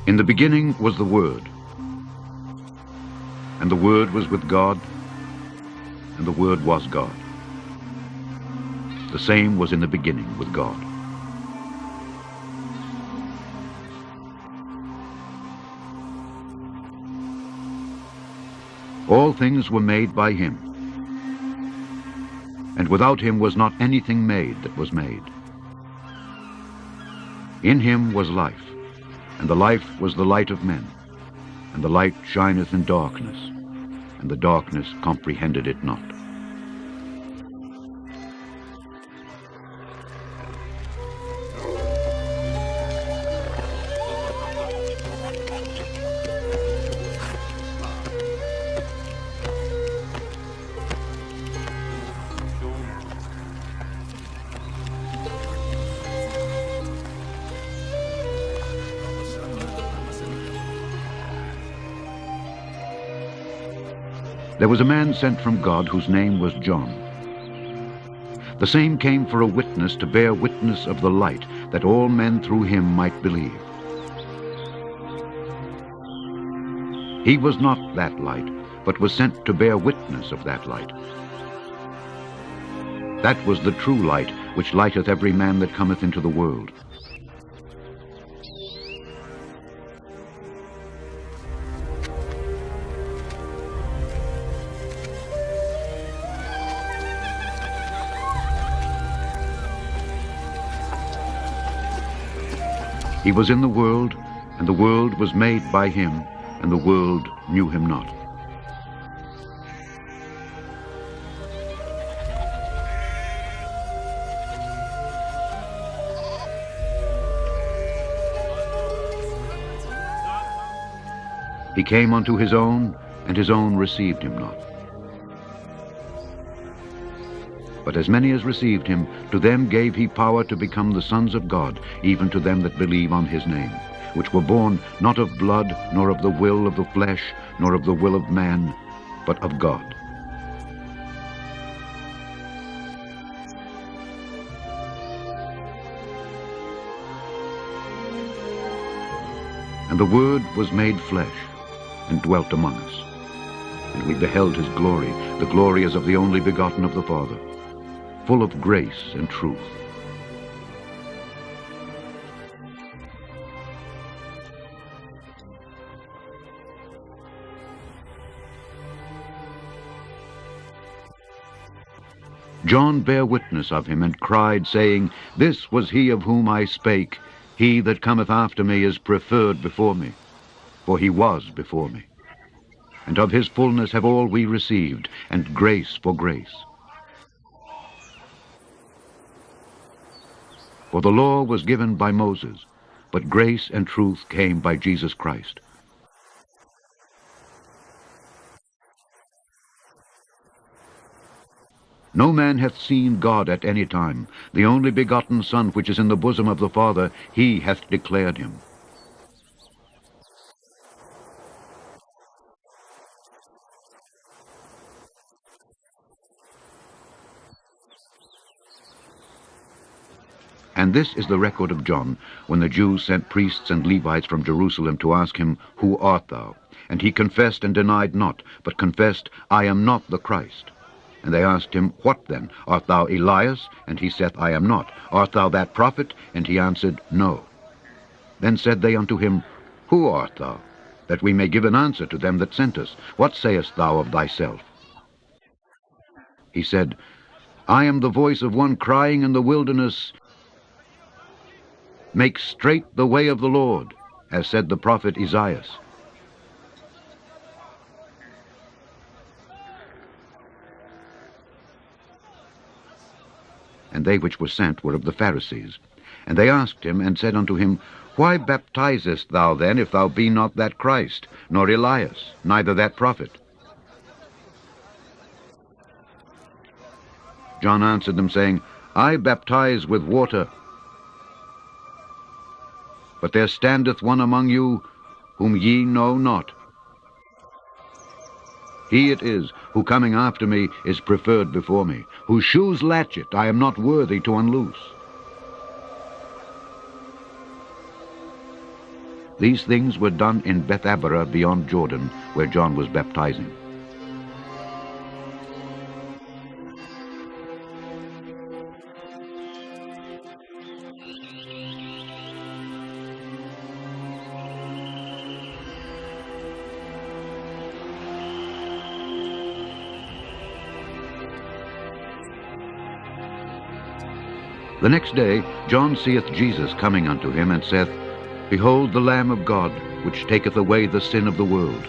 In the beginning was the Word, and the Word was with God, and the Word was God. The same was in the beginning with God. All things were made by him, and without him was not anything made that was made. In him was life, and the life was the light of men. And the light shineth in darkness, and the darkness comprehended it not. There was a man sent from God whose name was John. The same came for a witness to bear witness of the light, that all men through him might believe. He was not that light, but was sent to bear witness of that light. That was the true light, which lighteth every man that cometh into the world. He was in the world, and the world was made by him, and the world knew him not. He came unto his own, and his own received him not. But as many as received him, to them gave he power to become the sons of God, even to them that believe on his name, which were born not of blood, nor of the will of the flesh, nor of the will of man, but of God. And the Word was made flesh, and dwelt among us. And we beheld his glory, the glory as of the only begotten of the Father, full of grace and truth. John bare witness of him, and cried, saying, This was he of whom I spake. He that cometh after me is preferred before me, for he was before me. And of his fullness have all we received, and grace for grace. For the law was given by Moses, but grace and truth came by Jesus Christ. No man hath seen God at any time. The only begotten Son, which is in the bosom of the Father, he hath declared him. And this is the record of John, when the Jews sent priests and Levites from Jerusalem to ask him, Who art thou? And he confessed and denied not, but confessed, I am not the Christ. And they asked him, What then? Art thou Elias? And he saith, I am not. Art thou that prophet? And he answered, No. Then said they unto him, Who art thou? That we may give an answer to them that sent us. What sayest thou of thyself? He said, I am the voice of one crying in the wilderness, Make straight the way of the Lord, as said the prophet Isaiah. And they which were sent were of the Pharisees. And they asked him, and said unto him, Why baptizest thou then, if thou be not that Christ, nor Elias, neither that prophet? John answered them, saying, I baptize with water, but there standeth one among you whom ye know not. He it is, who coming after me is preferred before me, whose shoes latchet I am not worthy to unloose. These things were done in Bethabara beyond Jordan, where John was baptizing. The next day John seeth Jesus coming unto him, and saith, Behold the Lamb of God, which taketh away the sin of the world.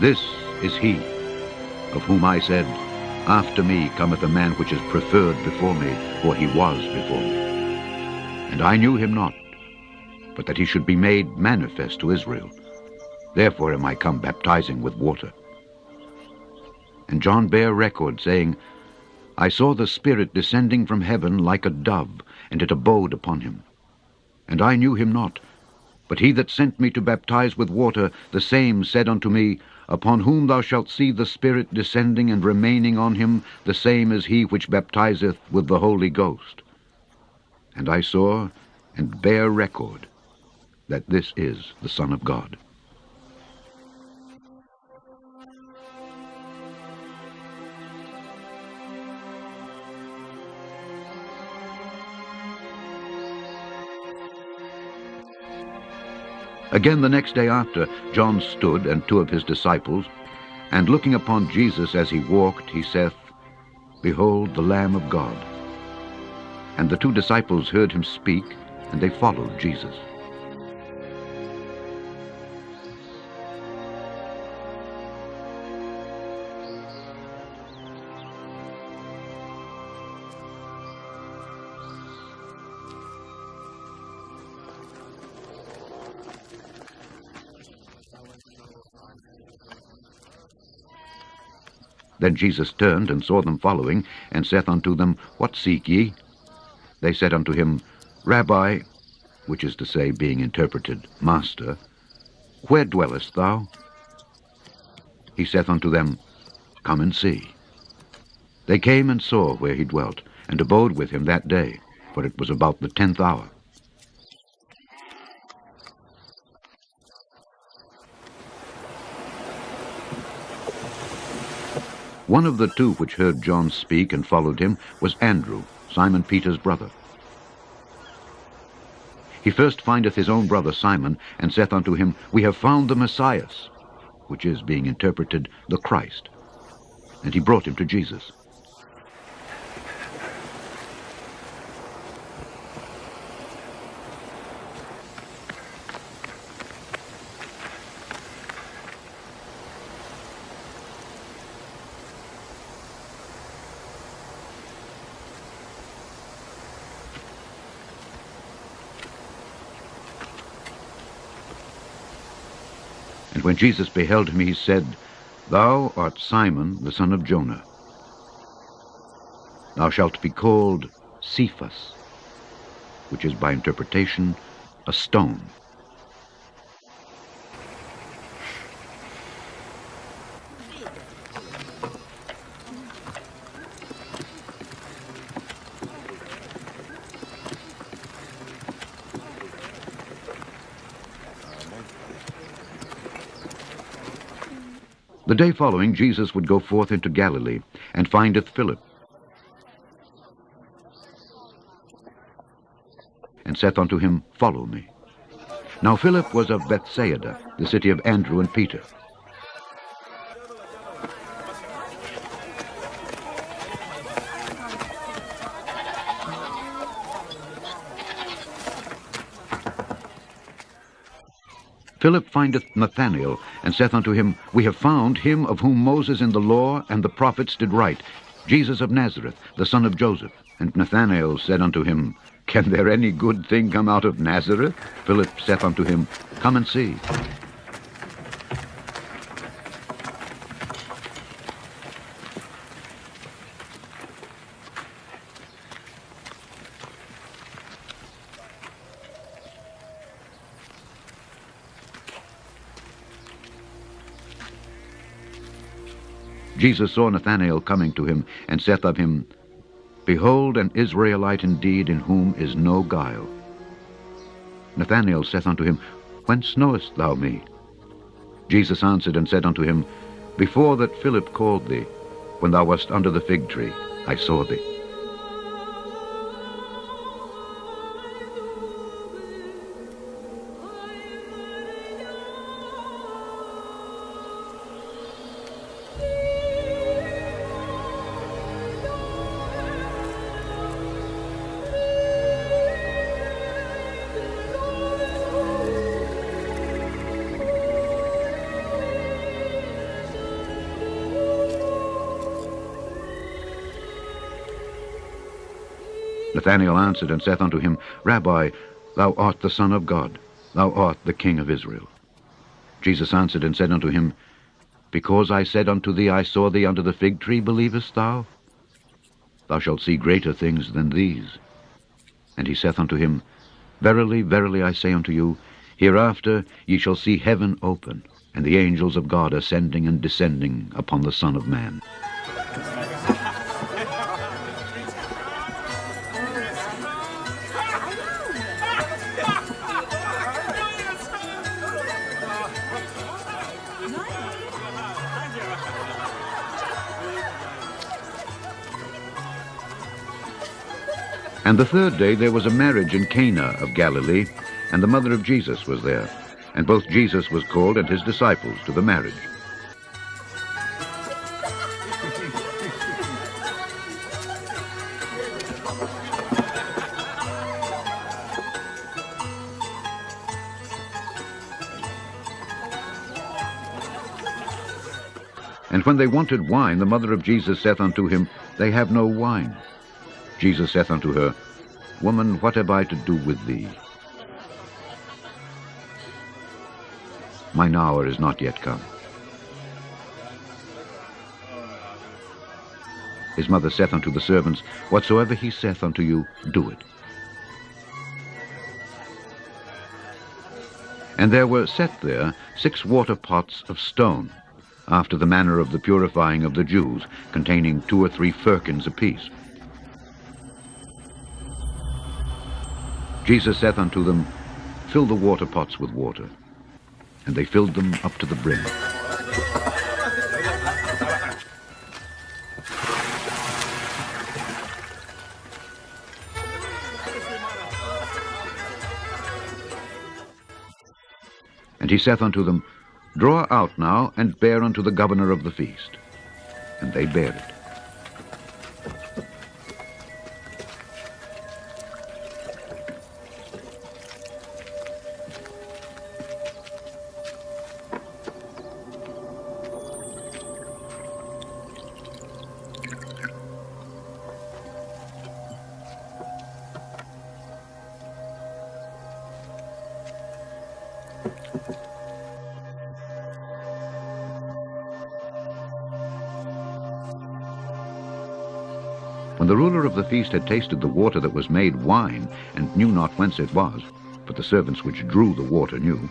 This is he, of whom I said, After me cometh a man which is preferred before me, for he was before me. And I knew him not, but that he should be made manifest to Israel. Therefore am I come baptizing with water. And John bare record, saying, I saw the Spirit descending from heaven like a dove, and it abode upon him. And I knew him not, but he that sent me to baptize with water, the same said unto me, Upon whom thou shalt see the Spirit descending and remaining on him, the same is he which baptizeth with the Holy Ghost. And I saw and bare record that this is the Son of God. Again the next day after, John stood, and two of his disciples, and looking upon Jesus as he walked, he saith, Behold the Lamb of God. And the two disciples heard him speak, and they followed Jesus. Then Jesus turned and saw them following, and saith unto them, What seek ye? They said unto him, Rabbi, which is to say, being interpreted, Master, where dwellest thou? He saith unto them, Come and see. They came and saw where he dwelt, and abode with him that day, for it was about the 10th hour. One of the two which heard John speak and followed him was Andrew, Simon Peter's brother. He first findeth his own brother Simon, and saith unto him, We have found the Messiah, which is, being interpreted, the Christ. And he brought him to Jesus. And when Jesus beheld him, he said, Thou art Simon, the son of Jonah. Thou shalt be called Cephas, which is by interpretation a stone. The day following, Jesus would go forth into Galilee, and findeth Philip, and saith unto him, Follow me. Now Philip was of Bethsaida, the city of Andrew and Peter. Philip findeth Nathanael, and saith unto him, We have found him of whom Moses in the law and the prophets did write, Jesus of Nazareth, the son of Joseph. And Nathanael said unto him, Can there any good thing come out of Nazareth? Philip saith unto him, Come and see. Jesus saw Nathanael coming to him, and saith of him, Behold, an Israelite indeed, in whom is no guile. Nathanael saith unto him, Whence knowest thou me? Jesus answered and said unto him, Before that Philip called thee, when thou wast under the fig tree, I saw thee. Nathanael answered and saith unto him, Rabbi, thou art the Son of God, thou art the King of Israel. Jesus answered and said unto him, Because I said unto thee, I saw thee under the fig tree, believest thou? Thou shalt see greater things than these. And he saith unto him, Verily, verily, I say unto you, hereafter ye shall see heaven open, and the angels of God ascending and descending upon the Son of Man. And the third day there was a marriage in Cana of Galilee, and the mother of Jesus was there. And both Jesus was called and his disciples to the marriage. And when they wanted wine, the mother of Jesus saith unto him, They have no wine. Jesus saith unto her, Woman, what have I to do with thee? Mine hour is not yet come. His mother saith unto the servants, Whatsoever he saith unto you, do it. And there were set there 6 water pots of stone, after the manner of the purifying of the Jews, containing 2 or 3 firkins apiece. Jesus saith unto them, Fill the water pots with water. And they filled them up to the brim. And he saith unto them, Draw out now, and bear unto the governor of the feast. And they bare it. When the ruler of the feast had tasted the water that was made wine, and knew not whence it was, but the servants which drew the water knew,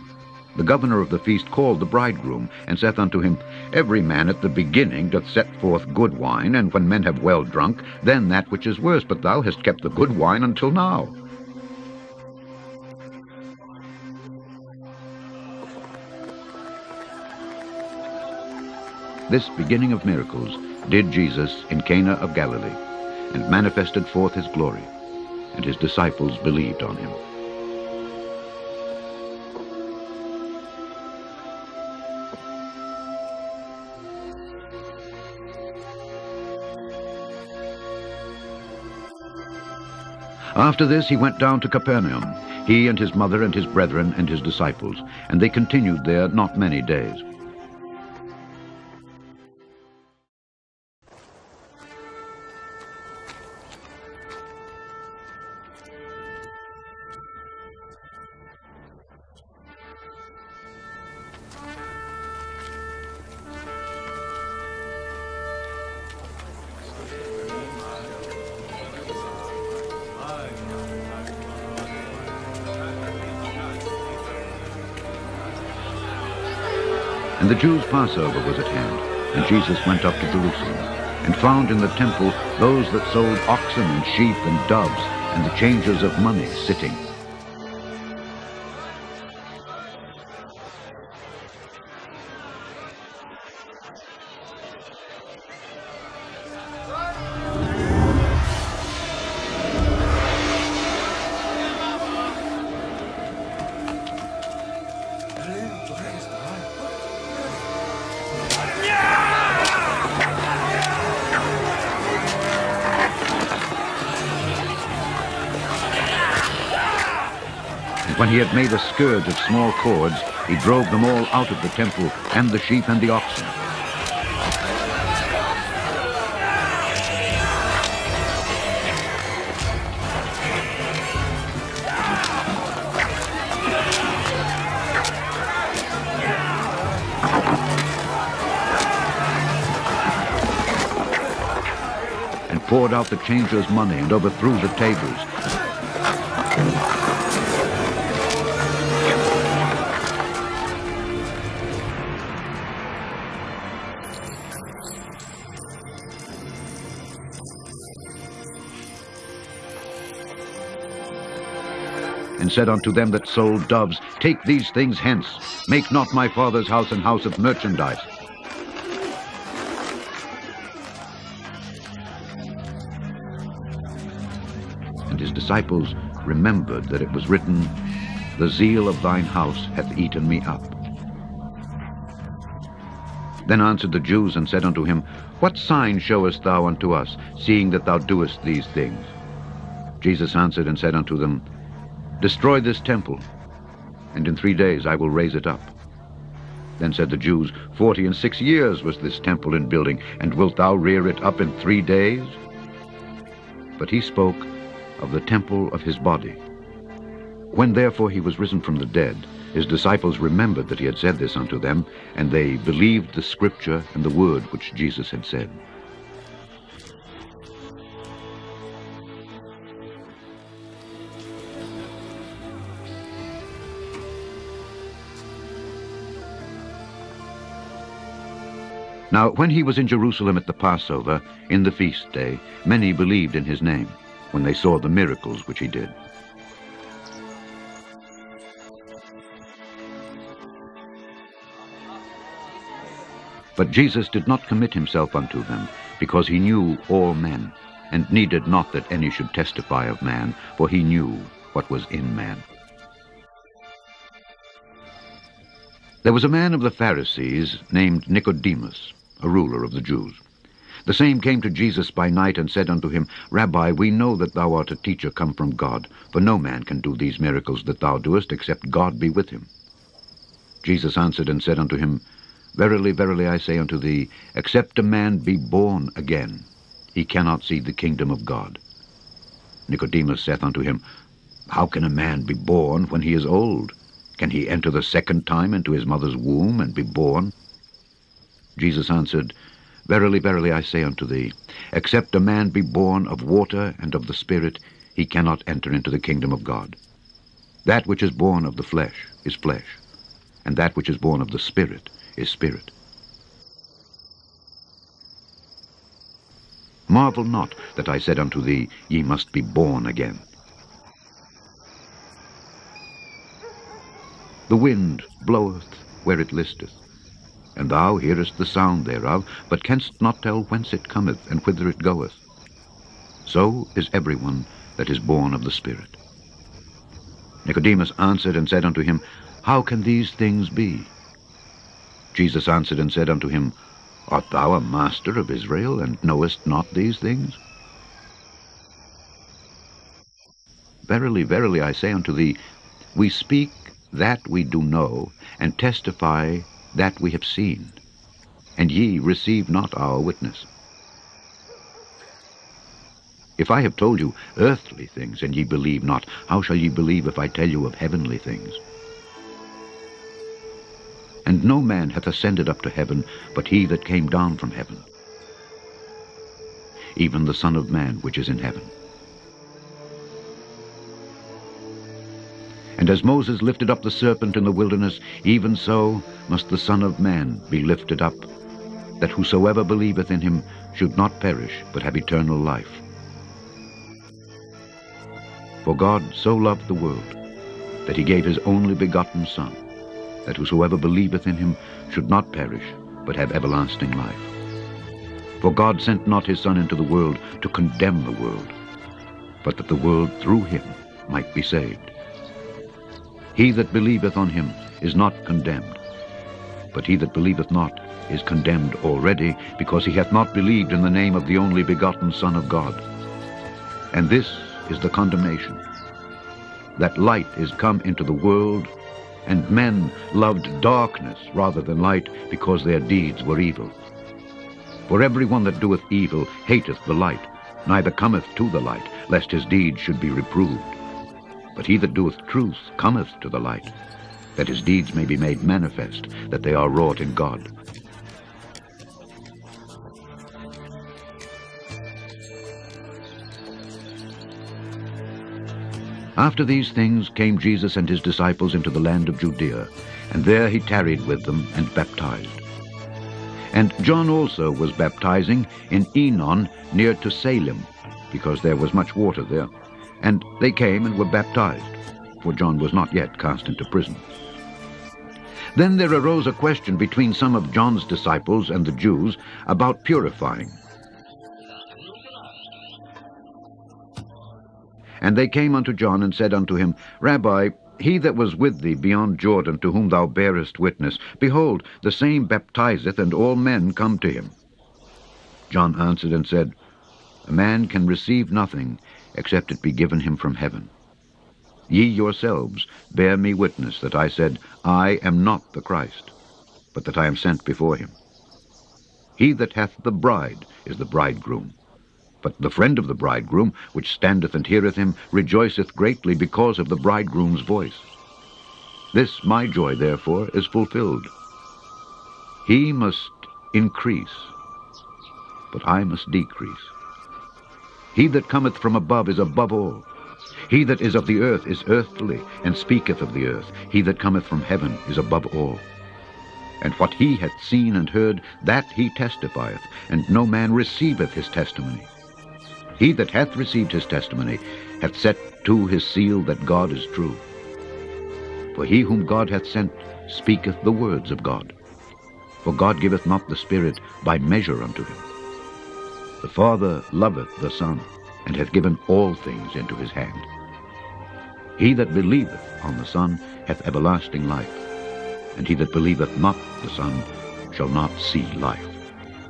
the governor of the feast called the bridegroom, and saith unto him, Every man at the beginning doth set forth good wine, and when men have well drunk, then that which is worse, but thou hast kept the good wine until now. This beginning of miracles did Jesus in Cana of Galilee, and manifested forth his glory, and his disciples believed on him. After this he went down to Capernaum, he and his mother and his brethren and his disciples, and they continued there not many days. And the Jews' Passover was at hand, and Jesus went up to Jerusalem. and found in the temple those that sold oxen and sheep and doves, and the changers of money sitting. When he had made a scourge of small cords, he drove them all out of the temple, and the sheep and the oxen. And poured out the changers' money, and overthrew the tables. And said unto them that sold doves, Take these things hence, make not my Father's house an house of merchandise. And his disciples remembered that it was written, The zeal of thine house hath eaten me up. Then answered the Jews and said unto him, What sign showest thou unto us, seeing that thou doest these things? Jesus answered and said unto them, Destroy this temple, and in 3 days I will raise it up. Then said the Jews, 46 years was this temple in building, and wilt thou rear it up in 3 days? But he spoke of the temple of his body. When therefore he was risen from the dead, his disciples remembered that he had said this unto them, and they believed the scripture and the word which Jesus had said. Now when he was in Jerusalem at the Passover, in the feast day, many believed in his name, when they saw the miracles which he did. But Jesus did not commit himself unto them, because he knew all men, and needed not that any should testify of man, for he knew what was in man. There was a man of the Pharisees named Nicodemus, a ruler of the Jews. The same came to Jesus by night and said unto him, Rabbi, we know that thou art a teacher come from God, for no man can do these miracles that thou doest, except God be with him. Jesus answered and said unto him, Verily, verily, I say unto thee, except a man be born again, he cannot see the kingdom of God. Nicodemus saith unto him, How can a man be born when he is old? Can he enter the second time into his mother's womb and be born? Jesus answered, Verily, verily, I say unto thee, except a man be born of water and of the Spirit, he cannot enter into the kingdom of God. That which is born of the flesh is flesh, and that which is born of the Spirit is spirit. Marvel not that I said unto thee, Ye must be born again. The wind bloweth where it listeth, and thou hearest the sound thereof, but canst not tell whence it cometh, and whither it goeth. So is everyone that is born of the Spirit. Nicodemus answered and said unto him, How can these things be? Jesus answered and said unto him, Art thou a master of Israel, and knowest not these things? Verily, verily, I say unto thee, we speak that we do know, and testify that we have seen, and ye receive not our witness. If I have told you earthly things, and ye believe not, how shall ye believe if I tell you of heavenly things? And no man hath ascended up to heaven, but he that came down from heaven, even the Son of Man which is in heaven. And as Moses lifted up the serpent in the wilderness, even so must the Son of Man be lifted up, that whosoever believeth in him should not perish, but have eternal life. For God so loved the world, that he gave his only begotten Son, that whosoever believeth in him should not perish, but have everlasting life. For God sent not his Son into the world to condemn the world, but that the world through him might be saved. He that believeth on him is not condemned, but he that believeth not is condemned already, because he hath not believed in the name of the only begotten Son of God. And this is the condemnation, that light is come into the world, and men loved darkness rather than light, because their deeds were evil. For every one that doeth evil hateth the light, neither cometh to the light, lest his deeds should be reproved. But he that doeth truth cometh to the light, that his deeds may be made manifest, that they are wrought in God. After these things came Jesus and his disciples into the land of Judea, and there he tarried with them and baptized. And John also was baptizing in Enon near to Salem, because there was much water there. And they came and were baptized, for John was not yet cast into prison. Then there arose a question between some of John's disciples and the Jews about purifying. And they came unto John and said unto him, Rabbi, he that was with thee beyond Jordan, to whom thou bearest witness, behold, the same baptizeth, and all men come to him. John answered and said, A man can receive nothing, except it be given him from heaven. Ye yourselves bear me witness that I said, I am not the Christ, but that I am sent before him. He that hath the bride is the bridegroom. But the friend of the bridegroom, which standeth and heareth him, rejoiceth greatly because of the bridegroom's voice. This my joy, therefore, is fulfilled. He must increase, but I must decrease. He that cometh from above is above all. He that is of the earth is earthly, and speaketh of the earth. He that cometh from heaven is above all. And what he hath seen and heard, that he testifieth, and no man receiveth his testimony. He that hath received his testimony hath set to his seal that God is true. For he whom God hath sent speaketh the words of God. For God giveth not the Spirit by measure unto him. The Father loveth the Son, and hath given all things into his hand. He that believeth on the Son hath everlasting life, and he that believeth not the Son shall not see life,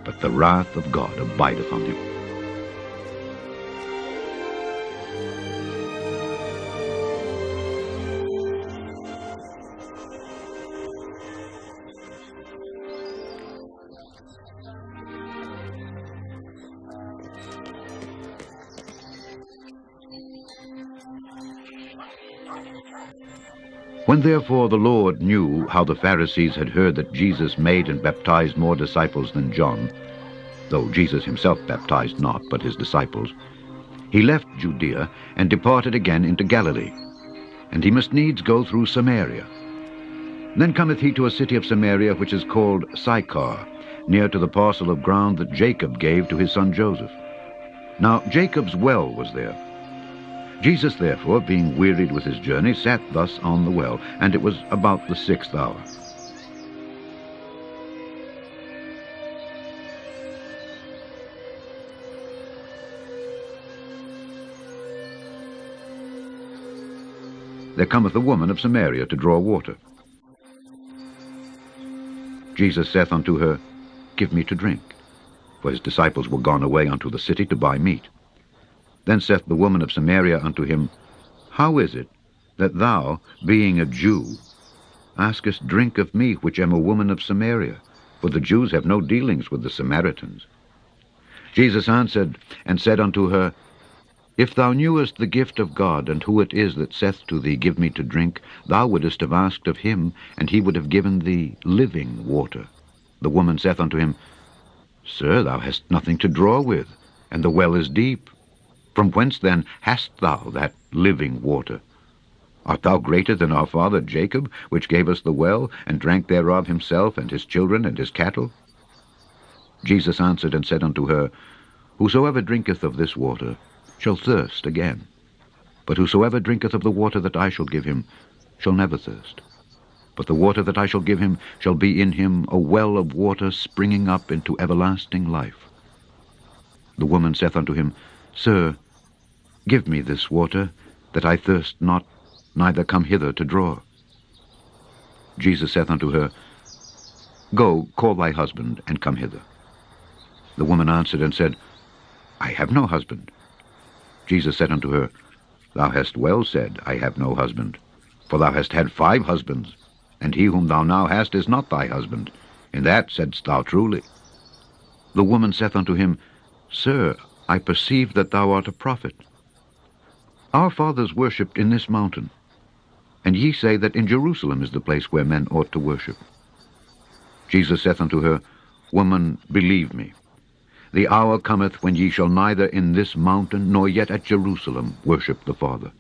but the wrath of God abideth on him. When therefore the Lord knew how the Pharisees had heard that Jesus made and baptized more disciples than John, though Jesus himself baptized not, but his disciples, he left Judea and departed again into Galilee. And he must needs go through Samaria. Then cometh he to a city of Samaria, which is called Sychar, near to the parcel of ground that Jacob gave to his son Joseph. Now Jacob's well was there. Jesus therefore, being wearied with his journey, sat thus on the well, and it was about the 6th hour. There cometh a woman of Samaria to draw water. Jesus saith unto her, Give me to drink. For his disciples were gone away unto the city to buy meat. Then saith the woman of Samaria unto him, How is it that thou, being a Jew, askest drink of me, which am a woman of Samaria? For the Jews have no dealings with the Samaritans. Jesus answered and said unto her, If thou knewest the gift of God, and who it is that saith to thee, Give me to drink, thou wouldest have asked of him, and he would have given thee living water. The woman saith unto him, Sir, thou hast nothing to draw with, and the well is deep. From whence then hast thou that living water? Art thou greater than our father Jacob, which gave us the well, and drank thereof himself, and his children, and his cattle? Jesus answered and said unto her, Whosoever drinketh of this water shall thirst again. But whosoever drinketh of the water that I shall give him shall never thirst. But the water that I shall give him shall be in him a well of water springing up into everlasting life. The woman saith unto him, Sir, give me this water, that I thirst not, neither come hither to draw. Jesus saith unto her, Go, call thy husband, and come hither. The woman answered and said, I have no husband. Jesus said unto her, Thou hast well said, I have no husband. For thou hast had 5 husbands, and he whom thou now hast is not thy husband. In that saidst thou truly. The woman saith unto him, Sir, I perceive that thou art a prophet. Our fathers worshipped in this mountain, and ye say that in Jerusalem is the place where men ought to worship. Jesus saith unto her, Woman, believe me, the hour cometh when ye shall neither in this mountain nor yet at Jerusalem worship the Father.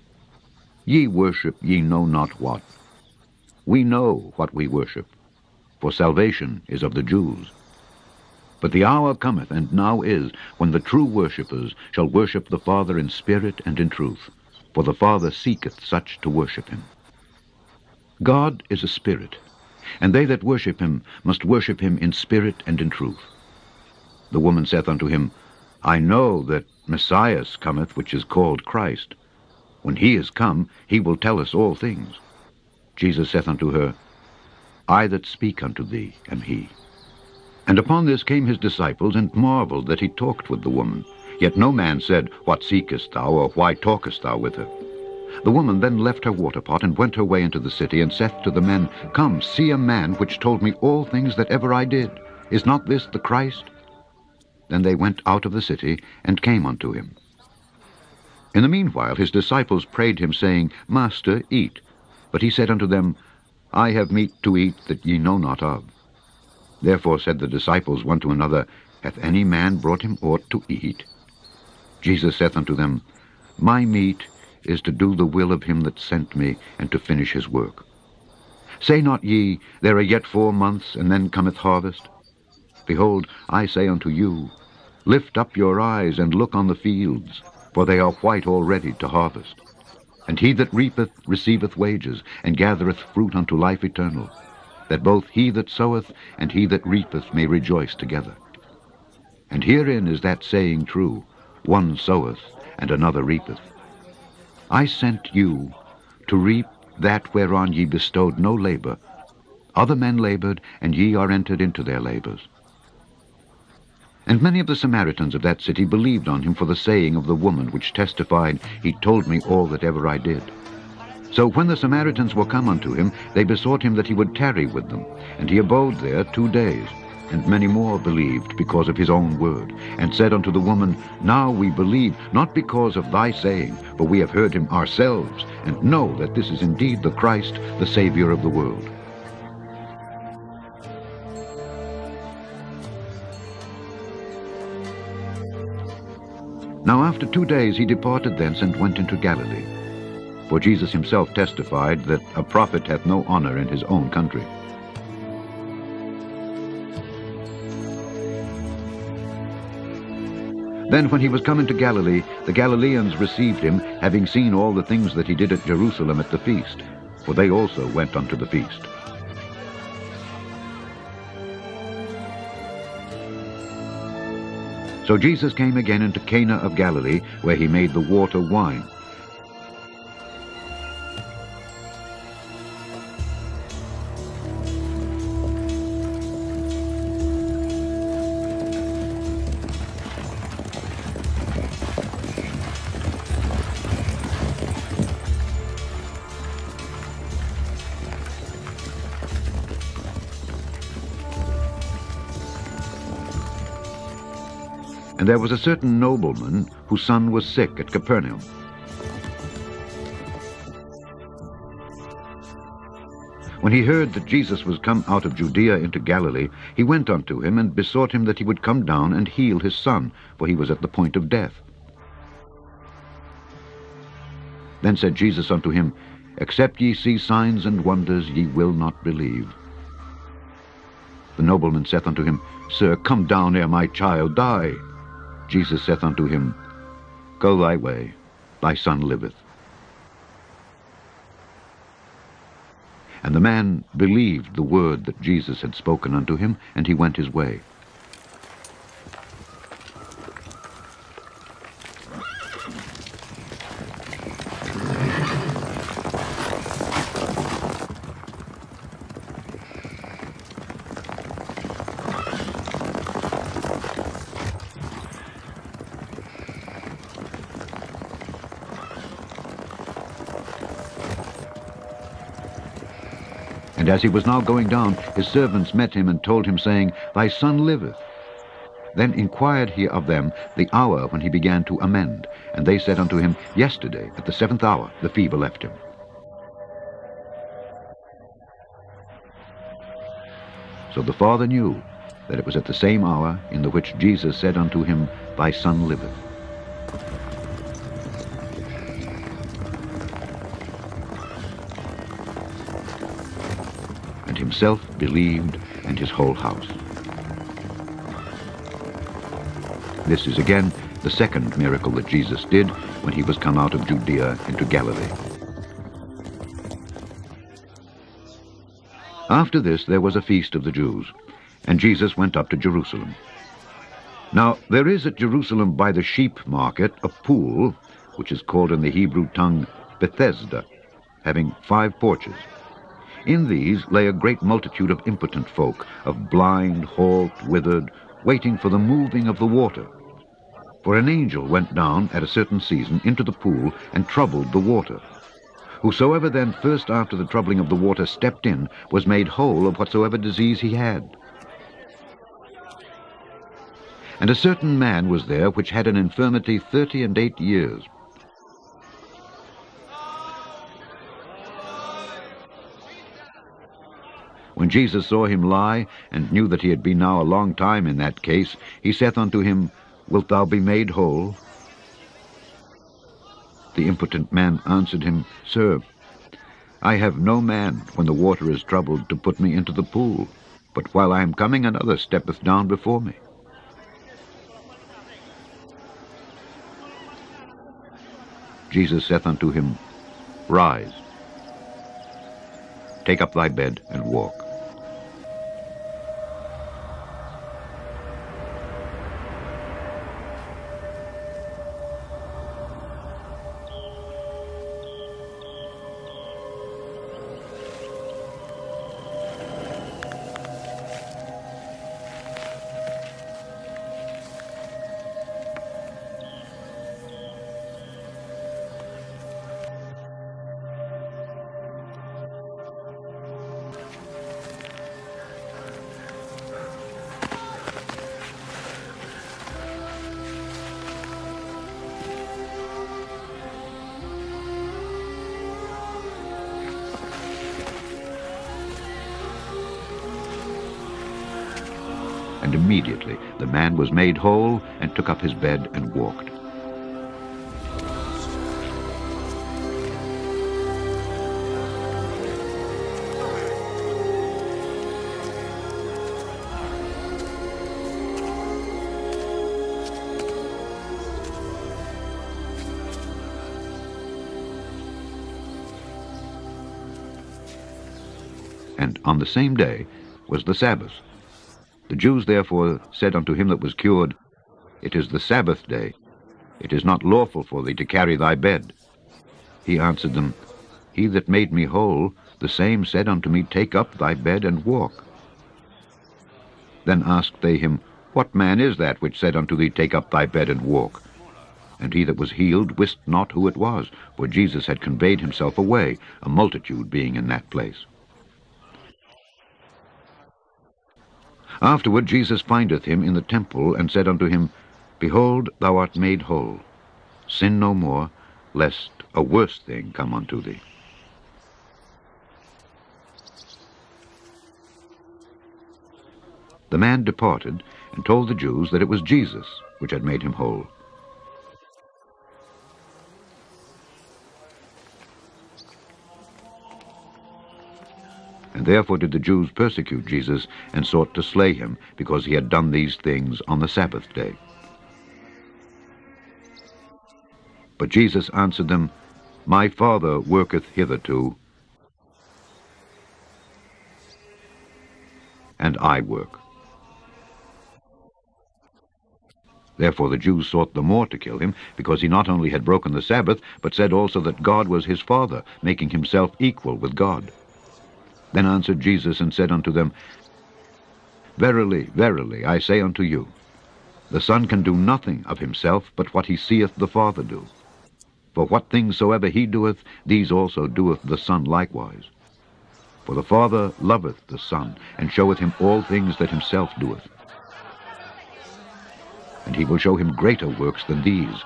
Ye worship ye know not what. We know what we worship, for salvation is of the Jews. But the hour cometh, and now is, when the true worshippers shall worship the Father in spirit and in truth, for the Father seeketh such to worship him. God is a spirit, and they that worship him must worship him in spirit and in truth. The woman saith unto him, I know that Messiah cometh, which is called Christ. When he is come, he will tell us all things. Jesus saith unto her, I that speak unto thee am he. And upon this came his disciples, and marveled that he talked with the woman. Yet no man said, What seekest thou, or why talkest thou with her? The woman then left her water pot, and went her way into the city, and saith to the men, Come, see a man which told me all things that ever I did. Is not this the Christ? Then they went out of the city, and came unto him. In the meanwhile his disciples prayed him, saying, Master, eat. But he said unto them, I have meat to eat that ye know not of. Therefore said the disciples one to another, Hath any man brought him aught to eat? Jesus saith unto them, My meat is to do the will of him that sent me, and to finish his work. Say not ye, There are yet 4 months, and then cometh harvest? Behold, I say unto you, Lift up your eyes, and look on the fields, for they are white already to harvest. And he that reapeth receiveth wages, and gathereth fruit unto life eternal, that both he that soweth and he that reapeth may rejoice together. And herein is that saying true, One soweth, and another reapeth. I sent you to reap that whereon ye bestowed no labor. Other men labored, and ye are entered into their labors. And many of the Samaritans of that city believed on him for the saying of the woman, which testified, He told me all that ever I did. So when the Samaritans were come unto him, they besought him that he would tarry with them. And he abode there 2 days. And many more believed because of his own word, and said unto the woman, Now we believe, not because of thy saying, for we have heard him ourselves, and know that this is indeed the Christ, the Savior of the world. Now after 2 days he departed thence, and went into Galilee. For Jesus himself testified that a prophet hath no honor in his own country. Then when he was come into Galilee, the Galileans received him, having seen all the things that he did at Jerusalem at the feast, for they also went unto the feast. So Jesus came again into Cana of Galilee, where he made the water wine. And there was a certain nobleman whose son was sick at Capernaum. When he heard that Jesus was come out of Judea into Galilee, he went unto him, and besought him that he would come down and heal his son, for he was at the point of death. Then said Jesus unto him, Except ye see signs and wonders, ye will not believe. The nobleman saith unto him, Sir, come down ere my child die. Jesus saith unto him, Go thy way, thy son liveth. And the man believed the word that Jesus had spoken unto him, and he went his way. And as he was now going down, his servants met him and told him, saying, Thy son liveth. Then inquired he of them the hour when he began to amend. And they said unto him, Yesterday, at the 7th hour, the fever left him. So the father knew that it was at the same hour in the which Jesus said unto him, Thy son liveth. And himself believed, and his whole house. This is again the second miracle that Jesus did when he was come out of Judea into Galilee. After this there was a feast of the Jews, and Jesus went up to Jerusalem. Now there is at Jerusalem by the sheep market a pool, which is called in the Hebrew tongue Bethesda, having 5 porches. In these lay a great multitude of impotent folk, of blind, halt, withered, waiting for the moving of the water. For an angel went down at a certain season into the pool and troubled the water. Whosoever then first after the troubling of the water stepped in was made whole of whatsoever disease he had. And a certain man was there which had an infirmity 38 years. When Jesus saw him lie, and knew that he had been now a long time in that case, he saith unto him, Wilt thou be made whole? The impotent man answered him, Sir, I have no man, when the water is troubled, to put me into the pool, but while I am coming another steppeth down before me. Jesus saith unto him, Rise, take up thy bed, and walk. And immediately the man was made whole, and took up his bed and walked. And on the same day was the Sabbath. The Jews therefore said unto him that was cured, It is the Sabbath day. It is not lawful for thee to carry thy bed. He answered them, He that made me whole, the same said unto me, Take up thy bed and walk. Then asked they him, What man is that which said unto thee, Take up thy bed and walk? And he that was healed wist not who it was, for Jesus had conveyed himself away, a multitude being in that place. Afterward Jesus findeth him in the temple, and said unto him, Behold, thou art made whole. Sin no more, lest a worse thing come unto thee. The man departed, and told the Jews that it was Jesus which had made him whole. And And therefore did the Jews persecute Jesus, and sought to slay him, because he had done these things on the Sabbath day. But Jesus answered them, My Father worketh hitherto, and I work. Therefore the Jews sought the more to kill him, because he not only had broken the Sabbath, but said also that God was his Father, making himself equal with God. Then answered Jesus and said unto them, Verily, verily, I say unto you, the Son can do nothing of himself, but what he seeth the Father do. For what things soever he doeth, these also doeth the Son likewise. For the Father loveth the Son, and showeth him all things that himself doeth. And he will show him greater works than these,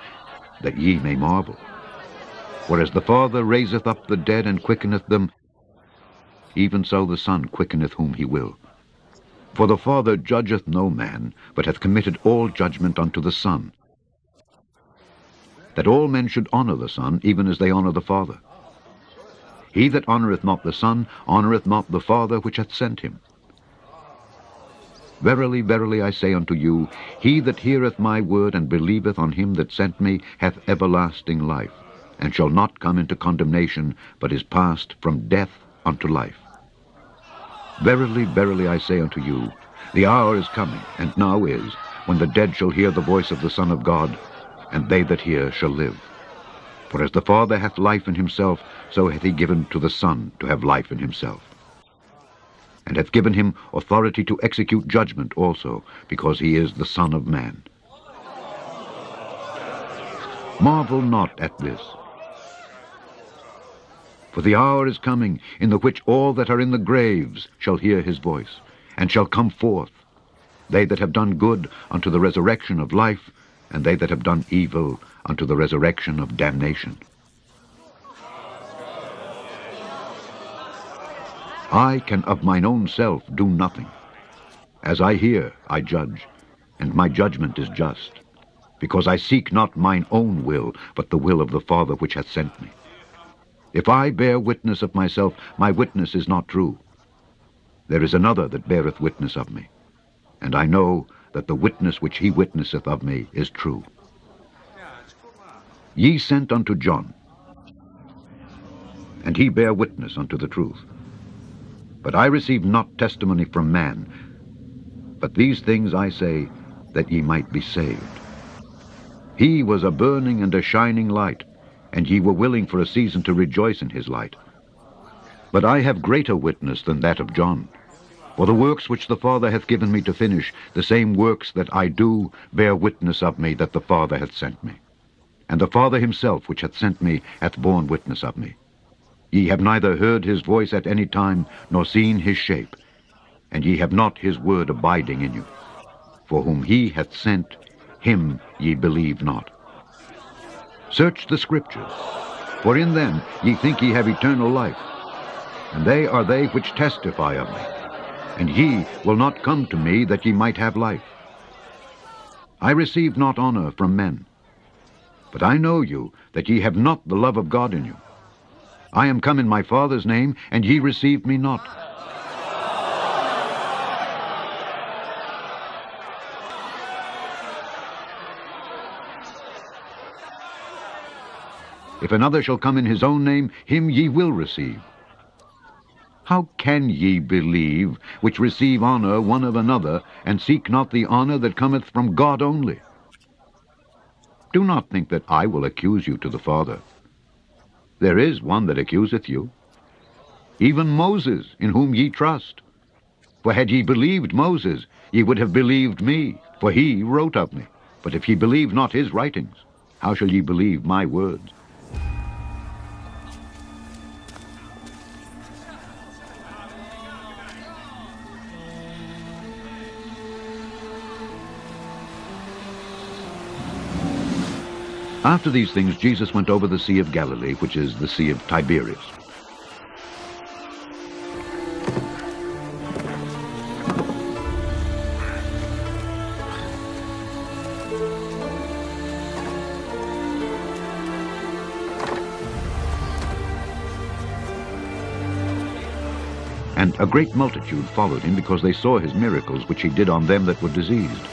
that ye may marvel. For as the Father raiseth up the dead and quickeneth them, even so the Son quickeneth whom he will. For the Father judgeth no man, but hath committed all judgment unto the Son, that all men should honor the Son, even as they honor the Father. He that honoureth not the Son honoureth not the Father which hath sent him. Verily, verily, I say unto you, he that heareth my word and believeth on him that sent me hath everlasting life, and shall not come into condemnation, but is passed from death unto life. Verily, verily, I say unto you, the hour is coming, and now is, when the dead shall hear the voice of the Son of God, and they that hear shall live. For as the Father hath life in himself, so hath he given to the Son to have life in himself, and hath given him authority to execute judgment also, because he is the Son of Man. Marvel not at this. For the hour is coming, in the which all that are in the graves shall hear his voice, and shall come forth, they that have done good unto the resurrection of life, and they that have done evil unto the resurrection of damnation. I can of mine own self do nothing. As I hear, I judge, and my judgment is just, because I seek not mine own will, but the will of the Father which hath sent me. If I bear witness of myself, my witness is not true. There is another that beareth witness of me, and I know that the witness which he witnesseth of me is true. Ye sent unto John, and he bare witness unto the truth. But I receive not testimony from man, but these things I say, that ye might be saved. He was a burning and a shining light, and ye were willing for a season to rejoice in his light. But I have greater witness than that of John. For the works which the Father hath given me to finish, the same works that I do, bear witness of me that the Father hath sent me. And the Father himself which hath sent me hath borne witness of me. Ye have neither heard his voice at any time, nor seen his shape, and ye have not his word abiding in you. For whom he hath sent, him ye believe not. Search the Scriptures, for in them ye think ye have eternal life, and they are they which testify of me. And ye will not come to me that ye might have life. I receive not honor from men, but I know you, that ye have not the love of God in you. I am come in my Father's name, and ye received me not. If another shall come in his own name, him ye will receive. How can ye believe, which receive honor one of another, and seek not the honor that cometh from God only? Do not think that I will accuse you to the Father. There is one that accuseth you, even Moses, in whom ye trust. For had ye believed Moses, ye would have believed me, for he wrote of me. But if ye believe not his writings, how shall ye believe my words? After these things Jesus went over the Sea of Galilee, which is the Sea of Tiberias. And a great multitude followed him, because they saw his miracles which he did on them that were diseased.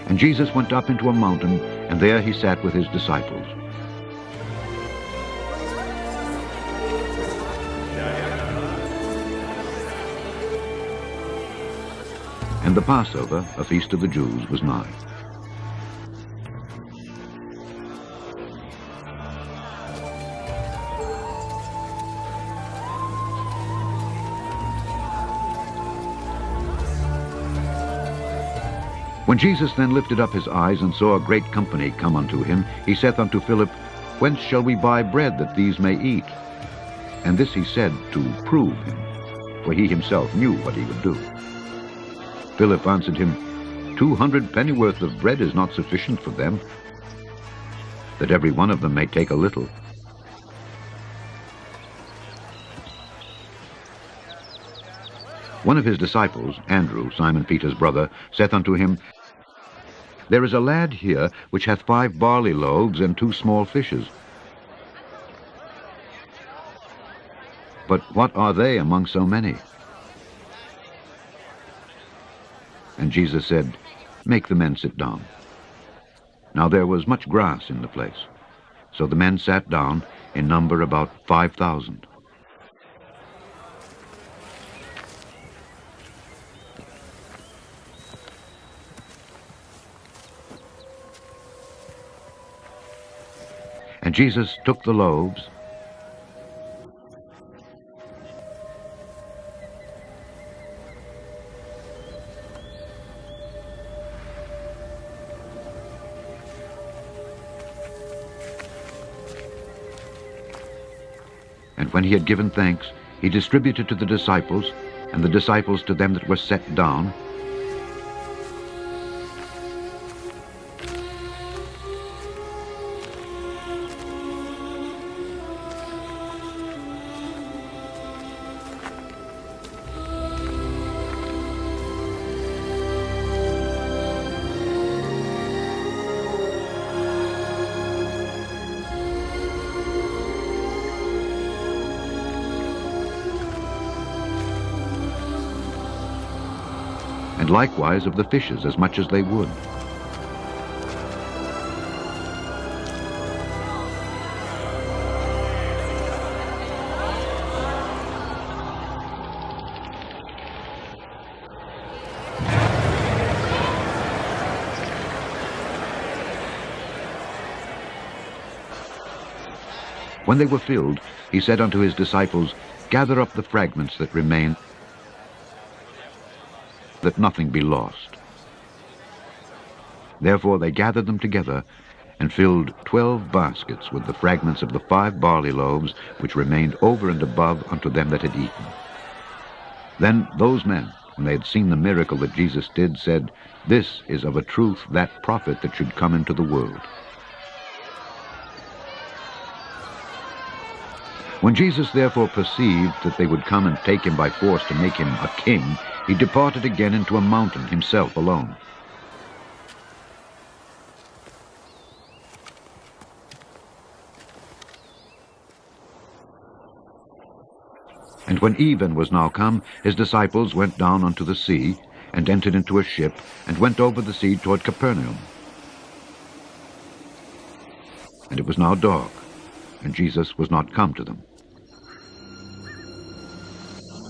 And Jesus went up into a mountain, and there he sat with his disciples. And the Passover, a feast of the Jews, was nigh. When Jesus then lifted up his eyes and saw a great company come unto him, he saith unto Philip, Whence shall we buy bread that these may eat? And this he said to prove him, for he himself knew what he would do. Philip answered him, 200 pennyworth of bread is not sufficient for them, that every one of them may take a little. One of his disciples, Andrew, Simon Peter's brother, saith unto him, There is a lad here which hath 5 barley loaves and 2 small fishes. But what are they among so many? And Jesus said, Make the men sit down. Now there was much grass in the place. So the men sat down, in number about 5,000. And Jesus took the loaves, and when he had given thanks, he distributed to the disciples, and the disciples to them that were set down. And likewise of the fishes as much as they would. When they were filled, he said unto his disciples, Gather up the fragments that remain, that nothing be lost. Therefore they gathered them together, and filled 12 baskets with the fragments of the 5 barley loaves, which remained over and above unto them that had eaten. Then those men, when they had seen the miracle that Jesus did, said, This is of a truth that prophet that should come into the world. When Jesus therefore perceived that they would come and take him by force to make him a king, he departed again into a mountain himself alone. And when even was now come, his disciples went down unto the sea, and entered into a ship, and went over the sea toward Capernaum. And it was now dark, and Jesus was not come to them.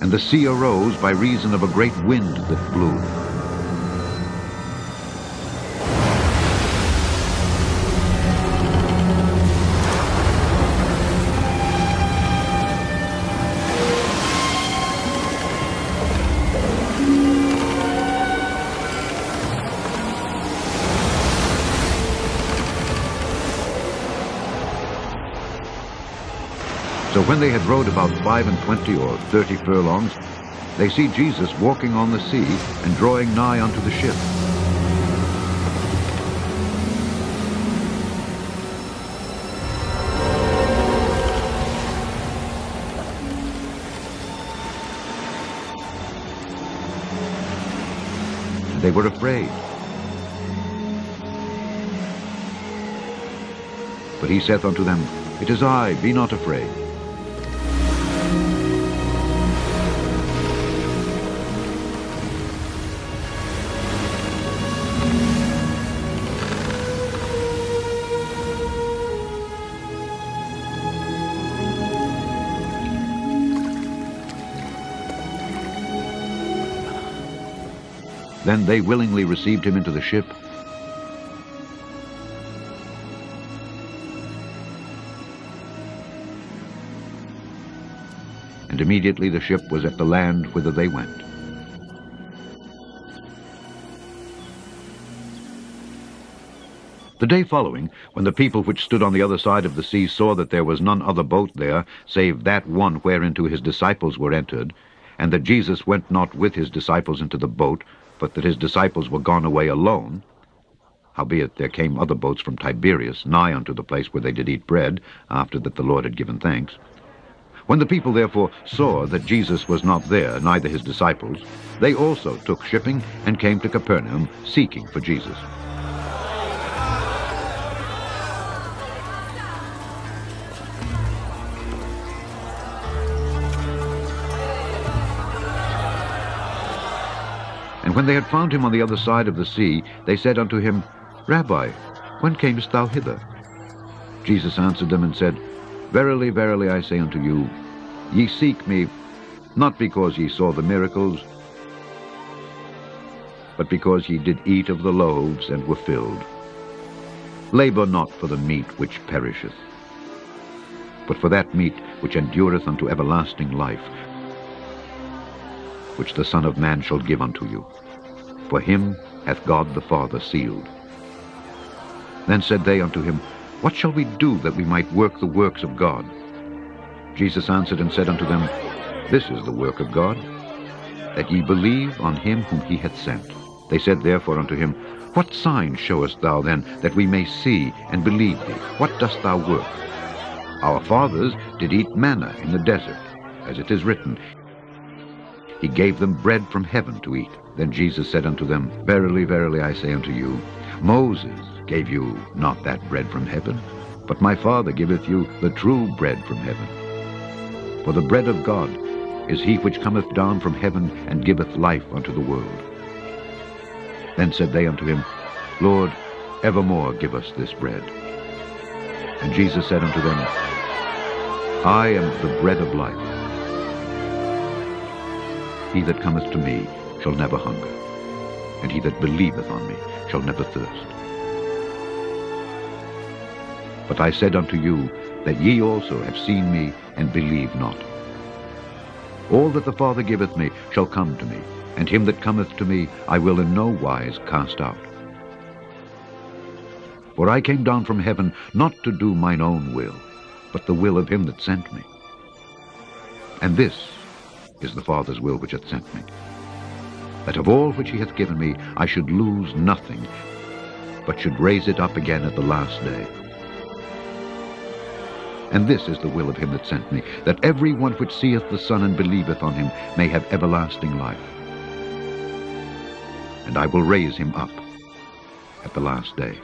And the sea arose by reason of a great wind that blew. So So when they had rowed about 25 or 30 furlongs, they see Jesus walking on the sea and drawing nigh unto the ship. And they were afraid. But he saith unto them, It is I, be not afraid. Then they willingly received him into the ship, and immediately the ship was at the land whither they went. The day following, when the people which stood on the other side of the sea saw that there was none other boat there, save that one whereinto his disciples were entered, and that Jesus went not with his disciples into the boat, but that his disciples were gone away alone, howbeit there came other boats from Tiberias nigh unto the place where they did eat bread, after that the Lord had given thanks. When the people therefore saw that Jesus was not there, neither his disciples, they also took shipping and came to Capernaum, seeking for Jesus. And when they had found him on the other side of the sea, they said unto him, Rabbi, when camest thou hither? Jesus answered them and said, Verily, verily, I say unto you, ye seek me, not because ye saw the miracles, but because ye did eat of the loaves and were filled. Labor not for the meat which perisheth, but for that meat which endureth unto everlasting life, which the Son of Man shall give unto you. For him hath God the Father sealed. Then said they unto him, What shall we do that we might work the works of God? Jesus answered and said unto them, This is the work of God, that ye believe on him whom he hath sent. They said therefore unto him, What sign showest thou then, that we may see and believe thee? What dost thou work? Our fathers did eat manna in the desert, as it is written, He gave them bread from heaven to eat. Then Jesus said unto them, Verily, verily, I say unto you, Moses gave you not that bread from heaven, but my Father giveth you the true bread from heaven. For the bread of God is he which cometh down from heaven and giveth life unto the world. Then said they unto him, Lord, evermore give us this bread. And Jesus said unto them, I am the bread of life. He that cometh to me shall never hunger, and he that believeth on me shall never thirst. But I said unto you, that ye also have seen me, and believe not. All that the Father giveth me shall come to me, and him that cometh to me I will in no wise cast out. For I came down from heaven not to do mine own will, but the will of him that sent me. And this is the Father's will which hath sent me, that of all which he hath given me I should lose nothing, but should raise it up again at the last day. And this is the will of him that sent me, that every one which seeth the Son and believeth on him may have everlasting life. And I will raise him up at the last day.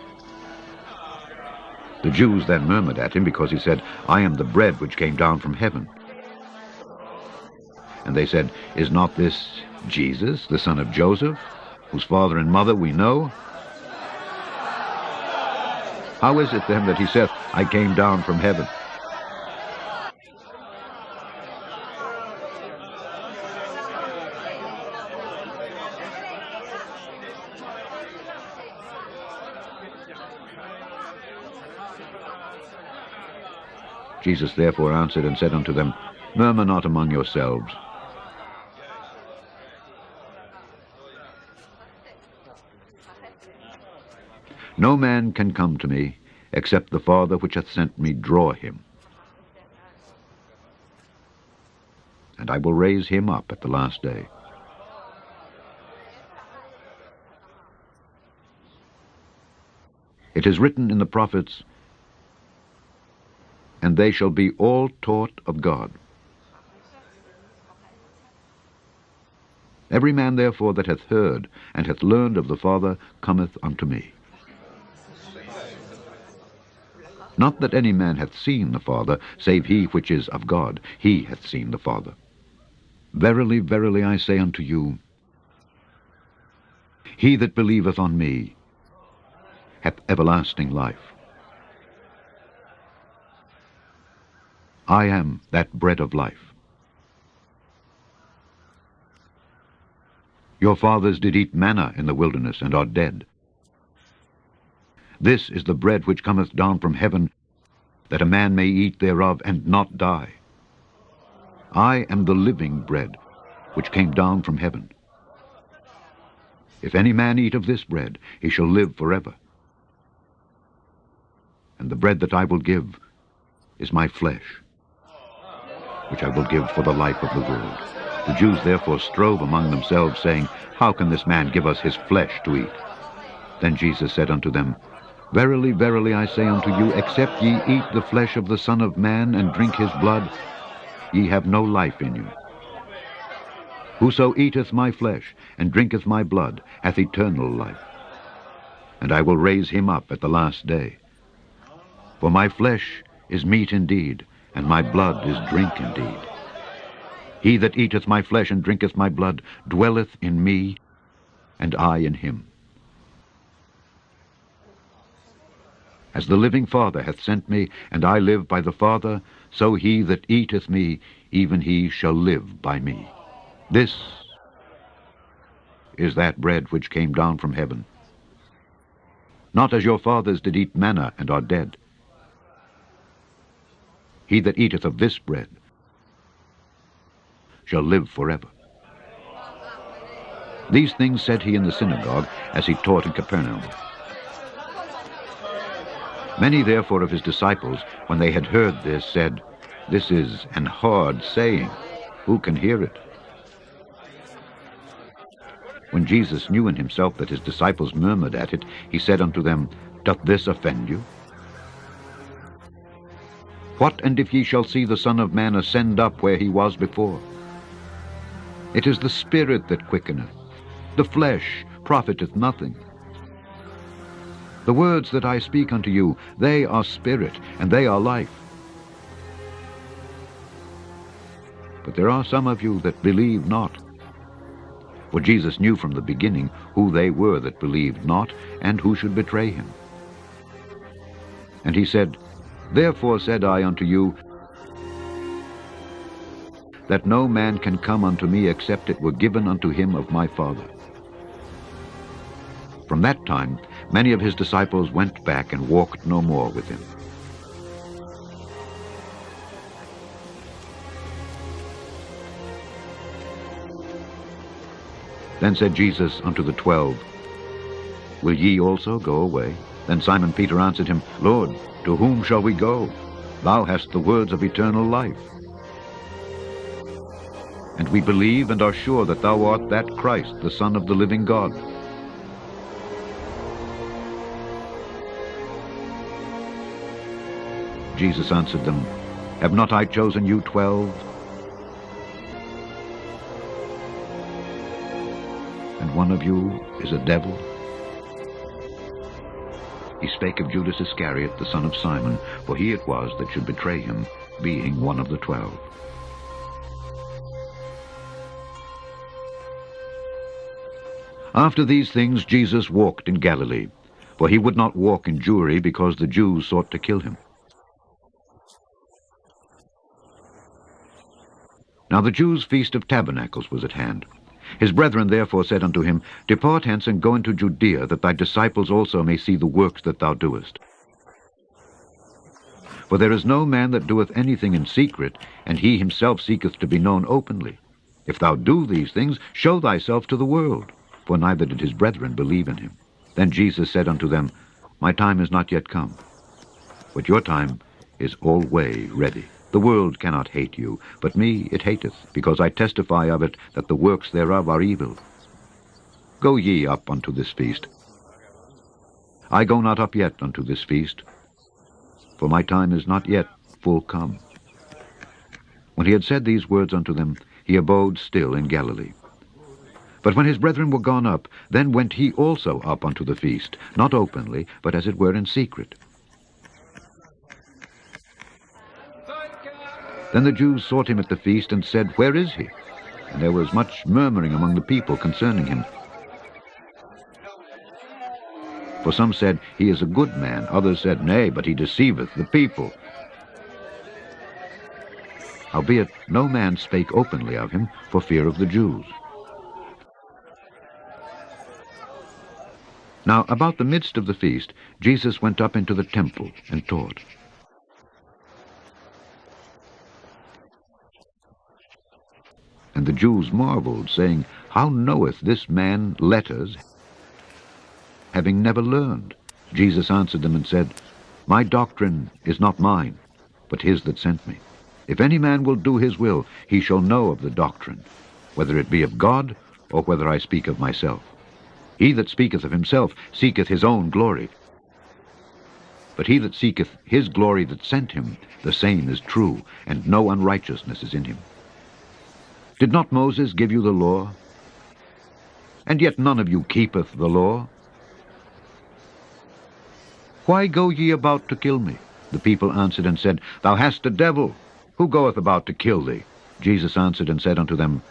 The Jews then murmured at him, because he said, I am the bread which came down from heaven. And they said, Is not this Jesus, the son of Joseph, whose father and mother we know? How is it then that he saith, I came down from heaven? Jesus therefore answered and said unto them, Murmur not among yourselves. No man can come to me, except the Father which hath sent me draw him, and I will raise him up at the last day. It is written in the prophets, and they shall be all taught of God. Every man therefore that hath heard and hath learned of the Father cometh unto me. Not that any man hath seen the Father, save he which is of God. He hath seen the Father. Verily, verily, I say unto you, he that believeth on me hath everlasting life. I am that bread of life. Your fathers did eat manna in the wilderness, and are dead. This is the bread which cometh down from heaven, that a man may eat thereof, and not die. I am the living bread, which came down from heaven. If any man eat of this bread, he shall live forever. And the bread that I will give is my flesh, which I will give for the life of the world. The Jews therefore strove among themselves, saying, How can this man give us his flesh to eat? Then Jesus said unto them, Verily, verily, I say unto you, except ye eat the flesh of the Son of Man, and drink his blood, ye have no life in you. Whoso eateth my flesh, and drinketh my blood, hath eternal life. And I will raise him up at the last day. For my flesh is meat indeed, and my blood is drink indeed. He that eateth my flesh and drinketh my blood dwelleth in me, and I in him. As the living Father hath sent me, and I live by the Father, so he that eateth me, even he shall live by me. This is that bread which came down from heaven. Not as your fathers did eat manna, and are dead. He that eateth of this bread shall live forever. These things said he in the synagogue, as he taught in Capernaum. Many therefore of his disciples, when they had heard this, said, This is an hard saying. Who can hear it? When Jesus knew in himself that his disciples murmured at it, he said unto them, Doth this offend you? What and if ye shall see the Son of Man ascend up where he was before? It is the Spirit that quickeneth. The flesh profiteth nothing. The words that I speak unto you, they are spirit, and they are life. But there are some of you that believe not. For Jesus knew from the beginning who they were that believed not, and who should betray him. And he said, Therefore said I unto you, that no man can come unto me except it were given unto him of my Father. From that time many of his disciples went back and walked no more with him. Then said Jesus unto the 12, Will ye also go away? Then Simon Peter answered him, Lord, to whom shall we go? Thou hast the words of eternal life. And we believe and are sure that thou art that Christ, the Son of the living God. Jesus answered them, Have not I chosen you 12? And one of you is a devil? He spake of Judas Iscariot, the son of Simon, for he it was that should betray him, being one of the 12. After these things Jesus walked in Galilee, for he would not walk in Jewry, because the Jews sought to kill him. Now the Jews' feast of tabernacles was at hand. His brethren therefore said unto him, Depart hence, and go into Judea, that thy disciples also may see the works that thou doest. For there is no man that doeth anything in secret, and he himself seeketh to be known openly. If thou do these things, show thyself to the world. For neither did his brethren believe in him. Then Jesus said unto them, My time is not yet come, but your time is alway ready. The world cannot hate you, but me it hateth, because I testify of it that the works thereof are evil. Go ye up unto this feast. I go not up yet unto this feast, for my time is not yet full come. When he had said these words unto them, he abode still in Galilee. But when his brethren were gone up, then went he also up unto the feast, not openly, but as it were in secret. Then the Jews sought him at the feast, and said, Where is he? And there was much murmuring among the people concerning him. For some said, He is a good man. Others said, Nay, but he deceiveth the people. Howbeit no man spake openly of him, for fear of the Jews. Now about the midst of the feast, Jesus went up into the temple, and taught. And the Jews marveled, saying, How knoweth this man letters, having never learned? Jesus answered them and said, My doctrine is not mine, but his that sent me. If any man will do his will, he shall know of the doctrine, whether it be of God, or whether I speak of myself. He that speaketh of himself seeketh his own glory. But he that seeketh his glory that sent him, the same is true, and no unrighteousness is in him. Did not Moses give you the law? And yet none of you keepeth the law. Why go ye about to kill me? The people answered and said, Thou hast a devil. Who goeth about to kill thee? Jesus answered and said unto them,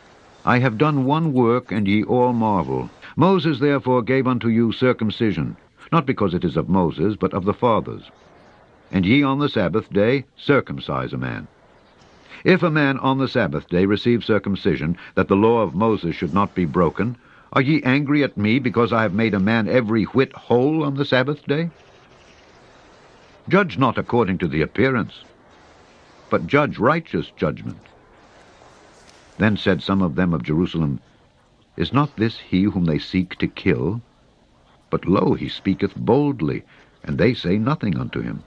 I have done one work, and ye all marvel. Moses therefore gave unto you circumcision, not because it is of Moses, but of the fathers. And ye on the Sabbath day circumcise a man. If a man on the Sabbath day receive circumcision, that the law of Moses should not be broken, are ye angry at me, because I have made a man every whit whole on the Sabbath day? Judge not according to the appearance, but judge righteous judgment. Then said some of them of Jerusalem, Is not this he whom they seek to kill? But lo, he speaketh boldly, and they say nothing unto him.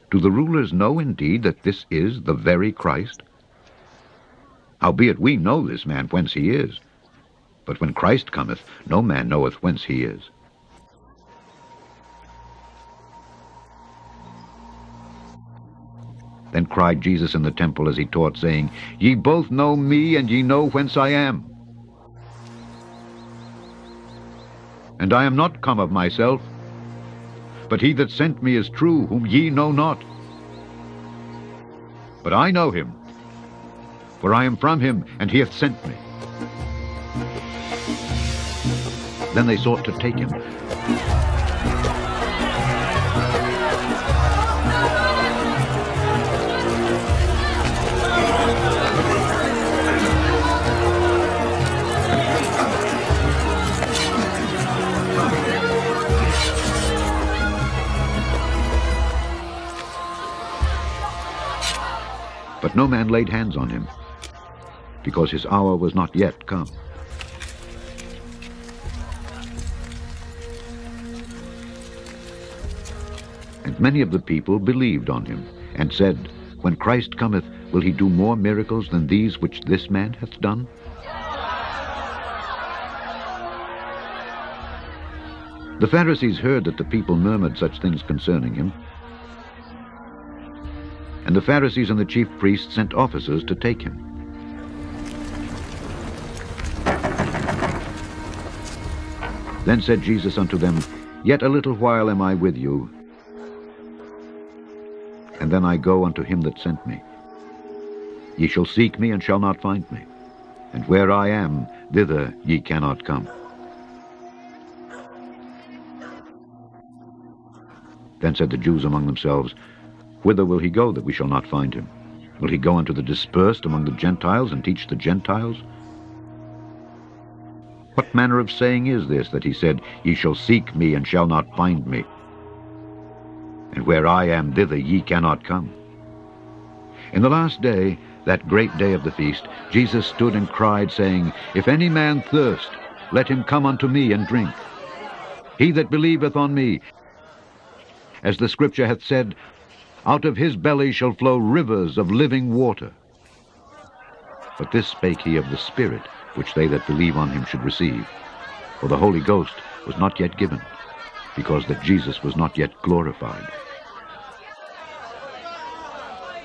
Do the rulers know indeed that this is the very Christ? Howbeit we know this man whence he is. But when Christ cometh, no man knoweth whence he is. Then cried Jesus in the temple as he taught, saying, Ye both know me, and ye know whence I am. And I am not come of myself, but he that sent me is true, whom ye know not. But I know him, for I am from him, and he hath sent me. Then they sought to take him. But no man laid hands on him, because his hour was not yet come. And many of the people believed on him, and said, When Christ cometh, will he do more miracles than these which this man hath done? The Pharisees heard that the people murmured such things concerning him. And the Pharisees and the chief priests sent officers to take him. Then said Jesus unto them, Yet a little while am I with you, and then I go unto him that sent me. Ye shall seek me, and shall not find me. And where I am, thither ye cannot come. Then said the Jews among themselves, Whither will he go that we shall not find him? Will he go unto the dispersed among the Gentiles, and teach the Gentiles? What manner of saying is this, that he said, Ye shall seek me, and shall not find me? And where I am, thither ye cannot come. In the last day, that great day of the feast, Jesus stood and cried, saying, If any man thirst, let him come unto me and drink. He that believeth on me, as the Scripture hath said, Out of his belly shall flow rivers of living water. But this spake he of the Spirit, which they that believe on him should receive. For the Holy Ghost was not yet given, because that Jesus was not yet glorified.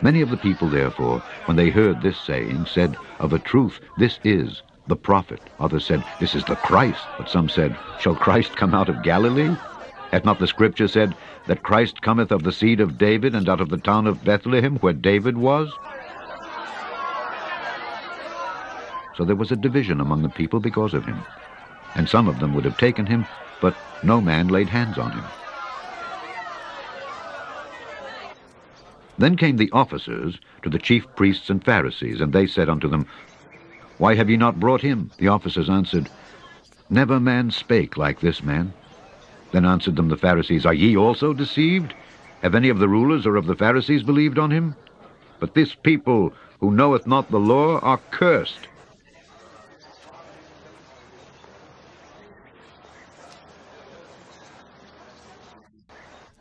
Many of the people, therefore, when they heard this saying, said, Of a truth, this is the prophet. Others said, This is the Christ. But some said, Shall Christ come out of Galilee? Hath not the Scripture said, that Christ cometh of the seed of David, and out of the town of Bethlehem, where David was? So there was a division among the people because of him. And some of them would have taken him, but no man laid hands on him. Then came the officers to the chief priests and Pharisees, and they said unto them, Why have ye not brought him? The officers answered, Never man spake like this man. Then answered them the Pharisees, Are ye also deceived? Have any of the rulers or of the Pharisees believed on him? But this people, who knoweth not the law, are cursed.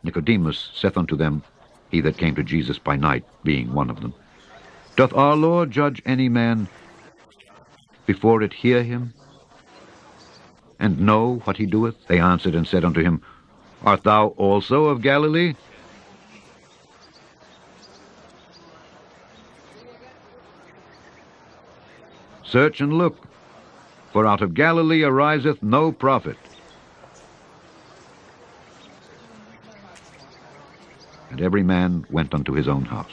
Nicodemus saith unto them, he that came to Jesus by night, being one of them, Doth our law judge any man before it hear him, and know what he doeth? They answered and said unto him, Art thou also of Galilee? Search and look, for out of Galilee ariseth no prophet. And every man went unto his own house.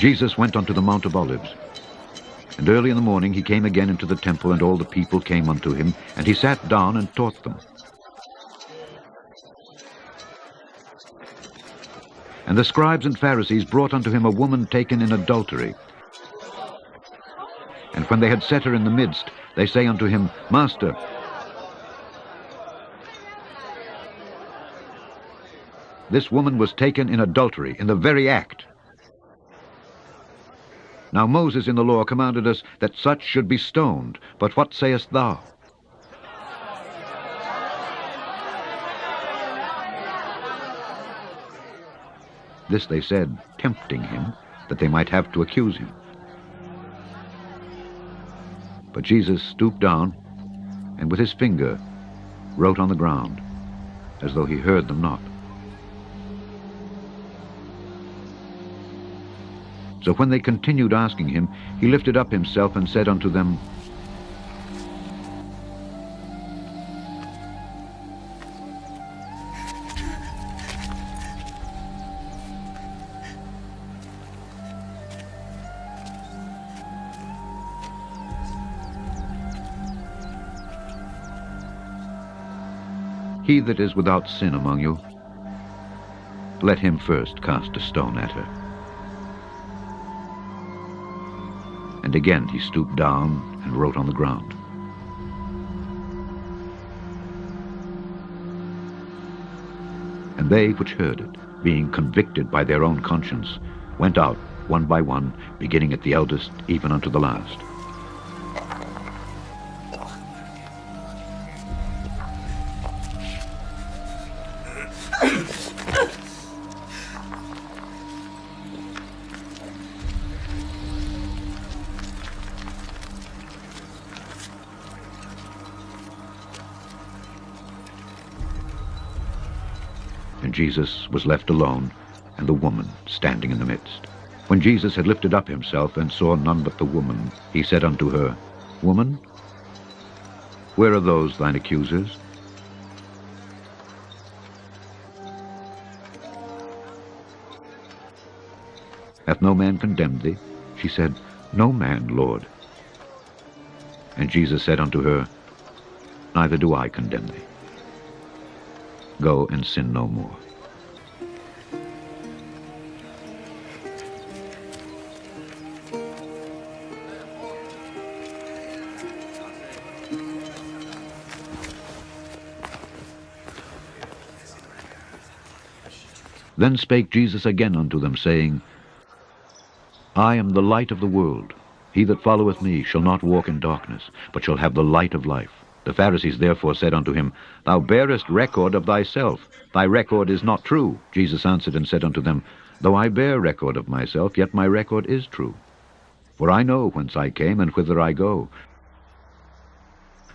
Jesus went unto the Mount of Olives. And early in the morning he came again into the temple, and all the people came unto him, and he sat down and taught them. And the scribes and Pharisees brought unto him a woman taken in adultery. And when they had set her in the midst, they say unto him, Master, this woman was taken in adultery, in the very act. Now Moses in the law commanded us that such should be stoned. But what sayest thou? This they said, tempting him, that they might have to accuse him. But Jesus stooped down, and with his finger wrote on the ground, as though he heard them not. So when they continued asking him, he lifted up himself and said unto them, He that is without sin among you, let him first cast a stone at her. And again he stooped down and wrote on the ground. And they which heard it, being convicted by their own conscience, went out one by one, beginning at the eldest, even unto the last. And Jesus was left alone, and the woman standing in the midst. When Jesus had lifted up himself, and saw none but the woman, he said unto her, Woman, where are those thine accusers? Hath no man condemned thee? She said, No man, Lord. And Jesus said unto her, Neither do I condemn thee. Go and sin no more. Then spake Jesus again unto them, saying, I am the light of the world. He that followeth me shall not walk in darkness, but shall have the light of life. The Pharisees therefore said unto him, Thou bearest record of thyself. Thy record is not true. Jesus answered and said unto them, Though I bear record of myself, yet my record is true. For I know whence I came and whither I go.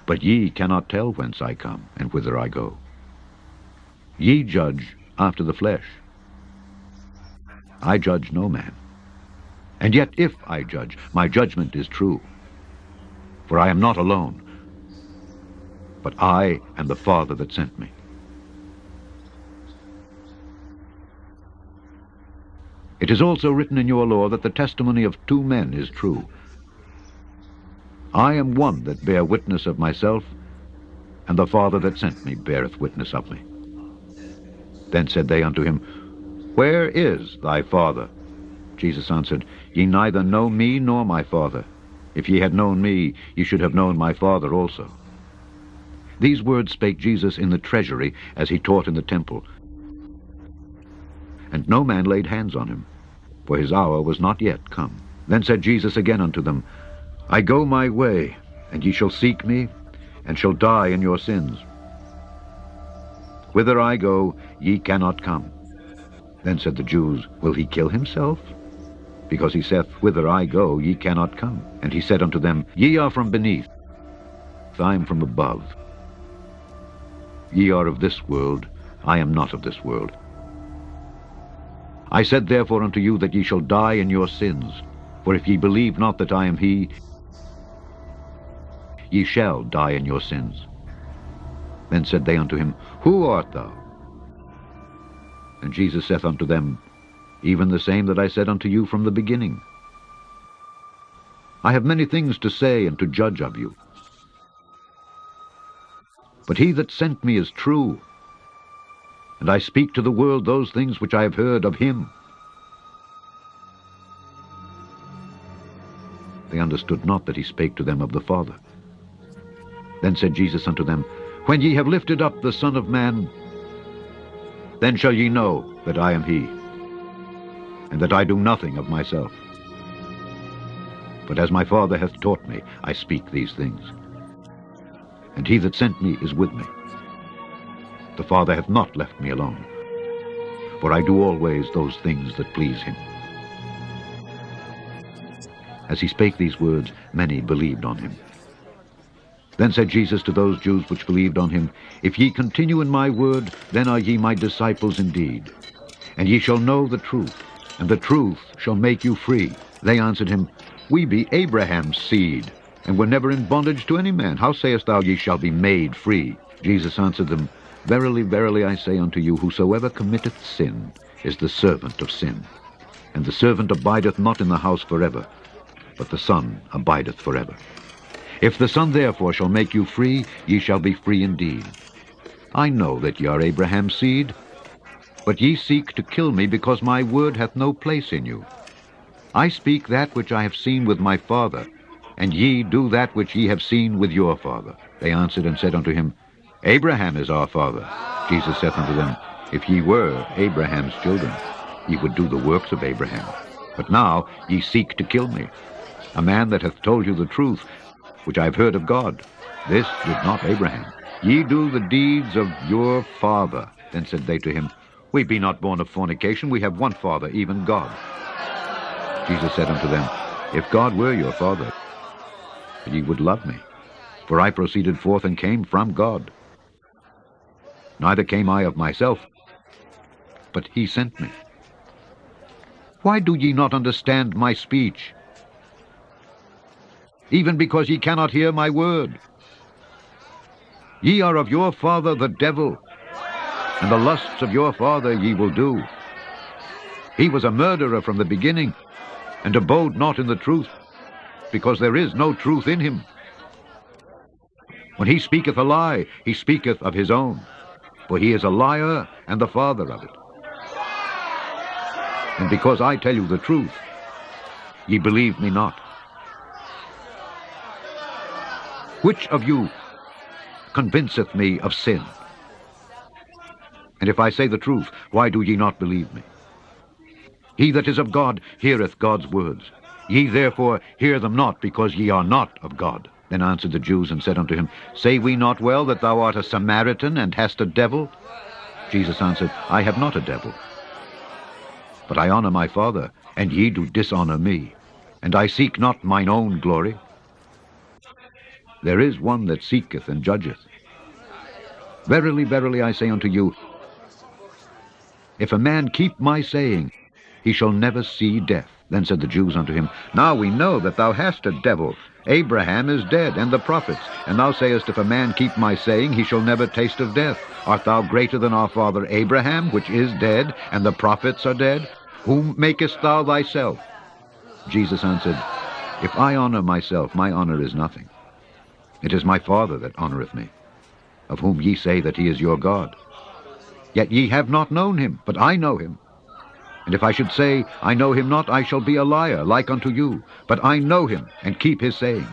But ye cannot tell whence I come and whither I go. Ye judge after the flesh. I judge no man. And yet if I judge, my judgment is true. For I am not alone, but I and the Father that sent me. It is also written in your law that the testimony of two men is true. I am one that bear witness of myself, and the Father that sent me beareth witness of me. Then said they unto him, Where is thy Father? Jesus answered, Ye neither know me nor my Father. If ye had known me, ye should have known my Father also. These words spake Jesus in the treasury, as he taught in the temple. And no man laid hands on him, for his hour was not yet come. Then said Jesus again unto them, I go my way, and ye shall seek me, and shall die in your sins. Whither I go, ye cannot come. Then said the Jews, Will he kill himself? Because he saith, Whither I go, ye cannot come. And he said unto them, Ye are from beneath, I am from above. Ye are of this world, I am not of this world. I said therefore unto you that ye shall die in your sins. For if ye believe not that I am he, ye shall die in your sins. Then said they unto him, Who art thou? And Jesus saith unto them, Even the same that I said unto you from the beginning. I have many things to say and to judge of you. But he that sent me is true, and I speak to the world those things which I have heard of him. They understood not that he spake to them of the Father. Then said Jesus unto them, When ye have lifted up the Son of Man, then shall ye know that I am he, and that I do nothing of myself. But as my Father hath taught me, I speak these things. And he that sent me is with me. The Father hath not left me alone, for I do always those things that please him. As he spake these words, many believed on him. Then said Jesus to those Jews which believed on him, If ye continue in my word, then are ye my disciples indeed. And ye shall know the truth, and the truth shall make you free. They answered him, We be Abraham's seed, and were never in bondage to any man. How sayest thou, Ye shall be made free? Jesus answered them, Verily, verily, I say unto you, whosoever committeth sin is the servant of sin. And the servant abideth not in the house forever, but the Son abideth forever. If the Son therefore shall make you free, ye shall be free indeed. I know that ye are Abraham's seed, but ye seek to kill me, because my word hath no place in you. I speak that which I have seen with my Father, and ye do that which ye have seen with your father. They answered and said unto him, Abraham is our father. Jesus saith unto them, If ye were Abraham's children, ye would do the works of Abraham. But now ye seek to kill me, a man that hath told you the truth, which I have heard of God. This did not Abraham. Ye do the deeds of your father. Then said they to him, We be not born of fornication, we have one Father, even God. Jesus said unto them, If God were your Father, ye would love me, for I proceeded forth and came from God. Neither came I of myself, but he sent me. Why do ye not understand my speech? Even because ye cannot hear my word. Ye are of your father the devil, and the lusts of your father ye will do. He was a murderer from the beginning, and abode not in the truth, because there is no truth in him. When he speaketh a lie, he speaketh of his own, for he is a liar and the father of it. And because I tell you the truth, ye believe me not. Which of you convinceth me of sin? And if I say the truth, why do ye not believe me? He that is of God heareth God's words. Ye therefore hear them not, because ye are not of God. Then answered the Jews and said unto him, Say we not well that thou art a Samaritan, and hast a devil? Jesus answered, I have not a devil. But I honor my Father, and ye do dishonor me. And I seek not mine own glory. There is one that seeketh and judgeth. Verily, verily, I say unto you, if a man keep my saying, he shall never see death. Then said the Jews unto him, Now we know that thou hast a devil. Abraham is dead, and the prophets. And thou sayest, If a man keep my saying, he shall never taste of death. Art thou greater than our father Abraham, which is dead, and the prophets are dead? Whom makest thou thyself? Jesus answered, If I honor myself, my honor is nothing. It is my Father that honoreth me, of whom ye say that he is your God. Yet ye have not known him, but I know him. And if I should say, I know him not, I shall be a liar, like unto you. But I know him, and keep his saying.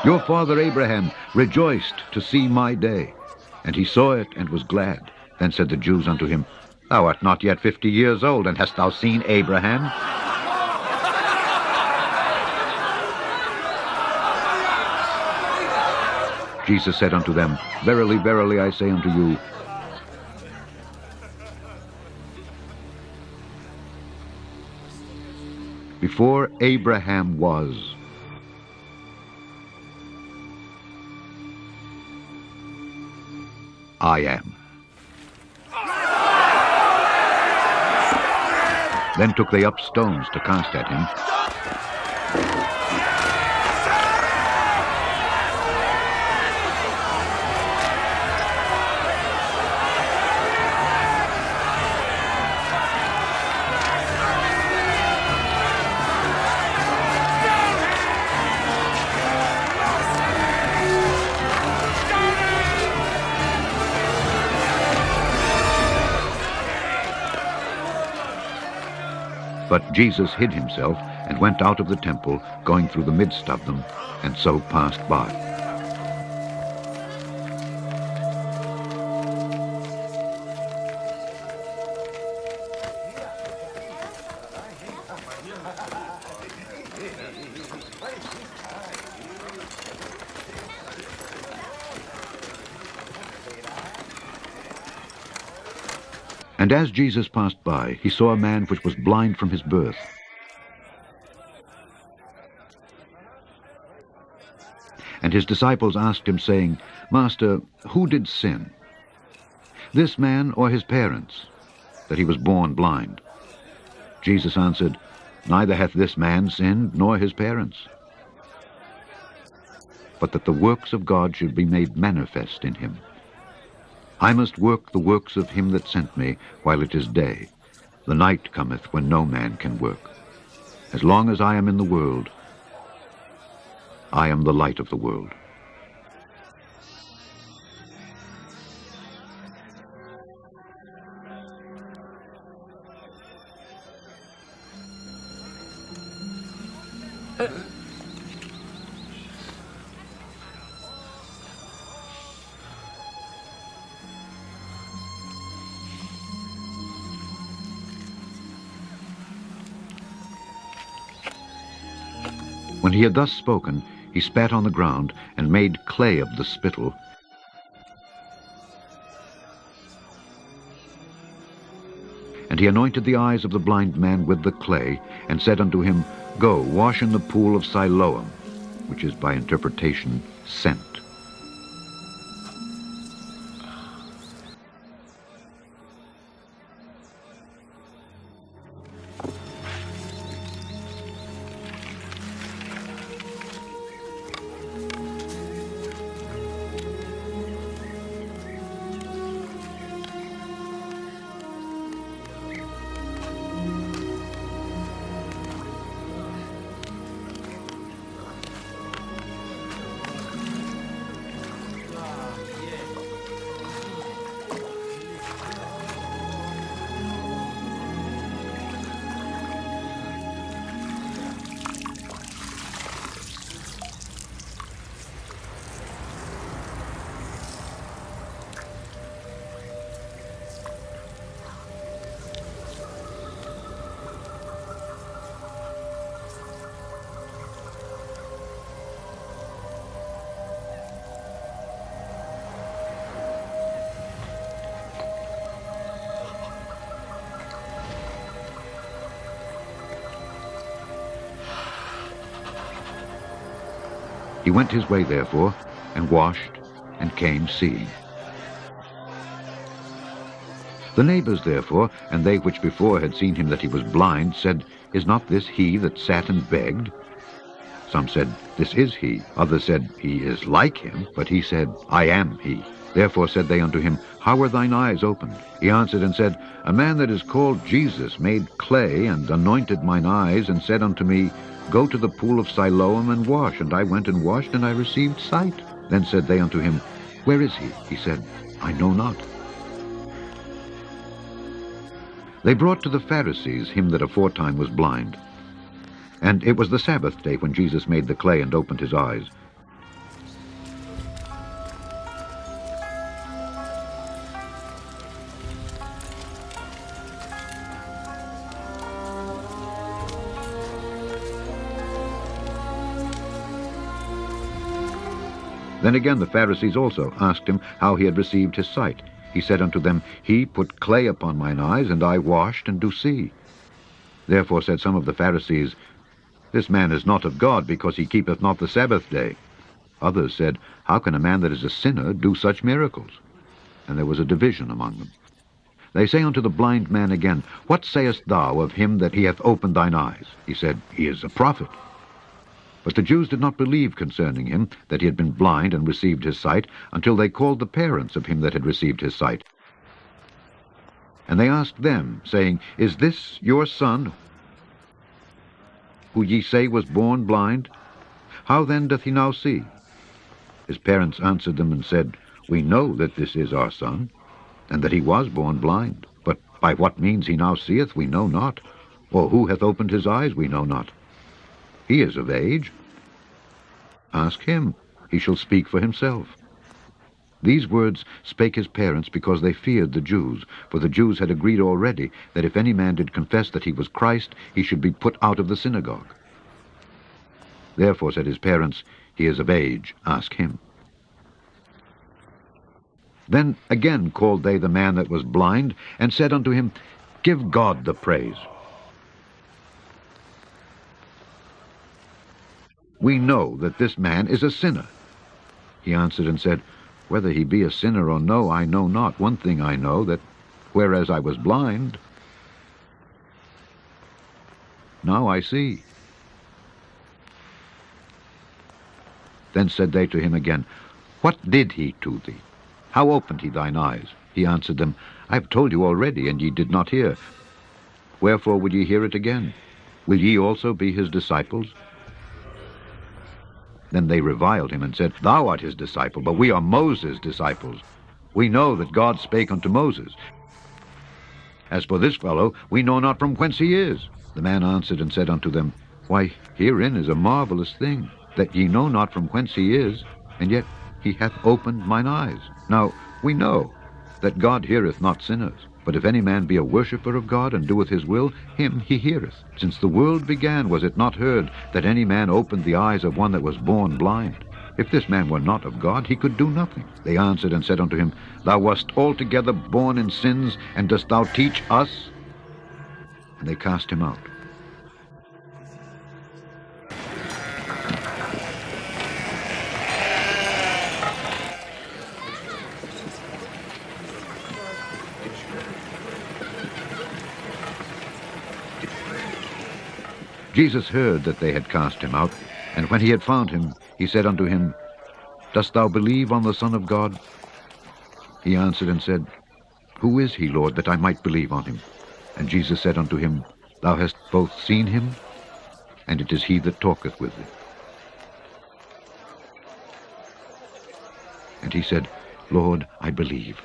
Your father Abraham rejoiced to see my day, and he saw it, and was glad. Then said the Jews unto him, Thou art not yet 50 years old, and hast thou seen Abraham? Jesus said unto them, Verily, verily, I say unto you, before Abraham was, I am. Then took they up stones to cast at him. But Jesus hid himself, and went out of the temple, going through the midst of them, and so passed by. And as Jesus passed by, he saw a man which was blind from his birth. And his disciples asked him, saying, Master, who did sin, this man or his parents, that he was born blind? Jesus answered, Neither hath this man sinned, nor his parents, but that the works of God should be made manifest in him. I must work the works of him that sent me while it is day. The night cometh when no man can work. As long as I am in the world, I am the light of the world. When he had thus spoken, he spat on the ground, and made clay of the spittle. And he anointed the eyes of the blind man with the clay, and said unto him, Go, wash in the pool of Siloam, which is by interpretation, sent. He went his way, therefore, and washed, and came seeing. The neighbors, therefore, and they which before had seen him that he was blind, said, Is not this he that sat and begged? Some said, This is he. Others said, He is like him. But he said, I am he. Therefore said they unto him, How are thine eyes opened? He answered and said, A man that is called Jesus made clay, and anointed mine eyes, and said unto me, Go to the pool of Siloam, and wash. And I went and washed, and I received sight. Then said they unto him, Where is he? He said, I know not. They brought to the Pharisees him that aforetime was blind. And it was the Sabbath day when Jesus made the clay and opened his eyes. Then again the Pharisees also asked him how he had received his sight. He said unto them, He put clay upon mine eyes, and I washed, and do see. Therefore said some of the Pharisees, This man is not of God, because he keepeth not the Sabbath day. Others said, How can a man that is a sinner do such miracles? And there was a division among them. They say unto the blind man again, What sayest thou of him that he hath opened thine eyes? He said, He is a prophet. But the Jews did not believe concerning him that he had been blind and received his sight, until they called the parents of him that had received his sight. And they asked them, saying, Is this your son, who ye say was born blind? How then doth he now see? His parents answered them and said, We know that this is our son, and that he was born blind. But by what means he now seeth we know not, or who hath opened his eyes we know not. He is of age. Ask him, he shall speak for himself. These words spake his parents because they feared the Jews, for the Jews had agreed already that if any man did confess that he was Christ, he should be put out of the synagogue. Therefore said his parents, He is of age, ask him. Then again called they the man that was blind, and said unto him, Give God the praise. We know that this man is a sinner. He answered and said, Whether he be a sinner or no, I know not. One thing I know, that whereas I was blind, now I see. Then said they to him again, What did he to thee? How opened he thine eyes? He answered them, I have told you already, and ye did not hear. Wherefore would ye hear it again? Will ye also be his disciples? Then they reviled him and said, Thou art his disciple, but we are Moses' disciples. We know that God spake unto Moses. As for this fellow, we know not from whence he is. The man answered and said unto them, Why, herein is a marvelous thing, that ye know not from whence he is, and yet he hath opened mine eyes. Now we know that God heareth not sinners. But if any man be a worshipper of God, and doeth his will, him he heareth. Since the world began, was it not heard that any man opened the eyes of one that was born blind? If this man were not of God, he could do nothing. They answered and said unto him, Thou wast altogether born in sins, and dost thou teach us? And they cast him out. Jesus heard that they had cast him out, and when he had found him, he said unto him, Dost thou believe on the Son of God? He answered and said, Who is he, Lord, that I might believe on him? And Jesus said unto him, Thou hast both seen him, and it is he that talketh with thee. And he said, Lord, I believe.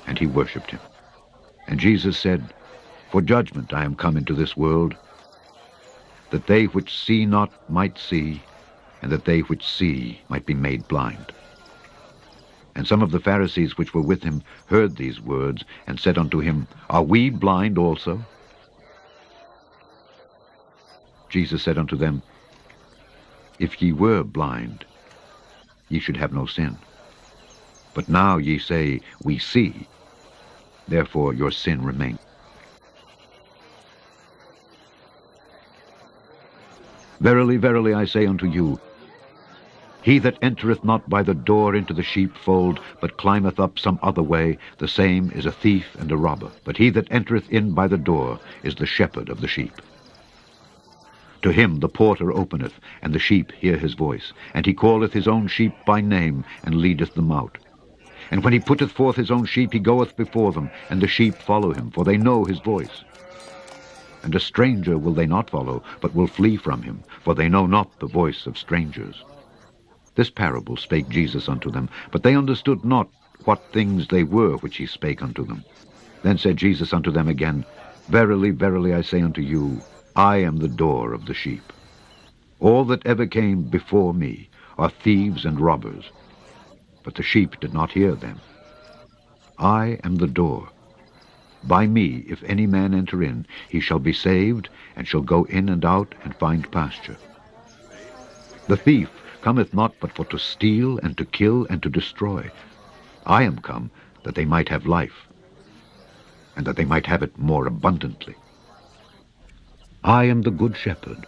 And he worshipped him. And Jesus said, For judgment I am come into this world, that they which see not might see, and that they which see might be made blind. And some of the Pharisees which were with him heard these words, and said unto him, Are we blind also? Jesus said unto them, If ye were blind, ye should have no sin. But now ye say, We see, therefore your sin remains. Verily, verily, I say unto you, He that entereth not by the door into the sheepfold, but climbeth up some other way, the same is a thief and a robber. But he that entereth in by the door is the shepherd of the sheep. To him the porter openeth, and the sheep hear his voice. And he calleth his own sheep by name, and leadeth them out. And when he putteth forth his own sheep, he goeth before them, and the sheep follow him, for they know his voice. And a stranger will they not follow, but will flee from him, for they know not the voice of strangers. This parable spake Jesus unto them, but they understood not what things they were which he spake unto them. Then said Jesus unto them again, Verily, verily, I say unto you, I am the door of the sheep. All that ever came before me are thieves and robbers, but the sheep did not hear them. I am the door. By me, if any man enter in, he shall be saved, and shall go in and out, and find pasture. The thief cometh not but for to steal, and to kill, and to destroy. I am come that they might have life, and that they might have it more abundantly. I am the good shepherd.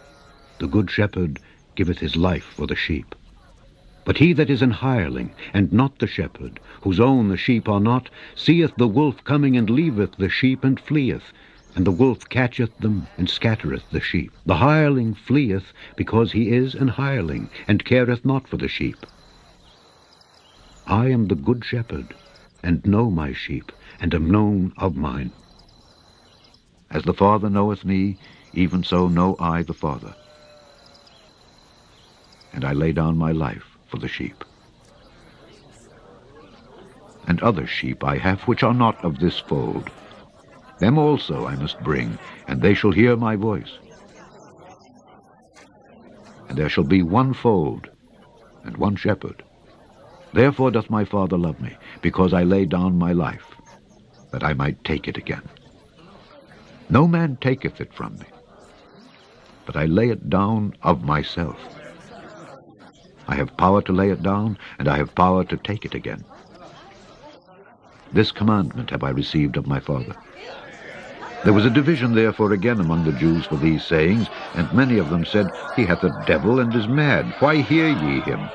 The good shepherd giveth his life for the sheep. But he that is an hireling, and not the shepherd, whose own the sheep are not, seeth the wolf coming, and leaveth the sheep, and fleeth. And the wolf catcheth them, and scattereth the sheep. The hireling fleeth, because he is an hireling, and careth not for the sheep. I am the good shepherd, and know my sheep, and am known of mine. As the Father knoweth me, even so know I the Father. And I lay down my life for the sheep. And other sheep I have which are not of this fold. Them also I must bring, and they shall hear my voice. And there shall be one fold, and one shepherd. Therefore doth my Father love me, because I lay down my life, that I might take it again. No man taketh it from me, but I lay it down of myself. I have power to lay it down, and I have power to take it again. This commandment have I received of my Father. There was a division therefore again among the Jews for these sayings, and many of them said, He hath a devil, and is mad. Why hear ye him?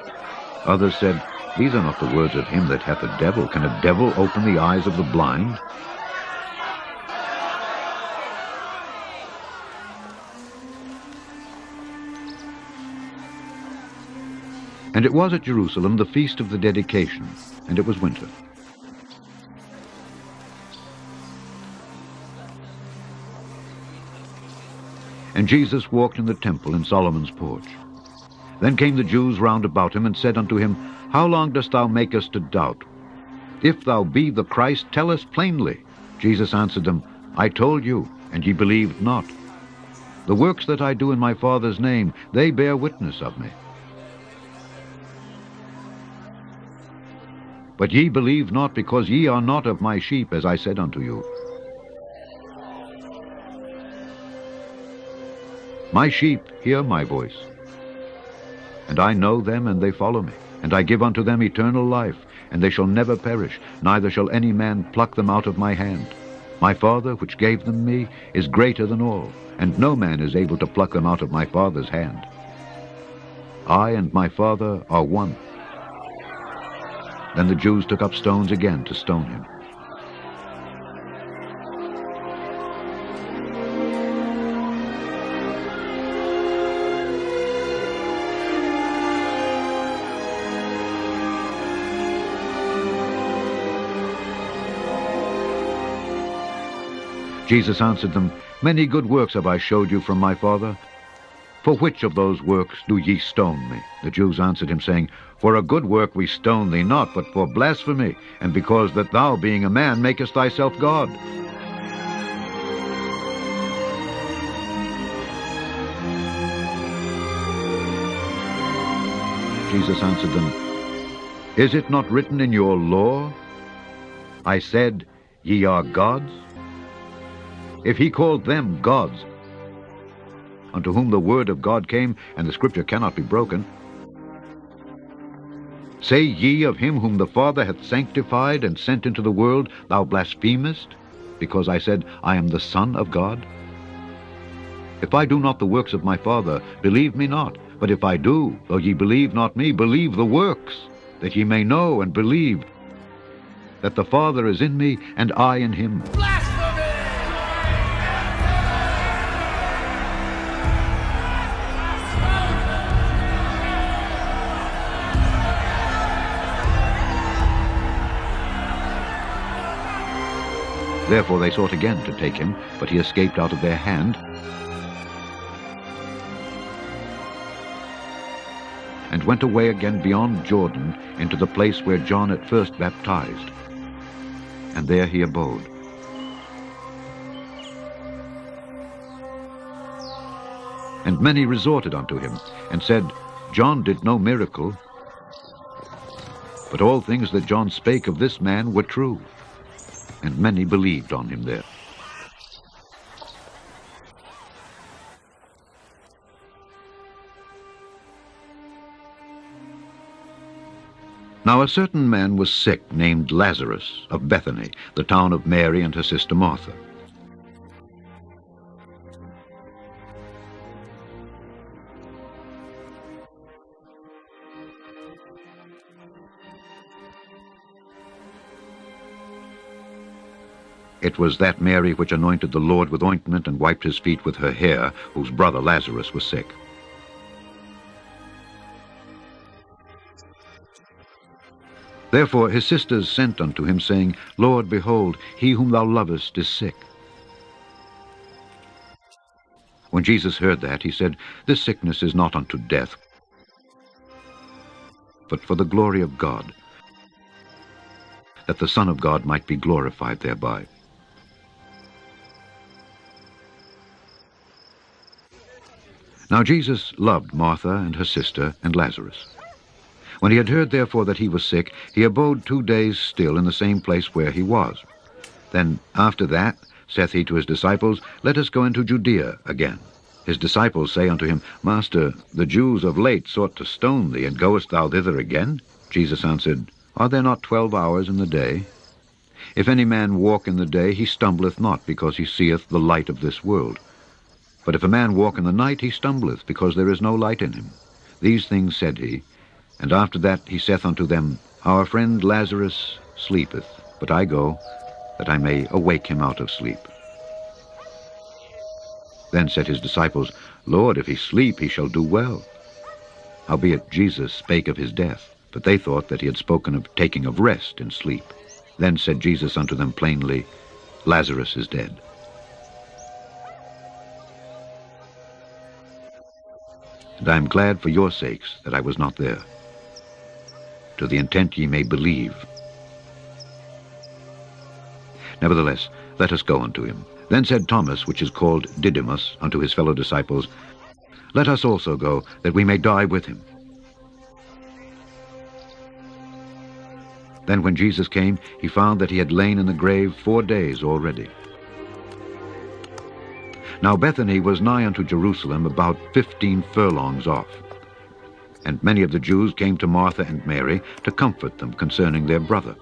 Others said, These are not the words of him that hath a devil. Can a devil open the eyes of the blind? And it was at Jerusalem the feast of the dedication, and it was winter. And Jesus walked in the temple in Solomon's porch. Then came the Jews round about him, and said unto him, How long dost thou make us to doubt? If thou be the Christ, tell us plainly. Jesus answered them, I told you, and ye believed not. The works that I do in my Father's name, they bear witness of me. But ye believe not, because ye are not of my sheep, as I said unto you. My sheep hear my voice, and I know them, and they follow me. And I give unto them eternal life, and they shall never perish, neither shall any man pluck them out of my hand. My Father, which gave them me, is greater than all, and no man is able to pluck them out of my Father's hand. I and my Father are one. Then the Jews took up stones again to stone him. Jesus answered them, Many good works have I showed you from my Father. For which of those works do ye stone me? The Jews answered him, saying, For a good work we stone thee not, but for blasphemy, and because that thou, being a man, makest thyself God. Jesus answered them, Is it not written in your law, I said, Ye are gods? If he called them gods, unto whom the word of God came, and the scripture cannot be broken, say ye of him whom the Father hath sanctified and sent into the world, Thou blasphemest, because I said, I am the Son of God? If I do not the works of my Father, believe me not. But if I do, though ye believe not me, believe the works, that ye may know and believe that the Father is in me, and I in him. Therefore they sought again to take him, but he escaped out of their hand, and went away again beyond Jordan into the place where John at first baptized. And there he abode. And many resorted unto him, and said, John did no miracle, but all things that John spake of this man were true. And many believed on him there. Now a certain man was sick, named Lazarus, of Bethany, the town of Mary and her sister Martha. It was that Mary which anointed the Lord with ointment and wiped his feet with her hair, whose brother Lazarus was sick. Therefore his sisters sent unto him, saying, Lord, behold, he whom thou lovest is sick. When Jesus heard that, he said, This sickness is not unto death, but for the glory of God, that the Son of God might be glorified thereby. Now Jesus loved Martha and her sister and Lazarus. When he had heard therefore that he was sick, he abode 2 days still in the same place where he was. Then after that saith he to his disciples, Let us go into Judea again. His disciples say unto him, Master, the Jews of late sought to stone thee, and goest thou thither again? Jesus answered, Are there not 12 hours in the day? If any man walk in the day, he stumbleth not, because he seeth the light of this world. But if a man walk in the night, he stumbleth, because there is no light in him. These things said he, and after that he saith unto them, Our friend Lazarus sleepeth, but I go, that I may awake him out of sleep. Then said his disciples, Lord, if he sleep, he shall do well. Howbeit Jesus spake of his death, but they thought that he had spoken of taking of rest in sleep. Then said Jesus unto them plainly, Lazarus is dead. And I am glad for your sakes that I was not there, to the intent ye may believe. Nevertheless, let us go unto him. Then said Thomas, which is called Didymus, unto his fellow disciples, Let us also go, that we may die with him. Then when Jesus came, he found that he had lain in the grave 4 days already. Now Bethany was nigh unto Jerusalem, about 15 furlongs off. And many of the Jews came to Martha and Mary to comfort them concerning their brother.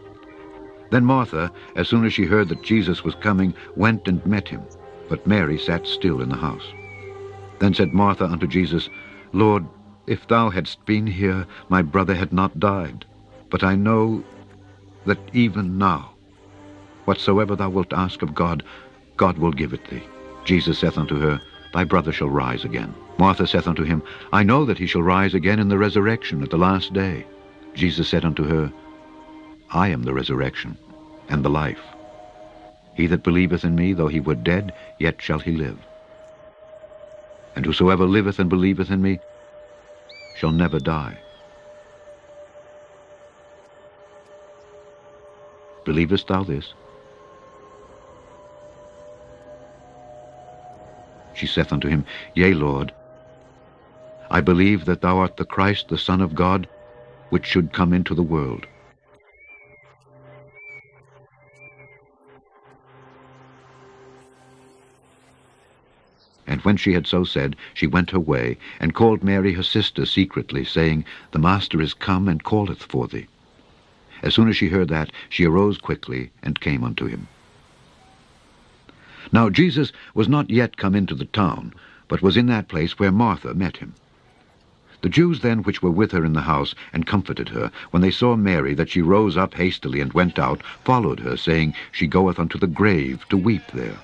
Then Martha, as soon as she heard that Jesus was coming, went and met him, but Mary sat still in the house. Then said Martha unto Jesus, Lord, if thou hadst been here, my brother had not died. But I know that even now, whatsoever thou wilt ask of God, God will give it thee. Jesus saith unto her, Thy brother shall rise again. Martha saith unto him, I know that he shall rise again in the resurrection at the last day. Jesus said unto her, I am the resurrection and the life. He that believeth in me, though he were dead, yet shall he live. And whosoever liveth and believeth in me shall never die. Believest thou this? She saith unto him, Yea, Lord, I believe that thou art the Christ, the Son of God, which should come into the world. And when she had so said, she went her way, and called Mary her sister secretly, saying, The Master is come, and calleth for thee. As soon as she heard that, she arose quickly, and came unto him. Now Jesus was not yet come into the town, but was in that place where Martha met him. The Jews then which were with her in the house, and comforted her, when they saw Mary, that she rose up hastily and went out, followed her, saying, She goeth unto the grave to weep there.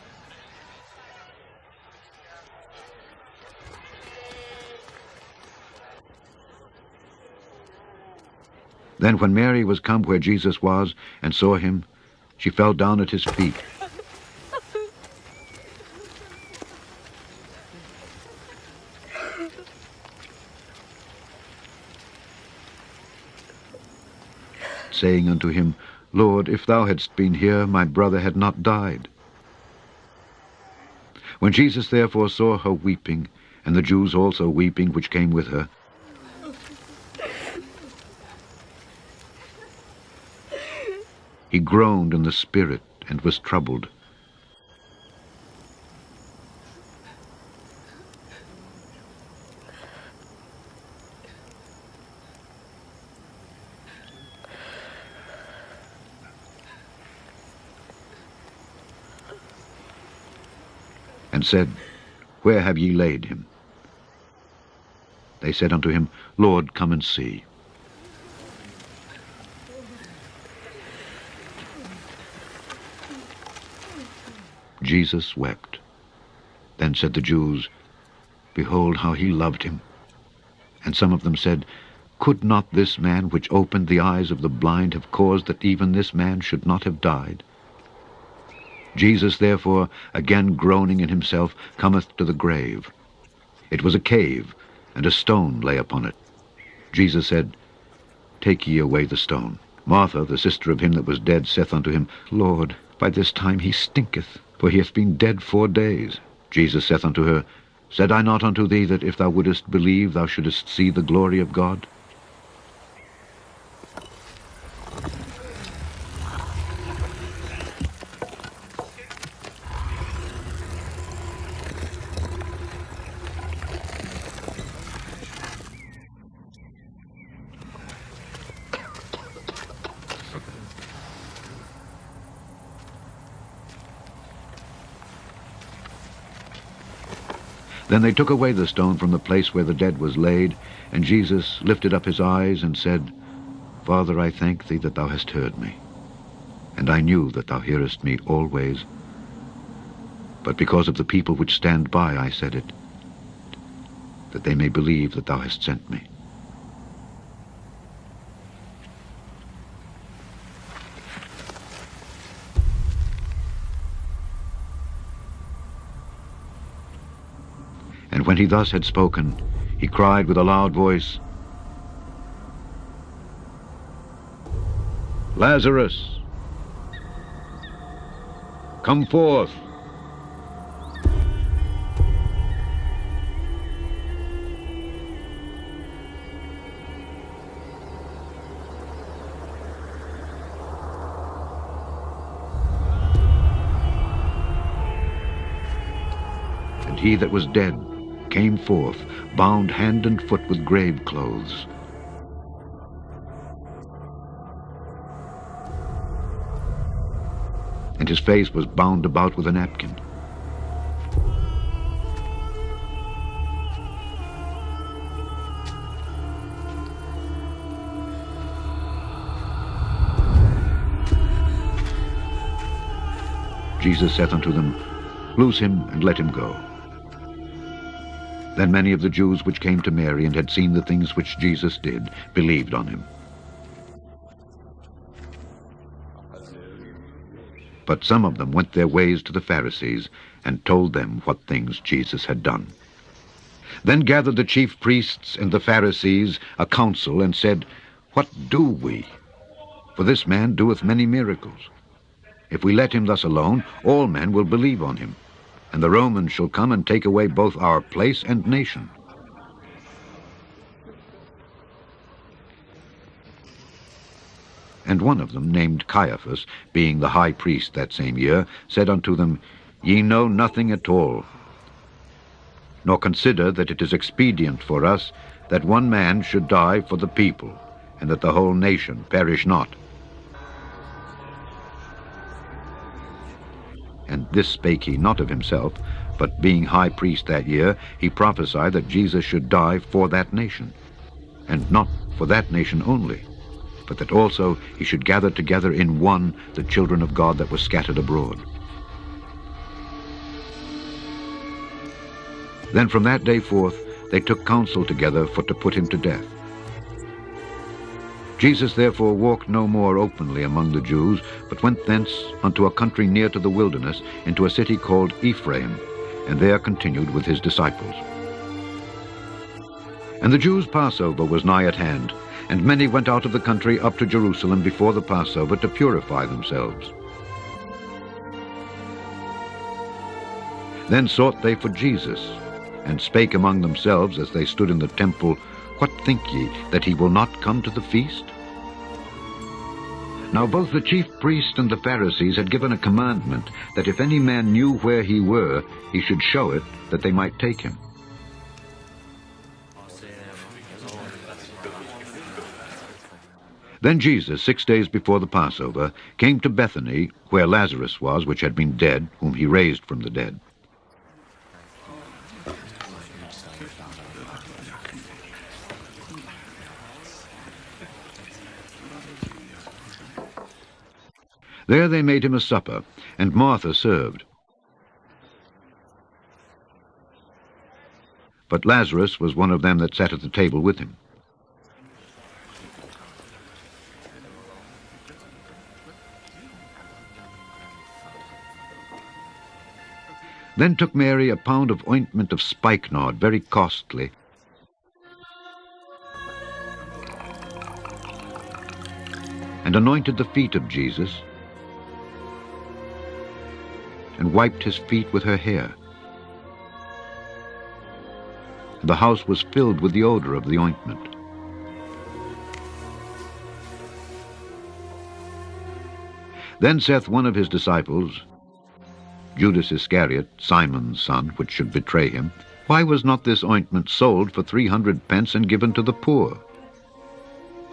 Then when Mary was come where Jesus was, and saw him, she fell down at his feet. Saying unto him, Lord, if thou hadst been here, my brother had not died. When Jesus therefore saw her weeping, and the Jews also weeping which came with her, he groaned in the spirit, and was troubled. And said, Where have ye laid him? They said unto him, Lord, come and see. Jesus wept. Then said the Jews, Behold how he loved him. And some of them said, Could not this man which opened the eyes of the blind have caused that even this man should not have died? Jesus therefore, again groaning in himself, cometh to the grave. It was a cave, and a stone lay upon it. Jesus said, Take ye away the stone. Martha, the sister of him that was dead, saith unto him, Lord, by this time he stinketh, for he hath been dead 4 days. Jesus saith unto her, Said I not unto thee that if thou wouldest believe, thou shouldest see the glory of God? Then they took away the stone from the place where the dead was laid, and Jesus lifted up his eyes and said, Father, I thank thee that thou hast heard me. And I knew that thou hearest me always. But because of the people which stand by I said it, that they may believe that thou hast sent me. And when he thus had spoken, he cried with a loud voice, Lazarus, come forth. And he that was dead came forth, bound hand and foot with grave clothes. And his face was bound about with a napkin. Jesus saith unto them, Loose him, and let him go. Then many of the Jews which came to Mary and had seen the things which Jesus did believed on him. But some of them went their ways to the Pharisees, and told them what things Jesus had done. Then gathered the chief priests and the Pharisees a council, and said, What do we? For this man doeth many miracles. If we let him thus alone, all men will believe on him, and the Romans shall come and take away both our place and nation. And one of them, named Caiaphas, being the high priest that same year, said unto them, Ye know nothing at all, nor consider that it is expedient for us that one man should die for the people, and that the whole nation perish not. And this spake he not of himself, but being high priest that year, he prophesied that Jesus should die for that nation, and not for that nation only, but that also he should gather together in one the children of God that were scattered abroad. Then from that day forth they took counsel together for to put him to death. Jesus therefore walked no more openly among the Jews, but went thence unto a country near to the wilderness, into a city called Ephraim, and there continued with his disciples. And the Jews' Passover was nigh at hand, and many went out of the country up to Jerusalem before the Passover to purify themselves. Then sought they for Jesus, and spake among themselves as they stood in the temple, What think ye, that he will not come to the feast? Now both the chief priests and the Pharisees had given a commandment that if any man knew where he were, he should show it, that they might take him. Then Jesus, 6 days before the Passover, came to Bethany, where Lazarus was, which had been dead, whom he raised from the dead. There they made him a supper, and Martha served. But Lazarus was one of them that sat at the table with him. Then took Mary a pound of ointment of spikenard, very costly, and anointed the feet of Jesus, and wiped his feet with her hair. The house was filled with the odor of the ointment. Then saith one of his disciples, Judas Iscariot, Simon's son, which should betray him, Why was not this ointment sold for 300 pence and given to the poor?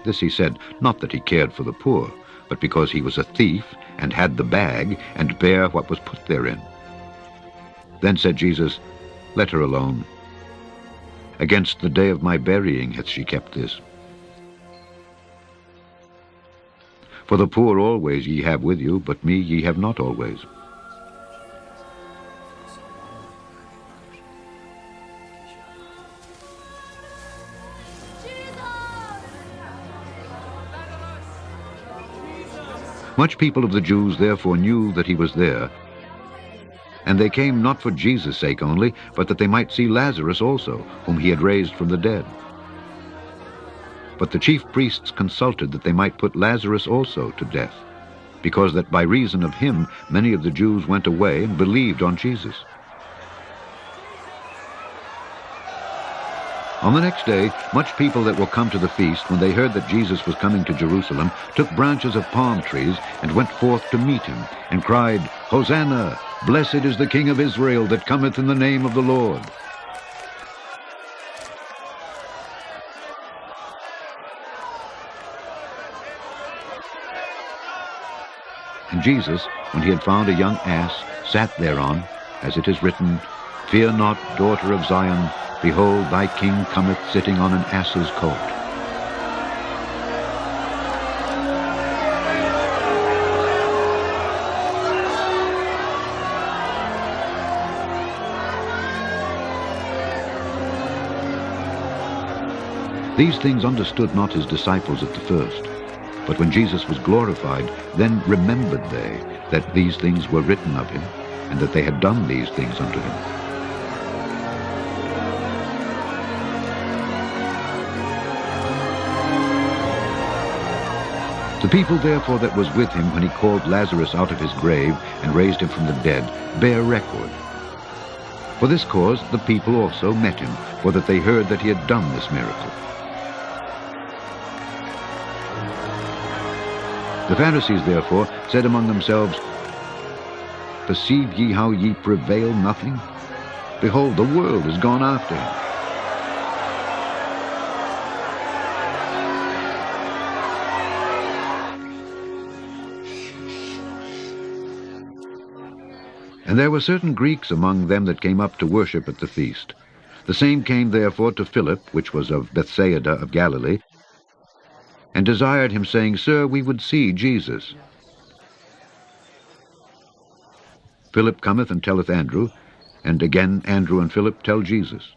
This he said, not that he cared for the poor, but because he was a thief, and had the bag, and bare what was put therein. Then said Jesus, Let her alone. Against the day of my burying hath she kept this. For the poor always ye have with you, but me ye have not always. Much people of the Jews therefore knew that he was there, and they came not for Jesus' sake only, but that they might see Lazarus also, whom he had raised from the dead. But the chief priests consulted that they might put Lazarus also to death, because that by reason of him many of the Jews went away and believed on Jesus. On the next day, much people that were come to the feast, when they heard that Jesus was coming to Jerusalem, took branches of palm trees, and went forth to meet him, and cried, Hosanna! Blessed is the King of Israel that cometh in the name of the Lord. And Jesus, when he had found a young ass, sat thereon, as it is written, Fear not, daughter of Zion, behold, thy king cometh sitting on an ass's colt. These things understood not his disciples at the first. But when Jesus was glorified, then remembered they that these things were written of him, and that they had done these things unto him. The people therefore that was with him when he called Lazarus out of his grave and raised him from the dead bear record. For this cause the people also met him, for that they heard that he had done this miracle. The Pharisees therefore said among themselves, Perceive ye how ye prevail nothing? Behold, the world is gone after him. And there were certain Greeks among them that came up to worship at the feast. The same came therefore to Philip, which was of Bethsaida of Galilee, and desired him, saying, Sir, we would see Jesus. Philip cometh and telleth Andrew, and again Andrew and Philip tell Jesus.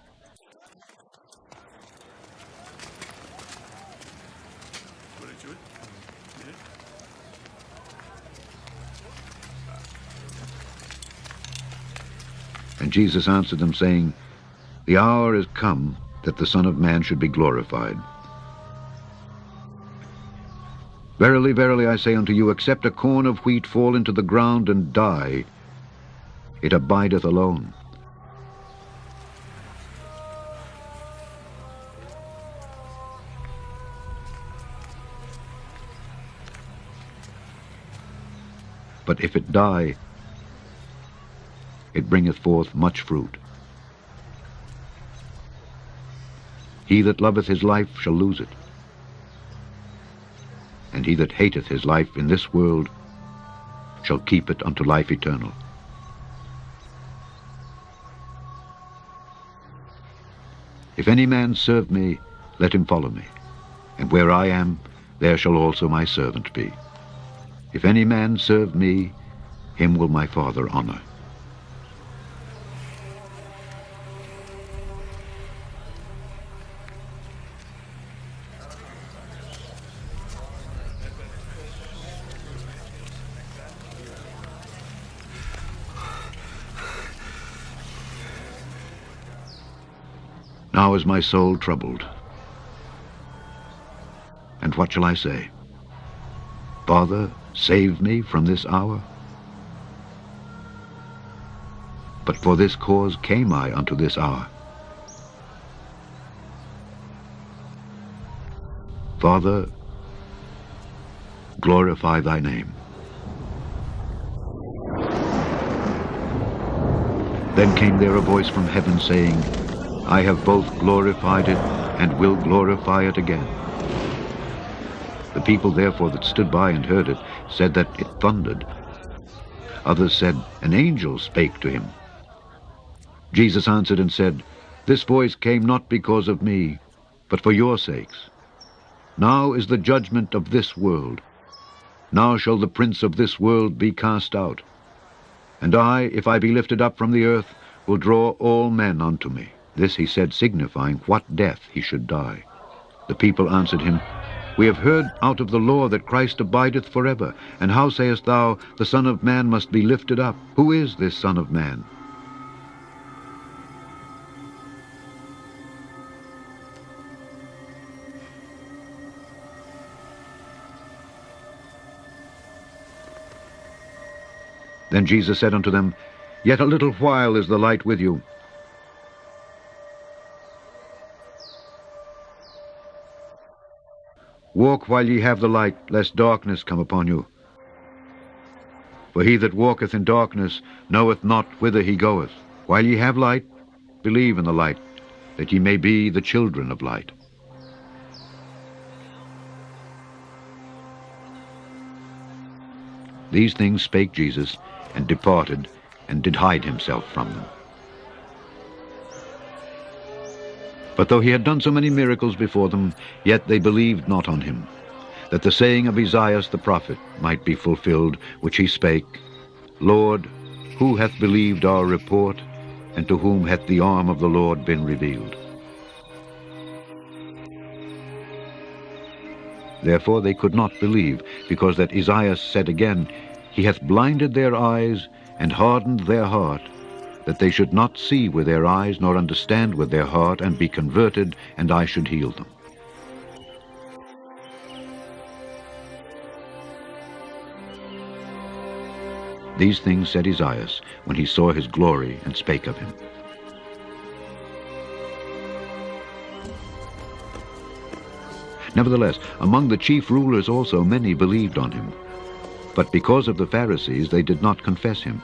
And Jesus answered them, saying, The hour is come that the Son of Man should be glorified. Verily, verily, I say unto you, except a corn of wheat fall into the ground and die, it abideth alone. But if it die, it bringeth forth much fruit. He that loveth his life shall lose it, and he that hateth his life in this world shall keep it unto life eternal. If any man serve me, let him follow me, and where I am, there shall also my servant be. If any man serve me, him will my Father honor. Now is my soul troubled. And what shall I say? Father, save me from this hour? But for this cause came I unto this hour. Father, glorify thy name. Then came there a voice from heaven, saying, I have both glorified it, and will glorify it again. The people therefore that stood by and heard it said that it thundered. Others said, An angel spake to him. Jesus answered and said, This voice came not because of me, but for your sakes. Now is the judgment of this world. Now shall the prince of this world be cast out. And I, if I be lifted up from the earth, will draw all men unto me. This he said, signifying what death he should die. The people answered him, We have heard out of the law that Christ abideth forever. And how sayest thou, the Son of Man must be lifted up? Who is this Son of Man? Then Jesus said unto them, Yet a little while is the light with you. Walk while ye have the light, lest darkness come upon you. For he that walketh in darkness knoweth not whither he goeth. While ye have light, believe in the light, that ye may be the children of light. These things spake Jesus, and departed, and did hide himself from them. But though he had done so many miracles before them, yet they believed not on him, that the saying of Esaias the prophet might be fulfilled, which he spake, Lord, who hath believed our report, and to whom hath the arm of the Lord been revealed? Therefore they could not believe, because that Esaias said again, He hath blinded their eyes, and hardened their heart, that they should not see with their eyes, nor understand with their heart, and be converted, and I should heal them. These things said Esaias, when he saw his glory, and spake of him. Nevertheless, among the chief rulers also many believed on him. But because of the Pharisees they did not confess him,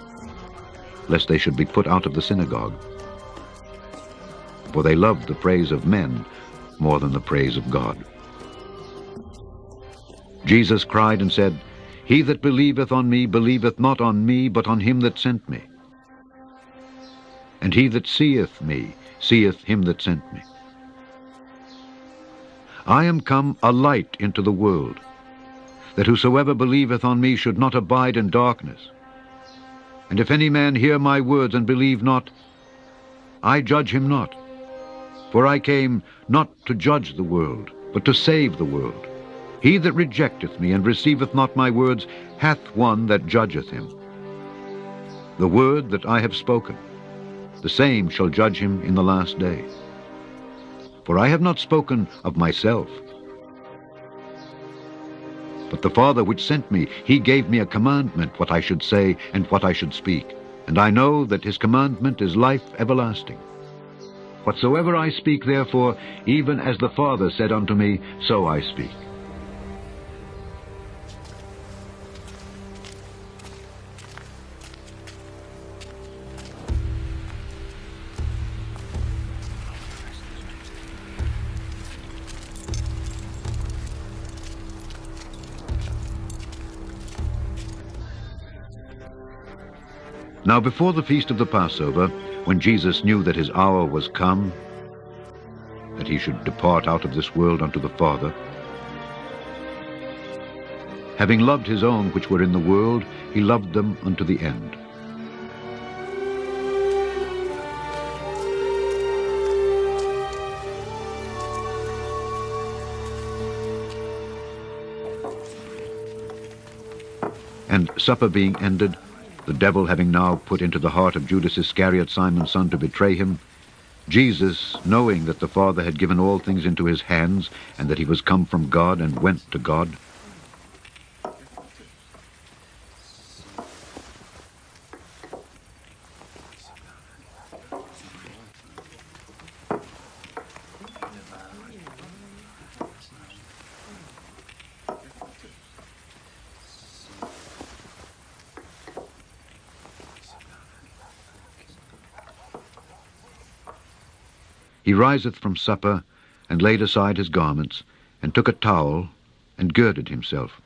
lest they should be put out of the synagogue. For they loved the praise of men more than the praise of God. Jesus cried and said, He that believeth on me believeth not on me, but on him that sent me. And he that seeth me seeth him that sent me. I am come a light into the world, that whosoever believeth on me should not abide in darkness. And if any man hear my words and believe not, I judge him not. For I came not to judge the world, but to save the world. He that rejecteth me and receiveth not my words hath one that judgeth him. The word that I have spoken, the same shall judge him in the last day. For I have not spoken of myself, but the Father which sent me, he gave me a commandment what I should say and what I should speak. And I know that his commandment is life everlasting. Whatsoever I speak therefore, even as the Father said unto me, so I speak. Now before the feast of the Passover, when Jesus knew that his hour was come, that he should depart out of this world unto the Father, having loved his own which were in the world, he loved them unto the end. And supper being ended, the devil having now put into the heart of Judas Iscariot, Simon's son, to betray him, Jesus, knowing that the Father had given all things into his hands, and that he was come from God and went to God, he riseth from supper, and laid aside his garments, and took a towel, and girded himself.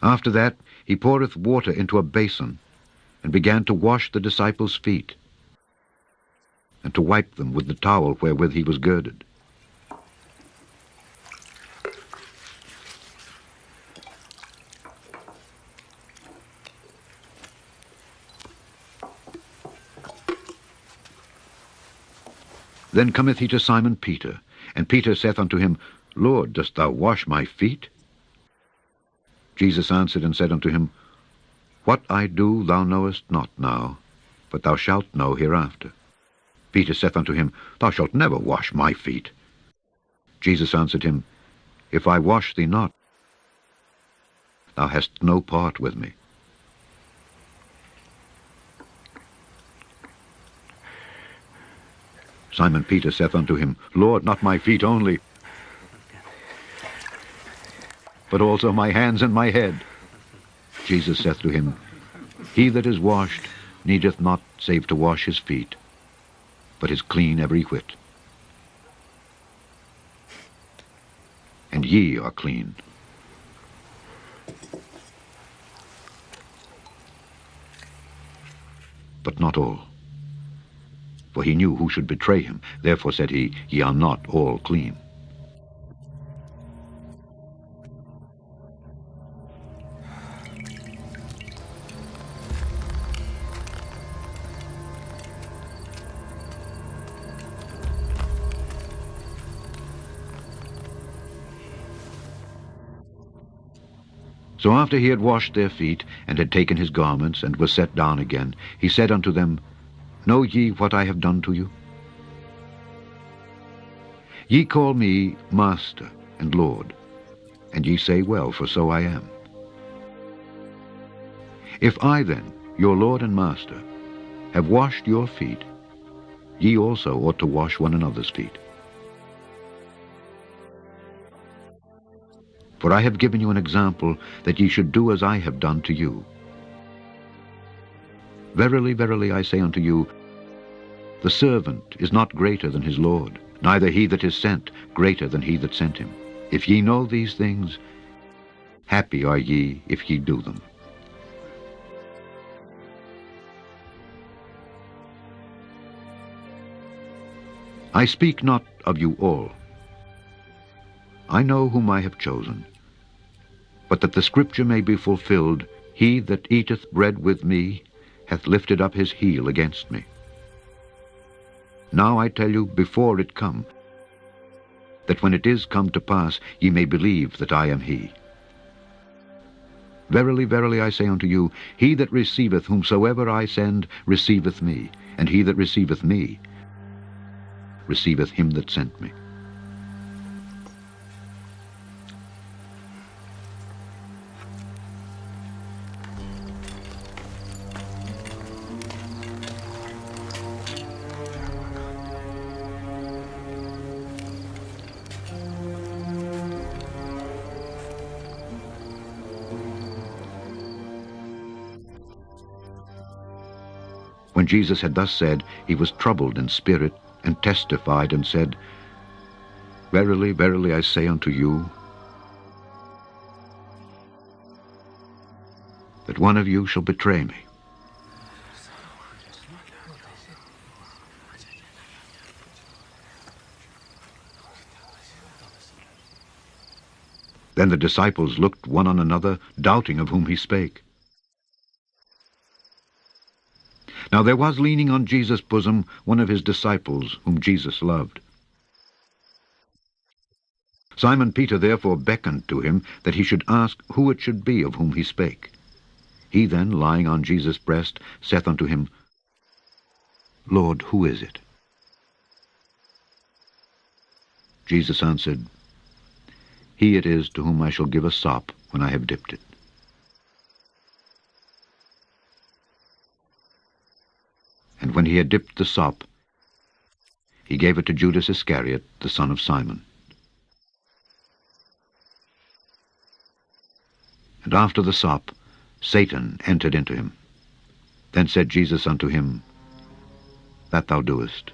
After that he poureth water into a basin, and began to wash the disciples' feet, and to wipe them with the towel wherewith he was girded. Then cometh he to Simon Peter, and Peter saith unto him, Lord, dost thou wash my feet? Jesus answered and said unto him, What I do thou knowest not now, but thou shalt know hereafter. Peter saith unto him, Thou shalt never wash my feet. Jesus answered him, If I wash thee not, thou hast no part with me. Simon Peter saith unto him, Lord, not my feet only, but also my hands and my head. Jesus saith to him, He that is washed needeth not save to wash his feet, but is clean every whit. And ye are clean, but not all. For he knew who should betray him. Therefore said he, Ye are not all clean. So after he had washed their feet, and had taken his garments, and was set down again, he said unto them, Know ye what I have done to you? Ye call me Master and Lord, and ye say well, for so I am. If I then, your Lord and Master, have washed your feet, ye also ought to wash one another's feet. For I have given you an example, that ye should do as I have done to you. Verily, verily, I say unto you, The servant is not greater than his Lord, neither he that is sent greater than he that sent him. If ye know these things, happy are ye if ye do them. I speak not of you all. I know whom I have chosen. But that the scripture may be fulfilled, he that eateth bread with me hath lifted up his heel against me. Now I tell you before it come, that when it is come to pass, ye may believe that I am he. Verily, verily, I say unto you, he that receiveth whomsoever I send receiveth me, and he that receiveth me receiveth him that sent me. When Jesus had thus said, he was troubled in spirit, and testified, and said, Verily, verily, I say unto you, that one of you shall betray me. Then the disciples looked one on another, doubting of whom he spake. Now there was leaning on Jesus' bosom one of his disciples, whom Jesus loved. Simon Peter therefore beckoned to him, that he should ask who it should be of whom he spake. He then, lying on Jesus' breast, saith unto him, Lord, who is it? Jesus answered, He it is to whom I shall give a sop when I have dipped it. And when he had dipped the sop, he gave it to Judas Iscariot, the son of Simon. And after the sop, Satan entered into him. Then said Jesus unto him, That thou doest,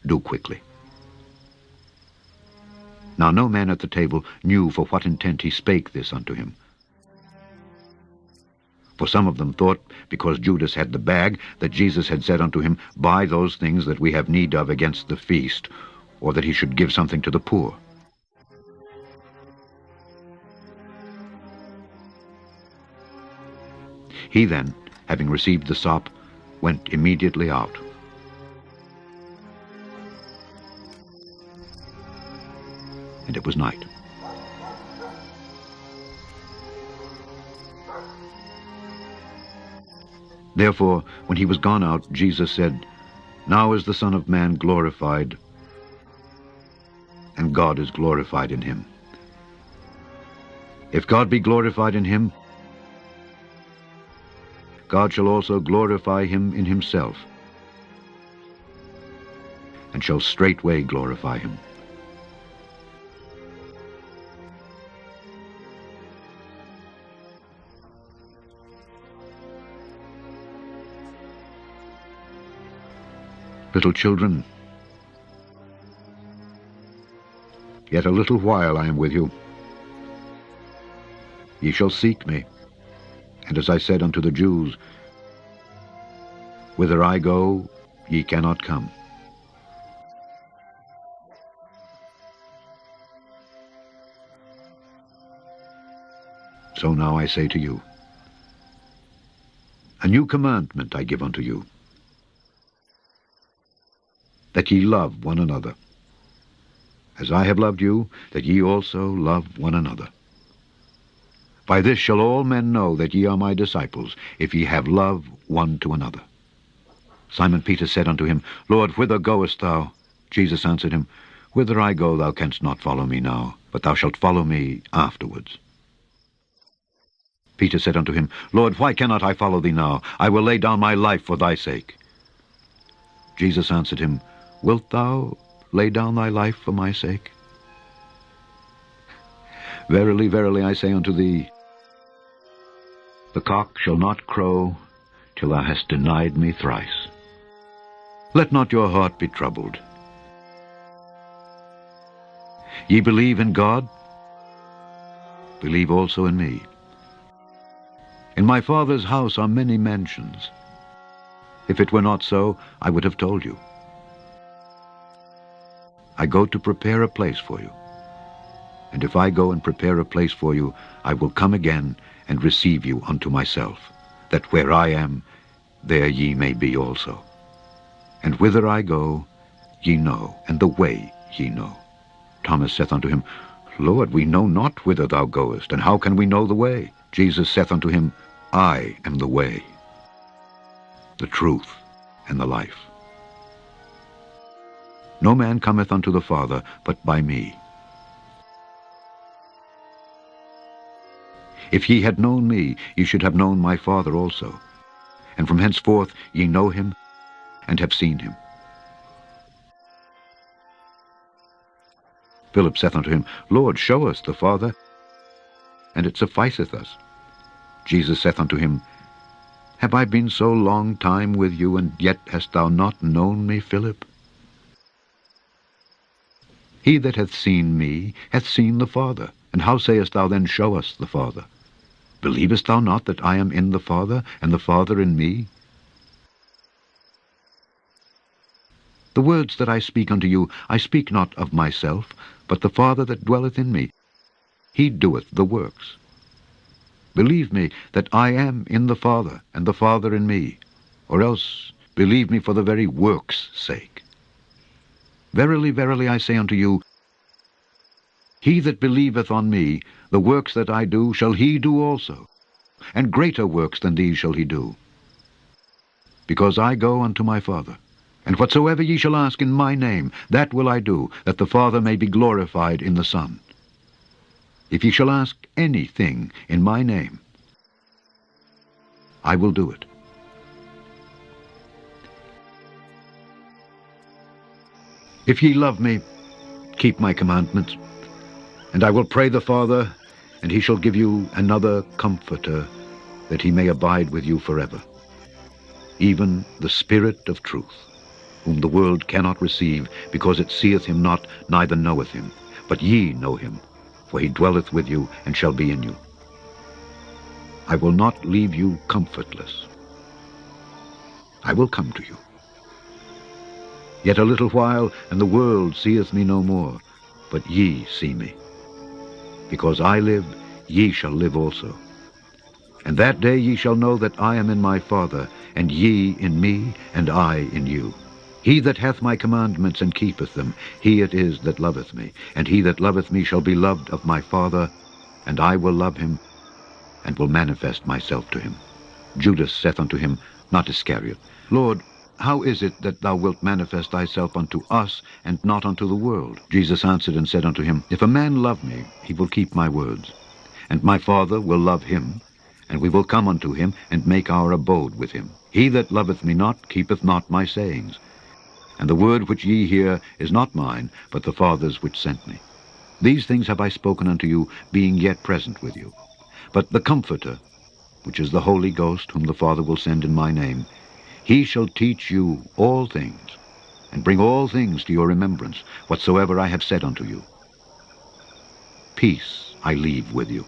do quickly. Now no man at the table knew for what intent he spake this unto him. For some of them thought, because Judas had the bag, that Jesus had said unto him, Buy those things that we have need of against the feast, or that he should give something to the poor. He then, having received the sop, went immediately out. And it was night. Therefore, when he was gone out, Jesus said, Now is the Son of Man glorified, and God is glorified in him. If God be glorified in him, God shall also glorify him in himself, and shall straightway glorify him. Little children, yet a little while I am with you. Ye shall seek me, and as I said unto the Jews, Whither I go, ye cannot come. So now I say to you, a new commandment I give unto you, that ye love one another. As I have loved you, that ye also love one another. By this shall all men know that ye are my disciples, if ye have love one to another. Simon Peter said unto him, Lord, whither goest thou? Jesus answered him, Whither I go thou canst not follow me now, but thou shalt follow me afterwards. Peter said unto him, Lord, why cannot I follow thee now? I will lay down my life for thy sake. Jesus answered him, Wilt thou lay down thy life for my sake? Verily, verily, I say unto thee, the cock shall not crow till thou hast denied me thrice. Let not your heart be troubled. Ye believe in God? Believe also in me. In my Father's house are many mansions. If it were not so, I would have told you. I go to prepare a place for you. And if I go and prepare a place for you, I will come again and receive you unto myself, that where I am, there ye may be also. And whither I go, ye know, and the way ye know. Thomas saith unto him, Lord, we know not whither thou goest, and how can we know the way? Jesus saith unto him, I am the way, the truth, and the life. No man cometh unto the Father but by me. If ye had known me, ye should have known my Father also. And from henceforth ye know him, and have seen him. Philip saith unto him, Lord, show us the Father, and it sufficeth us. Jesus saith unto him, Have I been so long time with you, and yet hast thou not known me, Philip? He that hath seen me hath seen the Father. And how sayest thou then, Show us the Father? Believest thou not that I am in the Father, and the Father in me? The words that I speak unto you, I speak not of myself, but the Father that dwelleth in me, he doeth the works. Believe me that I am in the Father, and the Father in me, or else believe me for the very works' sake. Verily, verily, I say unto you, he that believeth on me, the works that I do shall he do also, and greater works than these shall he do. Because I go unto my Father. And whatsoever ye shall ask in my name, that will I do, that the Father may be glorified in the Son. If ye shall ask anything in my name, I will do it. If ye love me, keep my commandments. And I will pray the Father, and he shall give you another Comforter, that he may abide with you forever, even the Spirit of truth, whom the world cannot receive, because it seeth him not, neither knoweth him. But ye know him, for he dwelleth with you, and shall be in you. I will not leave you comfortless. I will come to you. Yet a little while, and the world seeth me no more, but ye see me. Because I live, ye shall live also. And that day ye shall know that I am in my Father, and ye in me, and I in you. He that hath my commandments and keepeth them, he it is that loveth me. And he that loveth me shall be loved of my Father, and I will love him, and will manifest myself to him. Judas saith unto him, not Iscariot, Lord, how is it that thou wilt manifest thyself unto us, and not unto the world? Jesus answered and said unto him, If a man love me, he will keep my words. And my Father will love him, and we will come unto him, and make our abode with him. He that loveth me not keepeth not my sayings. And the word which ye hear is not mine, but the Father's which sent me. These things have I spoken unto you, being yet present with you. But the Comforter, which is the Holy Ghost, whom the Father will send in my name, he shall teach you all things, and bring all things to your remembrance, whatsoever I have said unto you. Peace I leave with you.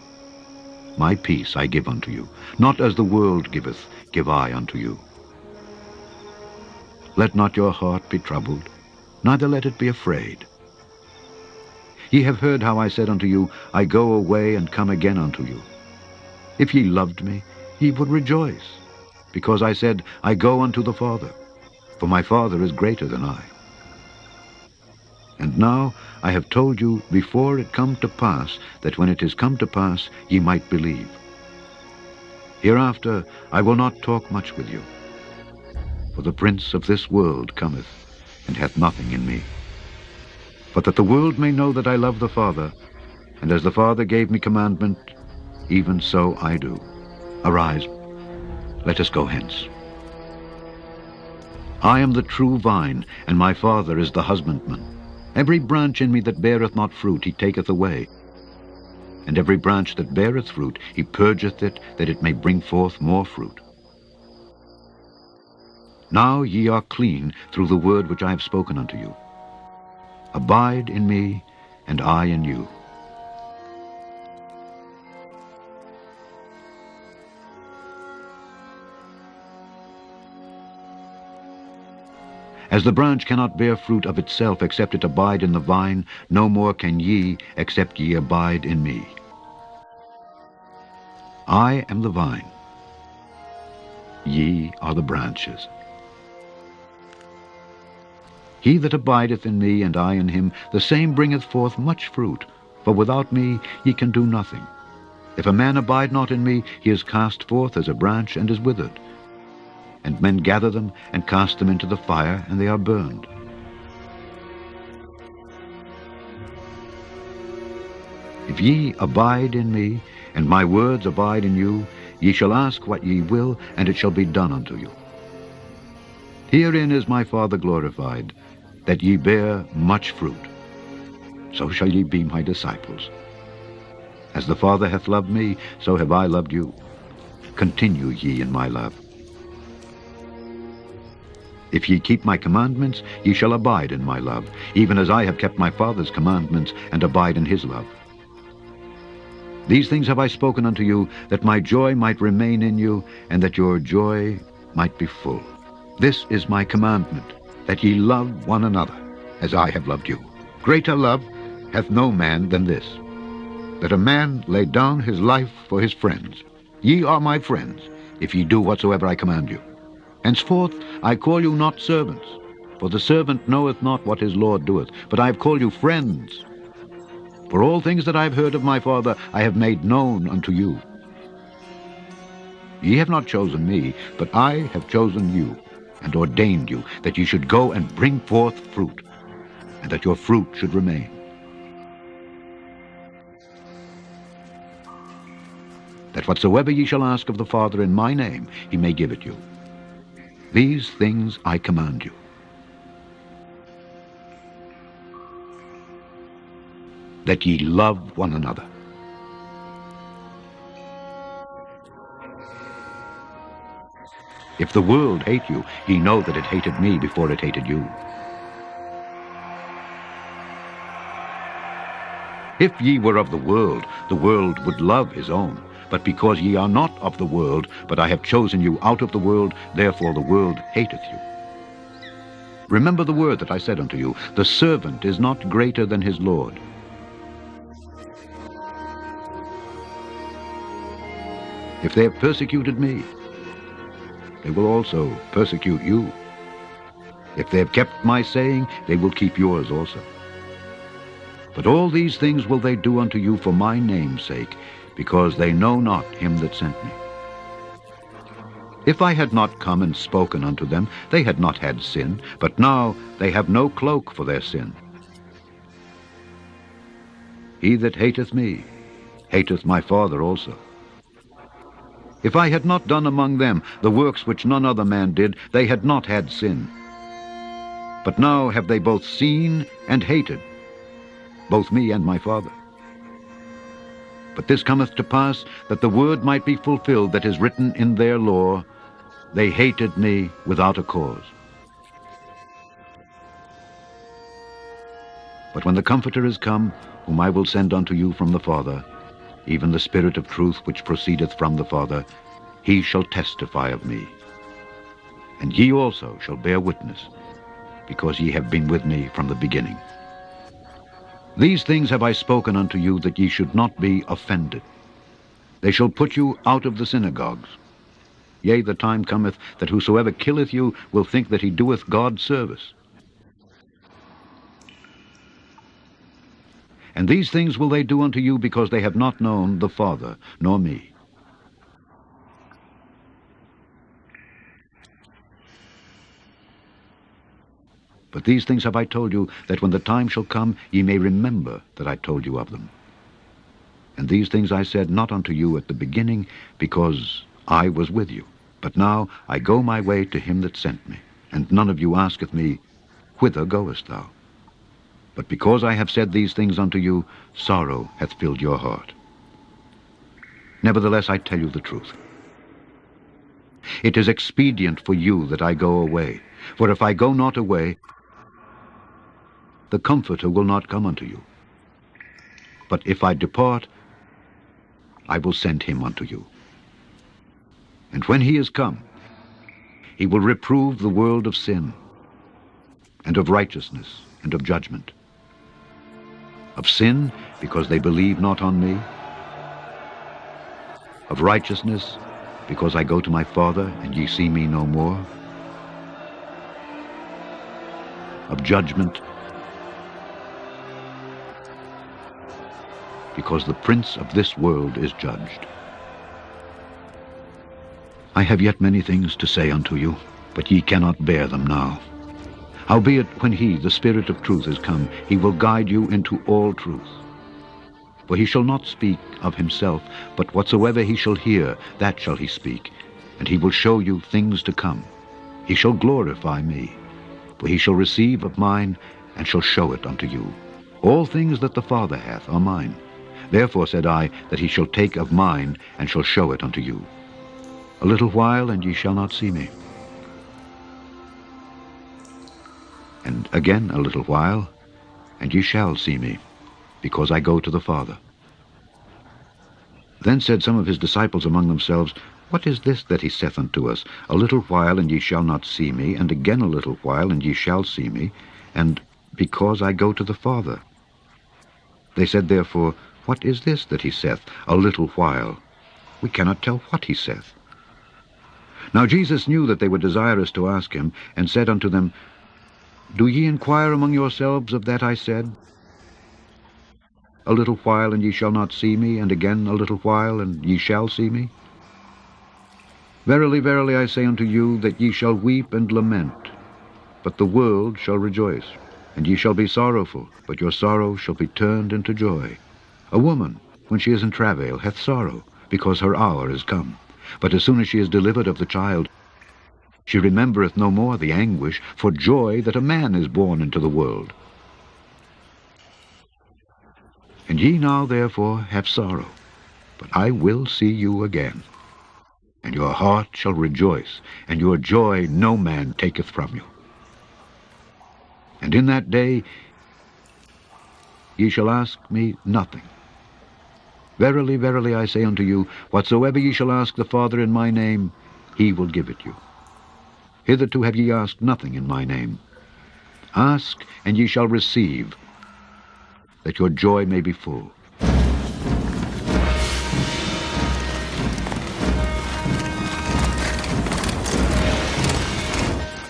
My peace I give unto you. Not as the world giveth, give I unto you. Let not your heart be troubled, neither let it be afraid. Ye have heard how I said unto you, I go away and come again unto you. If ye loved me, ye would rejoice, because I said, I go unto the Father, for my Father is greater than I. And now I have told you before it come to pass, that when it is come to pass, ye might believe. Hereafter I will not talk much with you, for the prince of this world cometh, and hath nothing in me. But that the world may know that I love the Father, and as the Father gave me commandment, even so I do. Arise, let us go hence. I am the true vine, and my Father is the husbandman. Every branch in me that beareth not fruit he taketh away, and every branch that beareth fruit he purgeth it, that it may bring forth more fruit. Now ye are clean through the word which I have spoken unto you. Abide in me, and I in you. As the branch cannot bear fruit of itself except it abide in the vine, no more can ye except ye abide in me. I am the vine, ye are the branches. He that abideth in me, and I in him, the same bringeth forth much fruit, for without me ye can do nothing. If a man abide not in me, he is cast forth as a branch, and is withered. And men gather them, and cast them into the fire, and they are burned. If ye abide in me, and my words abide in you, ye shall ask what ye will, and it shall be done unto you. Herein is my Father glorified, that ye bear much fruit. So shall ye be my disciples. As the Father hath loved me, so have I loved you. Continue ye in my love. If ye keep my commandments, ye shall abide in my love, even as I have kept my Father's commandments, and abide in his love. These things have I spoken unto you, that my joy might remain in you, and that your joy might be full. This is my commandment, that ye love one another, as I have loved you. Greater love hath no man than this, that a man lay down his life for his friends. Ye are my friends, if ye do whatsoever I command you. Henceforth I call you not servants, for the servant knoweth not what his Lord doeth, but I have called you friends. For all things that I have heard of my Father I have made known unto you. Ye have not chosen me, but I have chosen you, and ordained you, that ye should go and bring forth fruit, and that your fruit should remain. That whatsoever ye shall ask of the Father in my name, he may give it you. These things I command you. That ye love one another. If the world hate you, ye know that it hated me before it hated you. If ye were of the world would love his own. But because ye are not of the world, but I have chosen you out of the world, therefore the world hateth you. Remember the word that I said unto you, the servant is not greater than his Lord. If they have persecuted me, they will also persecute you. If they have kept my saying, they will keep yours also. But all these things will they do unto you for my name's sake, because they know not him that sent me. If I had not come and spoken unto them, they had not had sin, but now they have no cloak for their sin. He that hateth me, hateth my Father also. If I had not done among them the works which none other man did, they had not had sin. But now have they both seen and hated, both me and my Father. But this cometh to pass, that the word might be fulfilled that is written in their law, they hated me without a cause. But when the Comforter is come, whom I will send unto you from the Father, even the Spirit of truth which proceedeth from the Father, he shall testify of me. And ye also shall bear witness, because ye have been with me from the beginning. These things have I spoken unto you, that ye should not be offended. They shall put you out of the synagogues. Yea, the time cometh, that whosoever killeth you will think that he doeth God service. And these things will they do unto you, because they have not known the Father, nor me. But these things have I told you, that when the time shall come, ye may remember that I told you of them. And these things I said not unto you at the beginning, because I was with you. But now I go my way to him that sent me. And none of you asketh me, Whither goest thou? But because I have said these things unto you, sorrow hath filled your heart. Nevertheless I tell you the truth. It is expedient for you that I go away. For if I go not away, the Comforter will not come unto you. But if I depart, I will send him unto you. And when he is come, he will reprove the world of sin, and of righteousness, and of judgment. Of sin, because they believe not on me. Of righteousness, because I go to my Father, and ye see me no more. Of judgment, because the prince of this world is judged. I have yet many things to say unto you, but ye cannot bear them now. Howbeit, when he, the Spirit of truth, is come, he will guide you into all truth. For he shall not speak of himself, but whatsoever he shall hear, that shall he speak, and he will show you things to come. He shall glorify me, for he shall receive of mine, and shall show it unto you. All things that the Father hath are mine. Therefore said I, that he shall take of mine, and shall show it unto you. A little while, and ye shall not see me. And again a little while, and ye shall see me, because I go to the Father. Then said some of his disciples among themselves, What is this that he saith unto us? A little while, and ye shall not see me, and again a little while, and ye shall see me, and because I go to the Father. They said therefore, What is this that he saith? A little while. We cannot tell what he saith. Now Jesus knew that they were desirous to ask him, and said unto them, Do ye inquire among yourselves of that I said? A little while, and ye shall not see me, and again a little while, and ye shall see me? Verily, verily, I say unto you, that ye shall weep and lament, but the world shall rejoice. And ye shall be sorrowful, but your sorrow shall be turned into joy. A woman, when she is in travail, hath sorrow, because her hour is come. But as soon as she is delivered of the child, she remembereth no more the anguish for joy that a man is born into the world. And ye now therefore have sorrow, but I will see you again. And your heart shall rejoice, and your joy no man taketh from you. And in that day ye shall ask me nothing. Verily, verily, I say unto you, whatsoever ye shall ask the Father in my name, he will give it you. Hitherto have ye asked nothing in my name. Ask, and ye shall receive, that your joy may be full.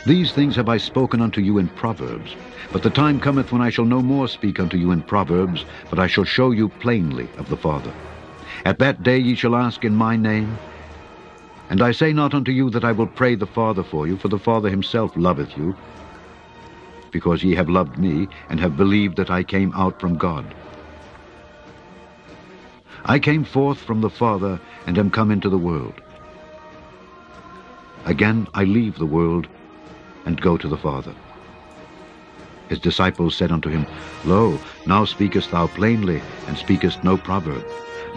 These things have I spoken unto you in Proverbs. But the time cometh when I shall no more speak unto you in Proverbs, but I shall show you plainly of the Father. At that day ye shall ask in my name. And I say not unto you that I will pray the Father for you, for the Father himself loveth you, because ye have loved me, and have believed that I came out from God. I came forth from the Father, and am come into the world. Again I leave the world, and go to the Father. His disciples said unto him, Lo, now speakest thou plainly, and speakest no proverb.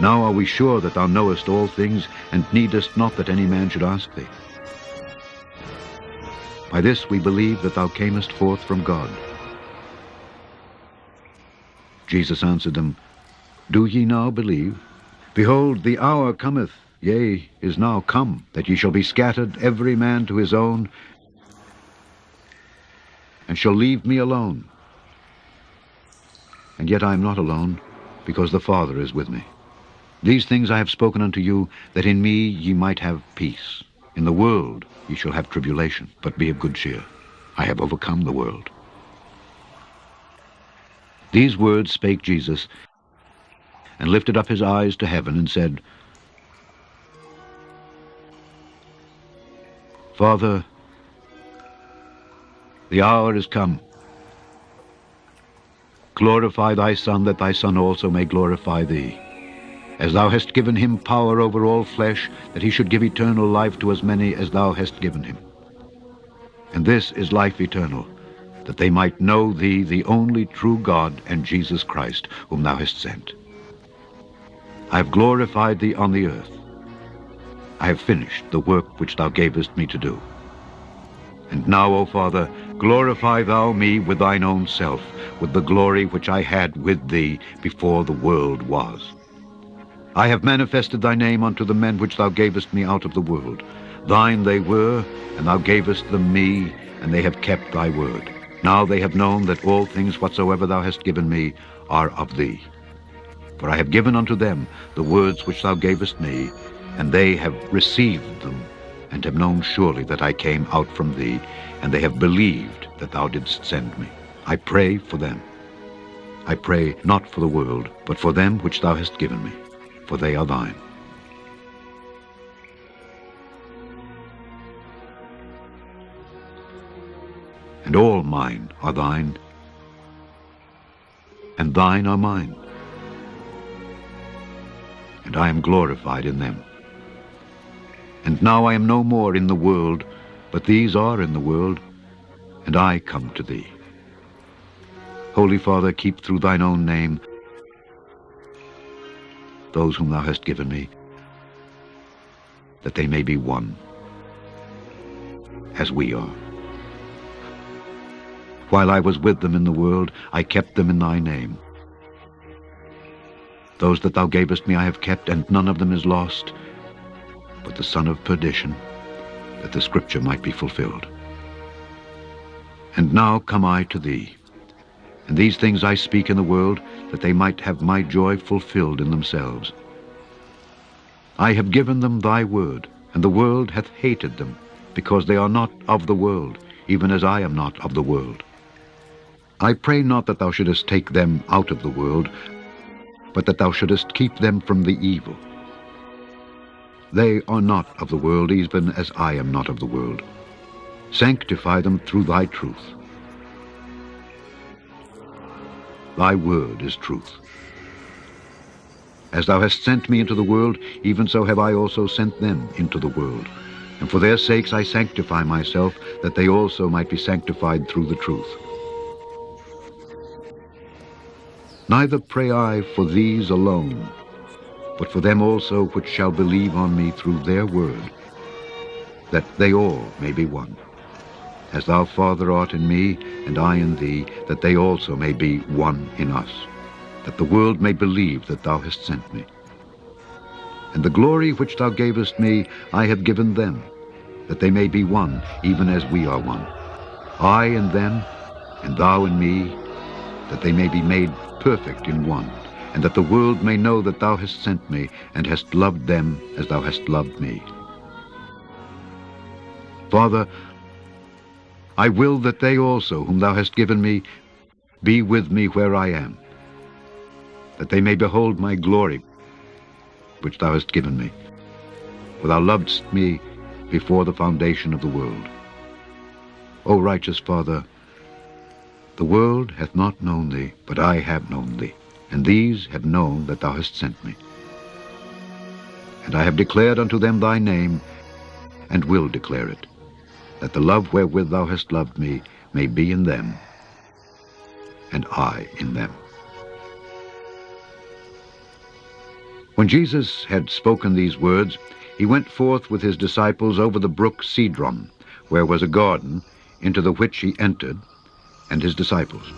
Now are we sure that thou knowest all things, and needest not that any man should ask thee. By this we believe that thou camest forth from God. Jesus answered them, Do ye now believe? Behold, the hour cometh, yea, is now come, that ye shall be scattered every man to his own, and shall leave me alone. And yet I am not alone, because the Father is with me. These things I have spoken unto you, that in me ye might have peace. In the world ye shall have tribulation, but be of good cheer. I have overcome the world. These words spake Jesus, and lifted up his eyes to heaven, and said, Father, the hour is come. Glorify thy Son, that thy Son also may glorify thee. As thou hast given him power over all flesh, that he should give eternal life to as many as thou hast given him. And this is life eternal, that they might know thee, the only true God, and Jesus Christ, whom thou hast sent. I have glorified thee on the earth. I have finished the work which thou gavest me to do. And now, O Father, glorify thou me with thine own self, with the glory which I had with thee before the world was. I have manifested thy name unto the men which thou gavest me out of the world. Thine they were, and thou gavest them me, and they have kept thy word. Now they have known that all things whatsoever thou hast given me are of thee. For I have given unto them the words which thou gavest me, and they have received them, and have known surely that I came out from thee, and they have believed that thou didst send me. I pray for them. I pray not for the world, but for them which thou hast given me, for they are thine. And all mine are thine, and thine are mine, and I am glorified in them. And now I am no more in the world, but these are in the world, and I come to thee. Holy Father, keep through thine own name those whom thou hast given me, that they may be one, as we are. While I was with them in the world, I kept them in thy name. Those that thou gavest me I have kept, and none of them is lost, but the son of perdition, that the scripture might be fulfilled. And now come I to thee, and these things I speak in the world, that they might have my joy fulfilled in themselves. I have given them thy word, and the world hath hated them, because they are not of the world, even as I am not of the world. I pray not that thou shouldest take them out of the world, but that thou shouldest keep them from the evil. They are not of the world, even as I am not of the world. Sanctify them through thy truth. Thy word is truth. As thou hast sent me into the world, even so have I also sent them into the world. And for their sakes I sanctify myself, that they also might be sanctified through the truth. Neither pray I for these alone, but for them also which shall believe on me through their word, that they all may be one. As thou, Father, art in me, and I in thee, that they also may be one in us, that the world may believe that thou hast sent me. And the glory which thou gavest me I have given them, that they may be one, even as we are one. I in them, and thou in me, that they may be made perfect in one, and that the world may know that thou hast sent me, and hast loved them as thou hast loved me. Father, I will that they also, whom thou hast given me, be with me where I am, that they may behold my glory, which thou hast given me, for thou lovedst me before the foundation of the world. O righteous Father, the world hath not known thee, but I have known thee, and these have known that thou hast sent me. And I have declared unto them thy name, and will declare it, that the love wherewith thou hast loved me may be in them, and I in them. When Jesus had spoken these words, he went forth with his disciples over the brook Cedron, where was a garden, into the which he entered, and his disciples.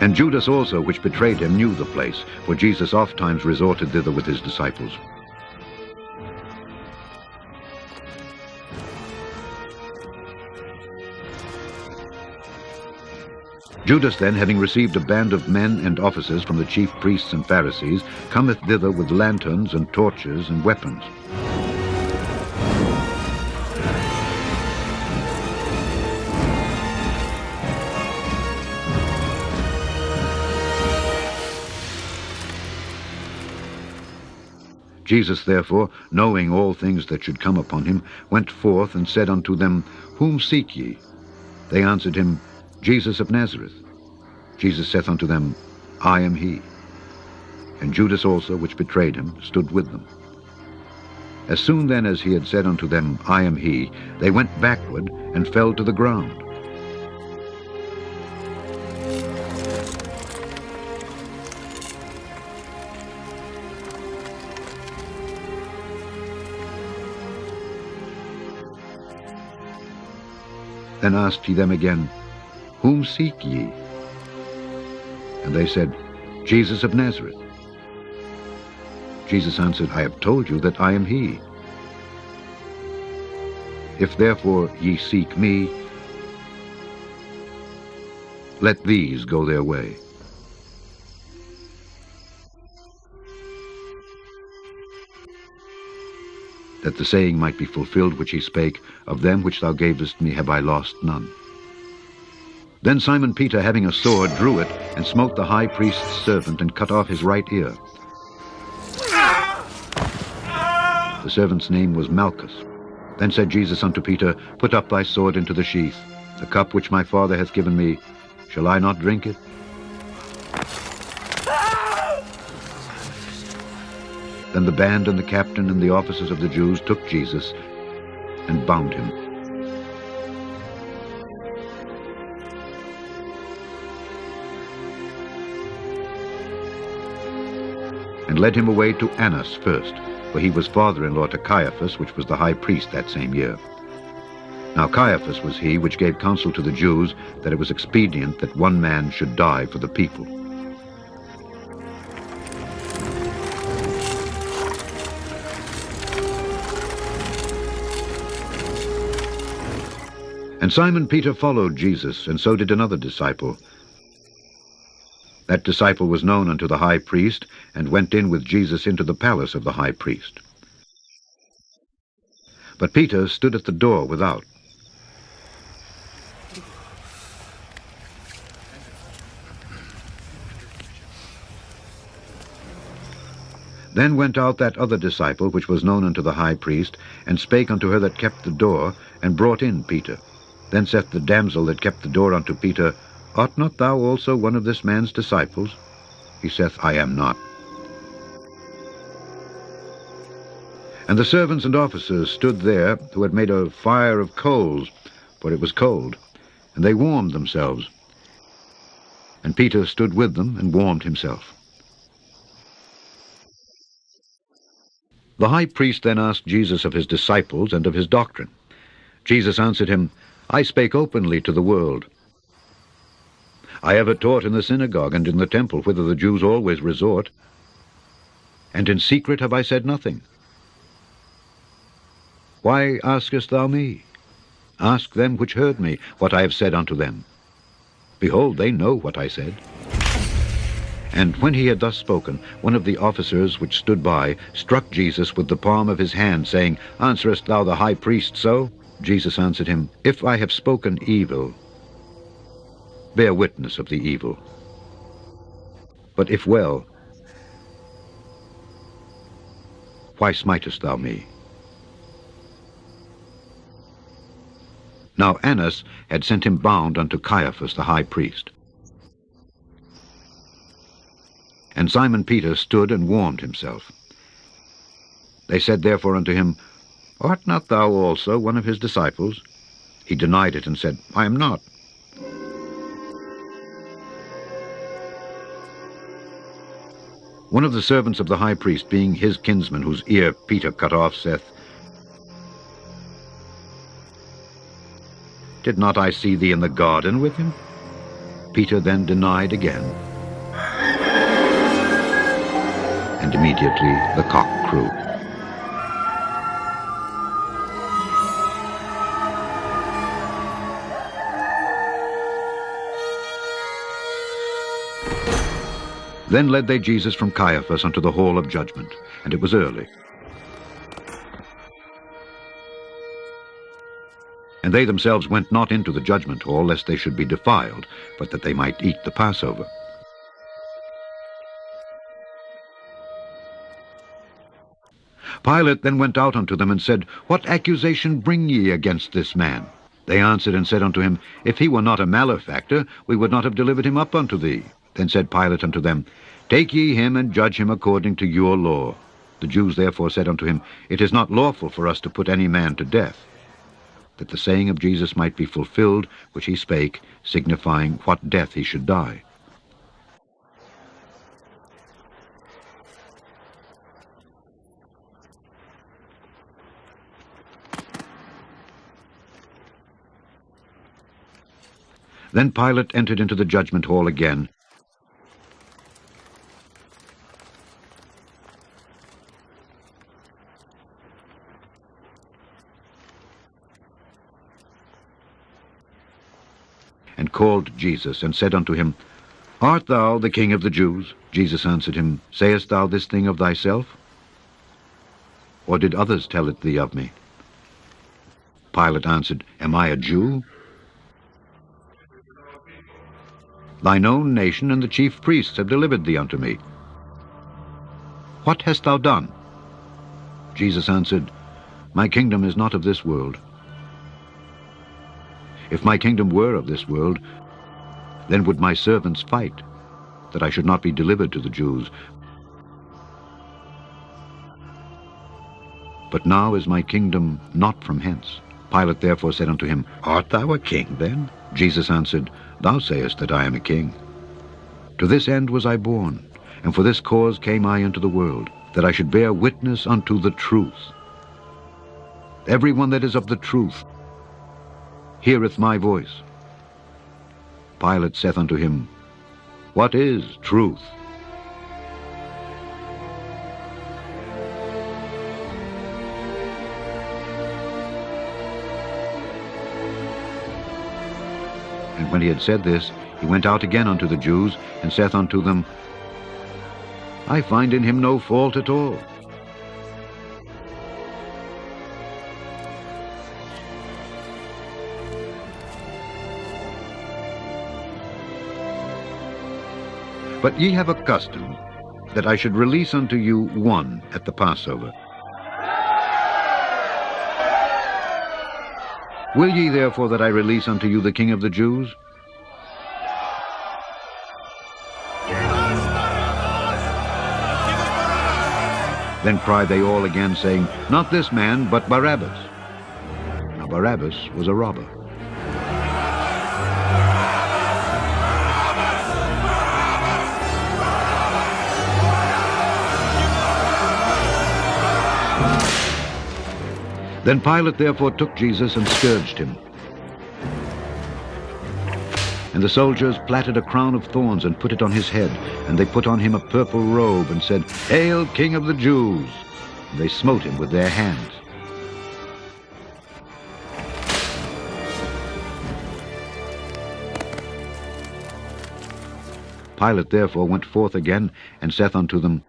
And Judas also, which betrayed him, knew the place, for Jesus ofttimes resorted thither with his disciples. Judas then, having received a band of men and officers from the chief priests and Pharisees, cometh thither with lanterns and torches and weapons. Jesus therefore, knowing all things that should come upon him, went forth and said unto them, Whom seek ye? They answered him, Jesus of Nazareth. Jesus saith unto them, I am he. And Judas also, which betrayed him, stood with them. As soon then as he had said unto them, I am he, they went backward and fell to the ground. Then asked he them again, Whom seek ye? And they said, Jesus of Nazareth. Jesus answered, I have told you that I am he. If therefore ye seek me, let these go their way. That the saying might be fulfilled which he spake, Of them which thou gavest me have I lost none. Then Simon Peter, having a sword, drew it, and smote the high priest's servant, and cut off his right ear. The servant's name was Malchus. Then said Jesus unto Peter, Put up thy sword into the sheath. The cup which my Father hath given me, shall I not drink it? Then the band and the captain and the officers of the Jews took Jesus and bound him. And led him away to Annas first, for he was father-in-law to Caiaphas, which was the high priest that same year. Now Caiaphas was he which gave counsel to the Jews that it was expedient that one man should die for the people. And Simon Peter followed Jesus, and so did another disciple. That disciple was known unto the high priest, and went in with Jesus into the palace of the high priest. But Peter stood at the door without. Then went out that other disciple, which was known unto the high priest, and spake unto her that kept the door, and brought in Peter. Then saith the damsel that kept the door unto Peter, Art not thou also one of this man's disciples? He saith, I am not. And the servants and officers stood there, who had made a fire of coals, for it was cold, and they warmed themselves. And Peter stood with them, and warmed himself. The high priest then asked Jesus of his disciples and of his doctrine. Jesus answered him, I spake openly to the world. I ever taught in the synagogue and in the temple, whither the Jews always resort. And in secret have I said nothing. Why askest thou me? Ask them which heard me what I have said unto them. Behold, they know what I said. And when he had thus spoken, one of the officers which stood by struck Jesus with the palm of his hand, saying, Answerest thou the high priest so? Jesus answered him, If I have spoken evil, bear witness of the evil. But if well, why smitest thou me? Now Annas had sent him bound unto Caiaphas the high priest. And Simon Peter stood and warmed himself. They said therefore unto him, Art not thou also one of his disciples? He denied it and said, I am not. One of the servants of the high priest, being his kinsman, whose ear Peter cut off, saith, Did not I see thee in the garden with him? Peter then denied again. And immediately the cock crew. Then led they Jesus from Caiaphas unto the hall of judgment, and it was early. And they themselves went not into the judgment hall, lest they should be defiled, but that they might eat the Passover. Pilate then went out unto them, and said, What accusation bring ye against this man? They answered and said unto him, If he were not a malefactor, we would not have delivered him up unto thee. Then said Pilate unto them, Take ye him, and judge him according to your law. The Jews therefore said unto him, It is not lawful for us to put any man to death, that the saying of Jesus might be fulfilled, which he spake, signifying what death he should die. Then Pilate entered into the judgment hall again, and called Jesus, and said unto him, Art thou the King of the Jews? Jesus answered him, Sayest thou this thing of thyself? Or did others tell it thee of me? Pilate answered, Am I a Jew? Thine own nation and the chief priests have delivered thee unto me. What hast thou done? Jesus answered, My kingdom is not of this world. If my kingdom were of this world, then would my servants fight, that I should not be delivered to the Jews. But now is my kingdom not from hence. Pilate therefore said unto him, Art thou a king then? Jesus answered, Thou sayest that I am a king. To this end was I born, and for this cause came I into the world, that I should bear witness unto the truth. Every one that is of the truth heareth my voice. Pilate saith unto him, What is truth? And when he had said this, he went out again unto the Jews, and saith unto them, I find in him no fault at all. But ye have a custom, that I should release unto you one at the Passover. Will ye therefore that I release unto you the King of the Jews? Then cried they all again, saying, Not this man, but Barabbas. Now Barabbas was a robber. Then Pilate therefore took Jesus and scourged him. And the soldiers platted a crown of thorns and put it on his head, and they put on him a purple robe, and said, Hail, King of the Jews! And they smote him with their hands. Pilate therefore went forth again, and saith unto them,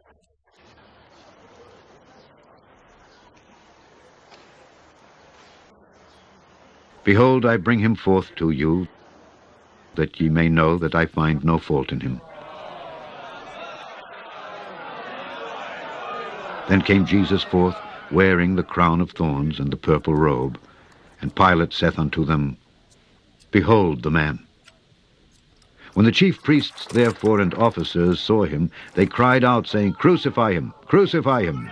Behold, I bring him forth to you, that ye may know that I find no fault in him. Then came Jesus forth, wearing the crown of thorns and the purple robe. And Pilate saith unto them, Behold the man. When the chief priests therefore and officers saw him, they cried out, saying, Crucify him! Crucify him!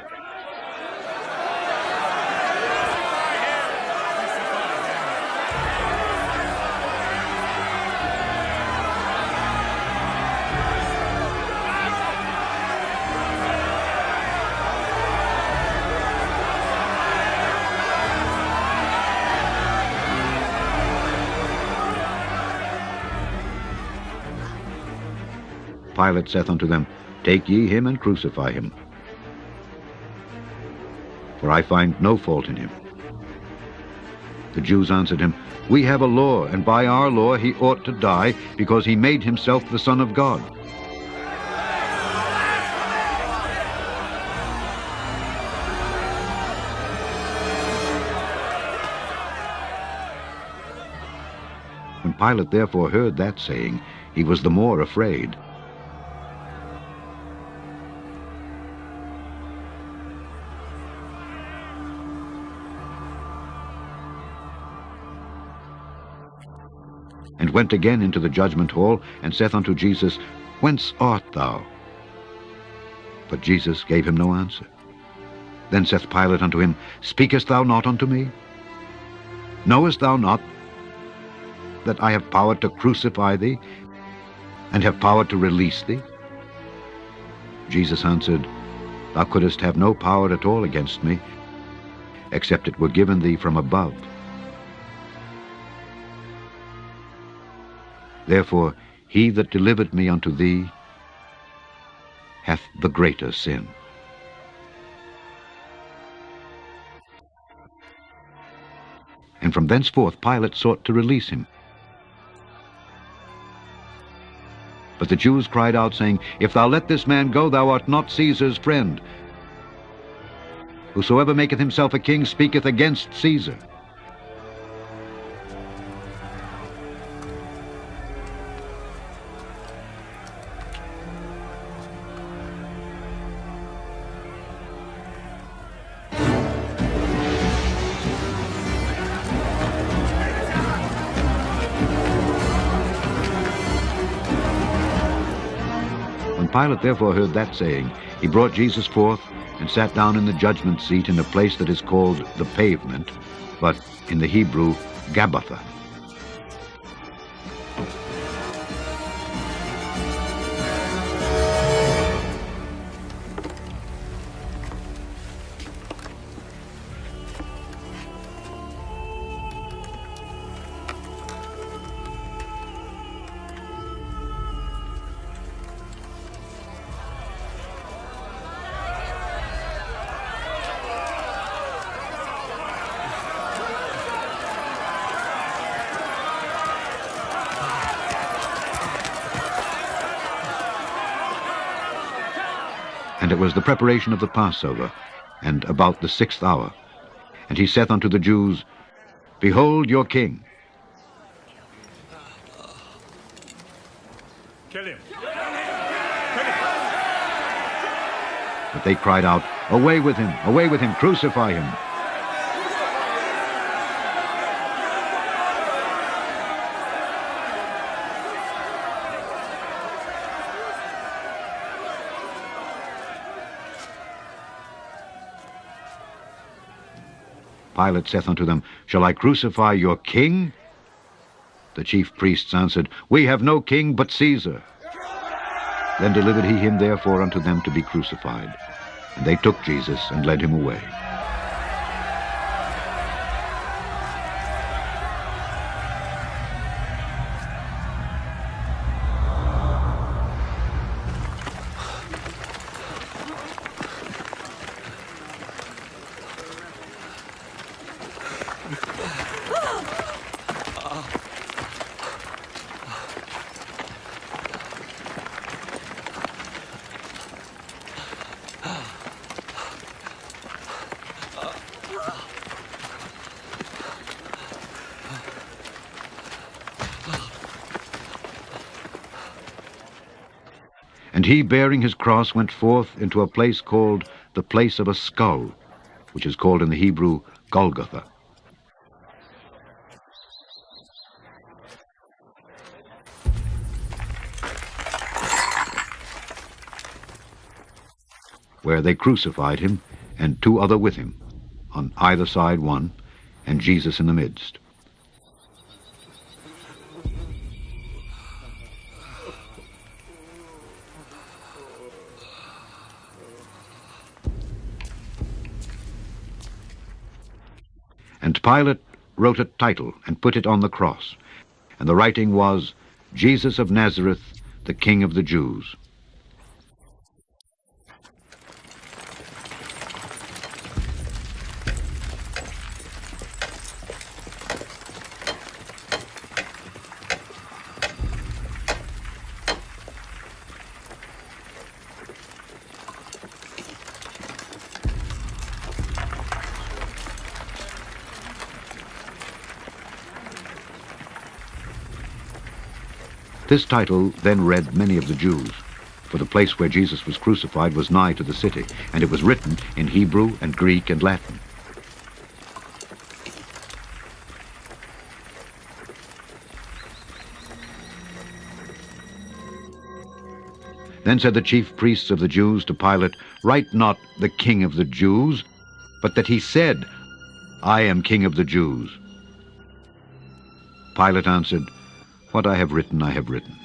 Pilate saith unto them, Take ye him and crucify him. For I find no fault in him. The Jews answered him, We have a law, and by our law he ought to die, because he made himself the Son of God. When Pilate therefore heard that saying, he was the more afraid. And went again into the judgment hall, and saith unto Jesus, Whence art thou? But Jesus gave him no answer. Then saith Pilate unto him, Speakest thou not unto me? Knowest thou not that I have power to crucify thee, and have power to release thee? Jesus answered, Thou couldst have no power at all against me, except it were given thee from above. Therefore he that delivered me unto thee hath the greater sin. And from thenceforth Pilate sought to release him. But the Jews cried out, saying, If thou let this man go, thou art not Caesar's friend. Whosoever maketh himself a king speaketh against Caesar. When Pilate therefore heard that saying, he brought Jesus forth, and sat down in the judgment seat in a place that is called the Pavement, but in the Hebrew, Gabbatha. And it was the preparation of the Passover, and about the 6th hour. And he saith unto the Jews, Behold your king. Kill him. But they cried out, Away with him, crucify him. Pilate saith unto them, Shall I crucify your king? The chief priests answered, We have no king but Caesar. Then delivered he him therefore unto them to be crucified. And they took Jesus and led him away. And he, bearing his cross, went forth into a place called the place of a skull, which is called in the Hebrew Golgotha. Where they crucified him, and 2 other with him, on either side one, and Jesus in the midst. And Pilate wrote a title and put it on the cross, and the writing was, Jesus of Nazareth, the King of the Jews. This title then read many of the Jews, for the place where Jesus was crucified was nigh to the city, and it was written in Hebrew and Greek and Latin. Then said the chief priests of the Jews to Pilate, Write not, the King of the Jews, but that he said, I am King of the Jews. Pilate answered, What I have written, I have written.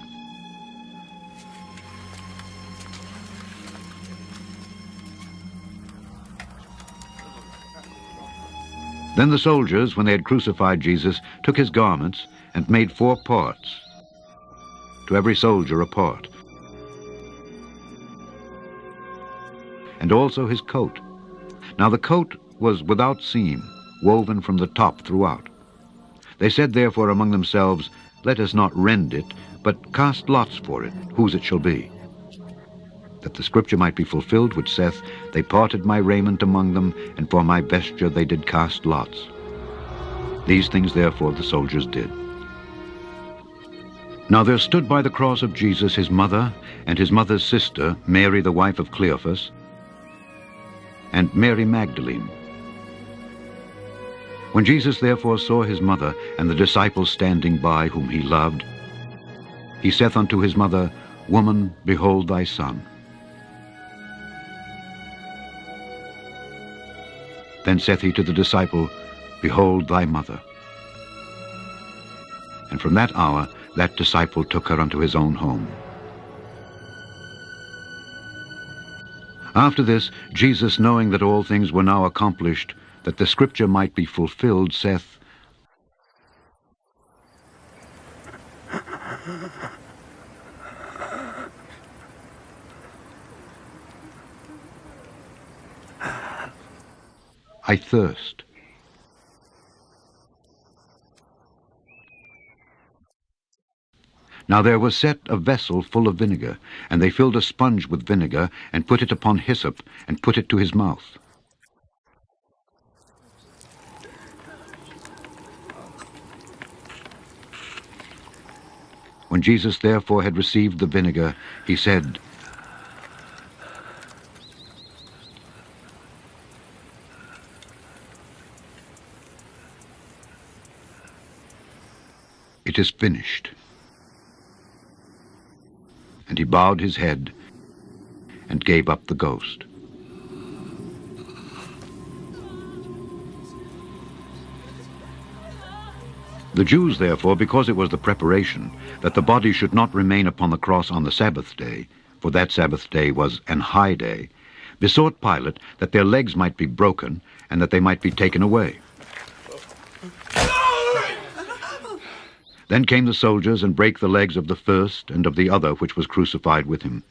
Then the soldiers, when they had crucified Jesus, took his garments and made 4 parts, to every soldier a part, and also his coat. Now the coat was without seam, woven from the top throughout. They said therefore among themselves, Let us not rend it, but cast lots for it, whose it shall be. That the scripture might be fulfilled which saith, They parted my raiment among them, and for my vesture they did cast lots. These things therefore the soldiers did. Now there stood by the cross of Jesus his mother, and his mother's sister, Mary the wife of Cleophas, and Mary Magdalene. When Jesus therefore saw his mother, and the disciples standing by, whom he loved, he saith unto his mother, Woman, behold thy son. Then saith he to the disciple, Behold thy mother. And from that hour that disciple took her unto his own home. After this, Jesus, knowing that all things were now accomplished, that the scripture might be fulfilled, saith, I thirst. Now there was set a vessel full of vinegar, and they filled a sponge with vinegar, and put it upon hyssop, and put it to his mouth. When Jesus therefore had received the vinegar, he said, It is finished. And he bowed his head and gave up the ghost. The Jews, therefore, because it was the preparation, that the body should not remain upon the cross on the Sabbath day, for that Sabbath day was an high day, besought Pilate that their legs might be broken, and that they might be taken away. Then came the soldiers, and brake the legs of the first and of the other which was crucified with him.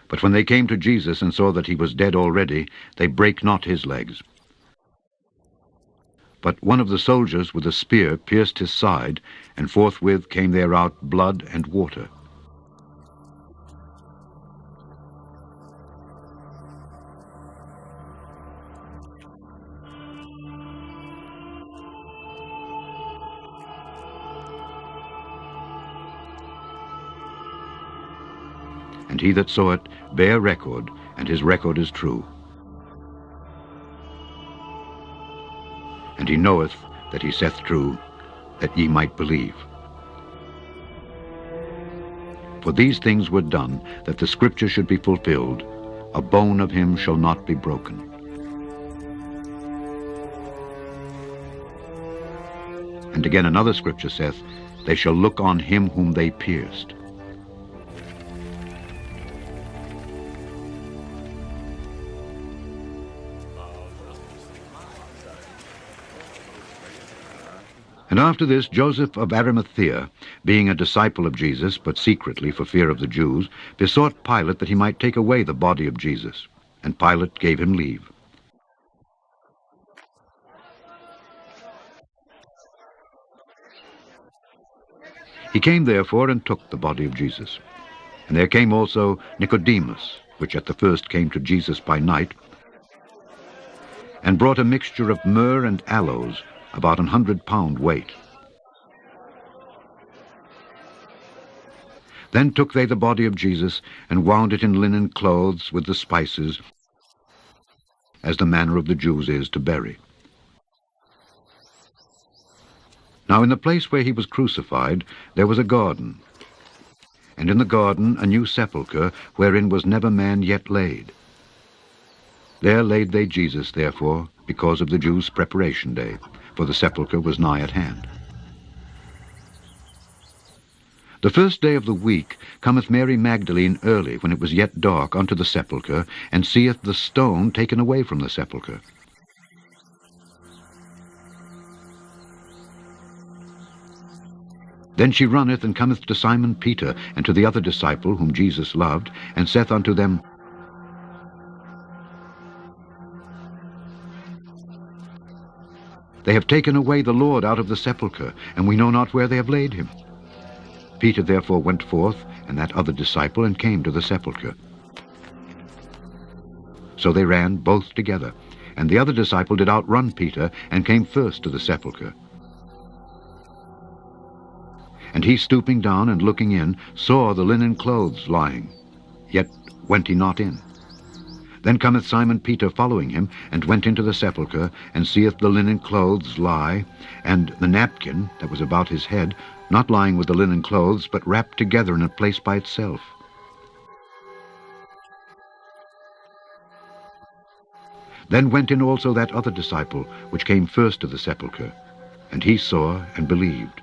But when they came to Jesus, and saw that he was dead already, they brake not his legs. But one of the soldiers with a spear pierced his side, and forthwith came there out blood and water. And he that saw it bare record, and his record is true. And he knoweth that he saith true, that ye might believe. For these things were done, that the scripture should be fulfilled, A bone of him shall not be broken. And again another scripture saith, They shall look on him whom they pierced. And after this, Joseph of Arimathea, being a disciple of Jesus, but secretly for fear of the Jews, besought Pilate that he might take away the body of Jesus. And Pilate gave him leave. He came therefore and took the body of Jesus. And there came also Nicodemus, which at the first came to Jesus by night, and brought a mixture of myrrh and aloes, about 100 pound weight. Then took they the body of Jesus, and wound it in linen clothes with the spices, as the manner of the Jews is to bury. Now Now in the place where he was crucified there was a garden, and in the garden a new sepulchre, wherein was never man yet laid. There laid they Jesus, therefore, because of the Jews' preparation day, for the sepulchre was nigh at hand. The first day of the week cometh Mary Magdalene early, when it was yet dark, unto the sepulchre, and seeth the stone taken away from the sepulchre. Then she runneth, and cometh to Simon Peter, and to the other disciple whom Jesus loved, and saith unto them, They have taken away the Lord out of the sepulchre, and we know not where they have laid him. Peter therefore went forth, and that other disciple, and came to the sepulchre. So they ran both together, and the other disciple did outrun Peter, and came first to the sepulchre. And he, stooping down and looking in, saw the linen clothes lying, yet went he not in. Then cometh Simon Peter following him, and went into the sepulchre, and seeth the linen clothes lie, and the napkin that was about his head, not lying with the linen clothes, but wrapped together in a place by itself. Then went in also that other disciple, which came first to the sepulchre, and he saw and believed.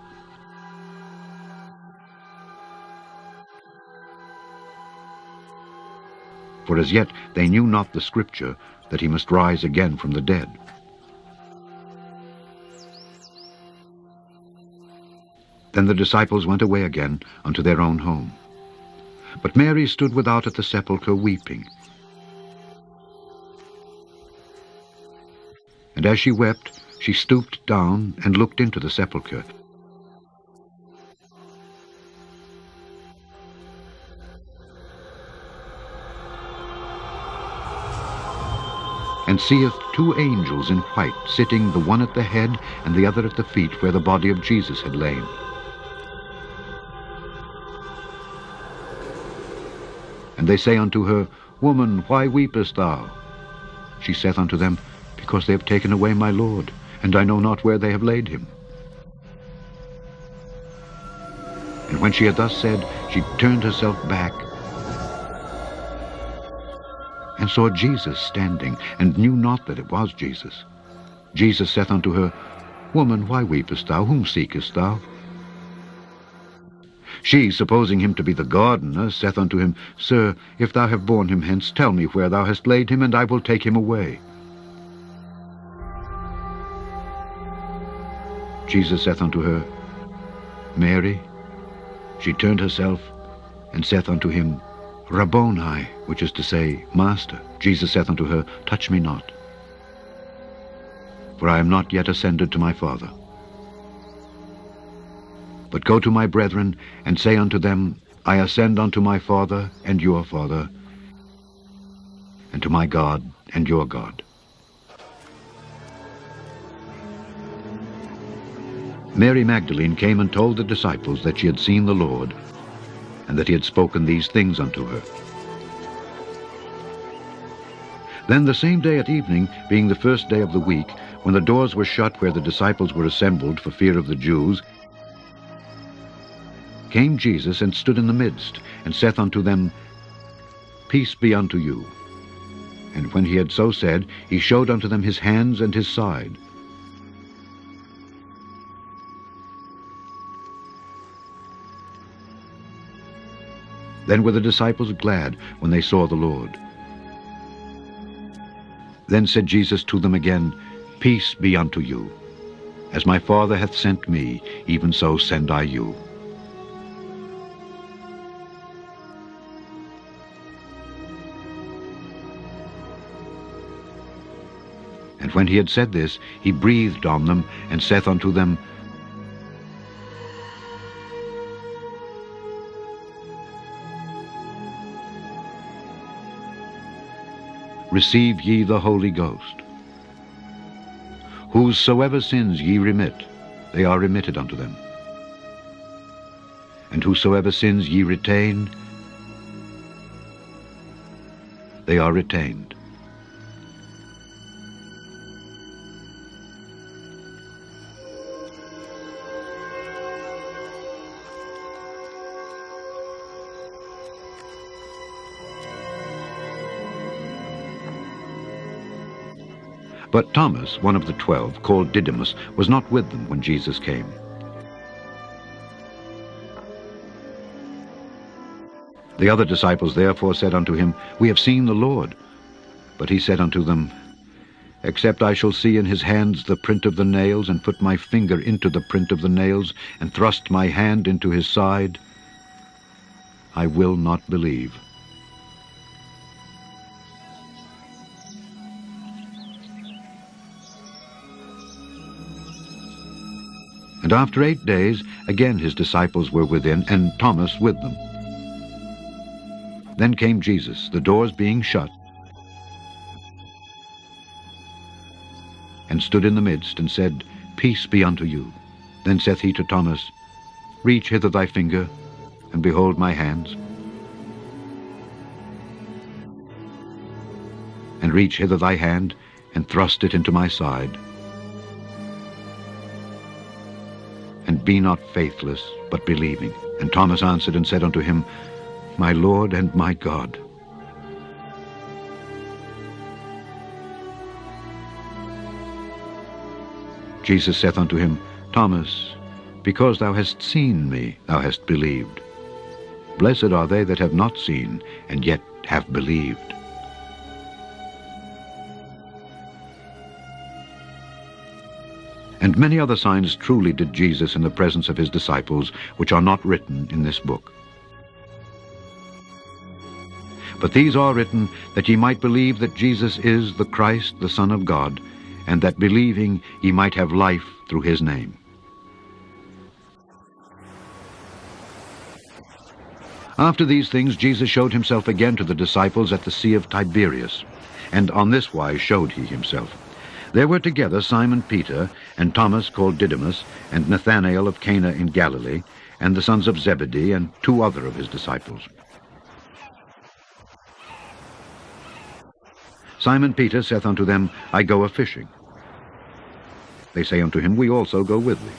For as yet they knew not the Scripture, that he must rise again from the dead. Then the disciples went away again unto their own home. But Mary stood without at the sepulchre weeping. And as she wept, she stooped down and looked into the sepulchre. And seeth two angels in white, sitting, the one at the head and the other at the feet, where the body of Jesus had lain. And they say unto her, Woman, why weepest thou? She saith unto them, Because they have taken away my Lord, and I know not where they have laid him. And when she had thus said, she turned herself back, and saw Jesus standing, and knew not that it was Jesus. Jesus saith unto her, Woman, why weepest thou? Whom seekest thou? She, supposing him to be the gardener, saith unto him, Sir, if thou have borne him hence, tell me where thou hast laid him, and I will take him away. Jesus saith unto her, Mary. She turned herself, and saith unto him, Rabboni, which is to say, Master. Jesus saith unto her, Touch me not, for I am not yet ascended to my Father. But go to my brethren, and say unto them, I ascend unto my Father and your Father, and to my God and your God. Mary Magdalene came and told the disciples that she had seen the Lord, and that he had spoken these things unto her. Then the same day at evening, being the first day of the week, when the doors were shut where the disciples were assembled for fear of the Jews, came Jesus and stood in the midst, and saith unto them, Peace be unto you. And when he had so said, he showed unto them his hands and his side. Then were the disciples glad when they saw the Lord. Then said Jesus to them again, Peace be unto you. As my Father hath sent me, even so send I you. And when he had said this, he breathed on them, and saith unto them, Receive ye the Holy Ghost. Whosoever sins ye remit, they are remitted unto them. And whosoever sins ye retain, they are retained. But Thomas, one of the 12, called Didymus, was not with them when Jesus came. The other disciples therefore said unto him, We have seen the Lord. But he said unto them, Except I shall see in his hands the print of the nails, and put my finger into the print of the nails, and thrust my hand into his side, I will not believe. And after 8 days, again his disciples were within, and Thomas with them. Then came Jesus, the doors being shut, and stood in the midst, and said, Peace be unto you. Then saith he to Thomas, Reach hither thy finger, and behold my hands. And reach hither thy hand, and thrust it into my side. And be not faithless, but believing. And Thomas answered and said unto him, My Lord and my God. Jesus saith unto him, Thomas, because thou hast seen me, thou hast believed. Blessed are they that have not seen, and yet have believed. And many other signs truly did Jesus in the presence of his disciples, which are not written in this book. But these are written, that ye might believe that Jesus is the Christ, the Son of God, and that believing ye might have life through his name. After these things Jesus showed himself again to the disciples at the Sea of Tiberias, and on this wise showed he himself. There were together Simon Peter, and Thomas called Didymus, and Nathanael of Cana in Galilee, and the sons of Zebedee, and 2 other of his disciples. Simon Peter saith unto them, I go a-fishing. They say unto him, We also go with thee.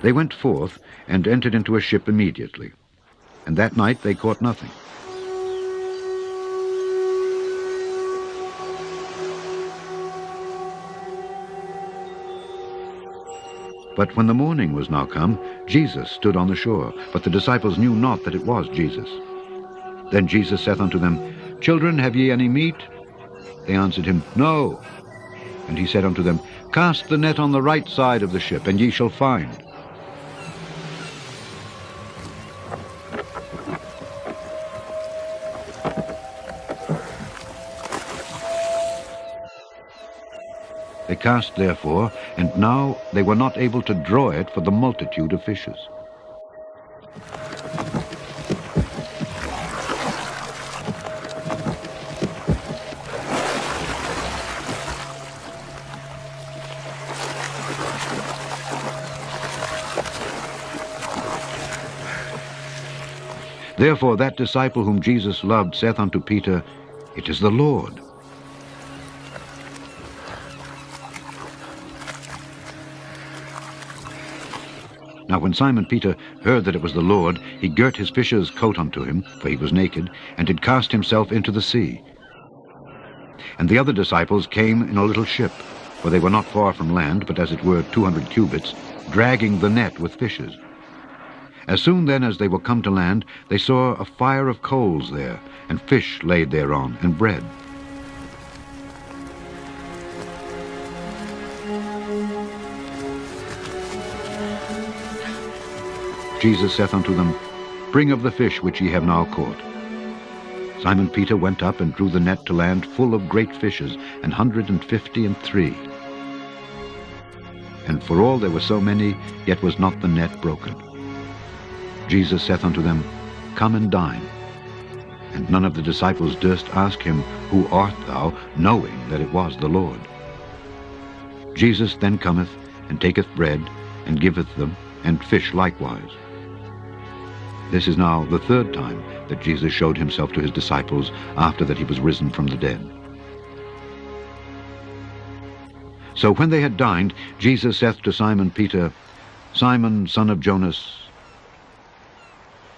They went forth, and entered into a ship immediately. And that night they caught nothing. But when the morning was now come, Jesus stood on the shore, but the disciples knew not that it was Jesus. Then Jesus saith unto them, Children, have ye any meat? They answered him, No. And he said unto them, Cast the net on the right side of the ship, and ye shall find. They cast therefore, and now they were not able to draw it for the multitude of fishes. Therefore that disciple whom Jesus loved saith unto Peter, It is the Lord. Now when Simon Peter heard that it was the Lord, he girt his fisher's coat unto him, for he was naked, and did cast himself into the sea. And the other disciples came in a little ship, for they were not far from land, but as it were 200 cubits, dragging the net with fishes. As soon then as they were come to land, they saw a fire of coals there, and fish laid thereon, and bread. Jesus saith unto them, Bring of the fish which ye have now caught. Simon Peter went up and drew the net to land full of great fishes, 153. And for all there were so many, yet was not the net broken. Jesus saith unto them, Come and dine. And none of the disciples durst ask him, Who art thou? Knowing that it was the Lord. Jesus then cometh, and taketh bread, and giveth them, and fish likewise. This is now the 3rd time that Jesus showed himself to his disciples after that he was risen from the dead. So when they had dined, Jesus saith to Simon Peter, Simon, son of Jonas,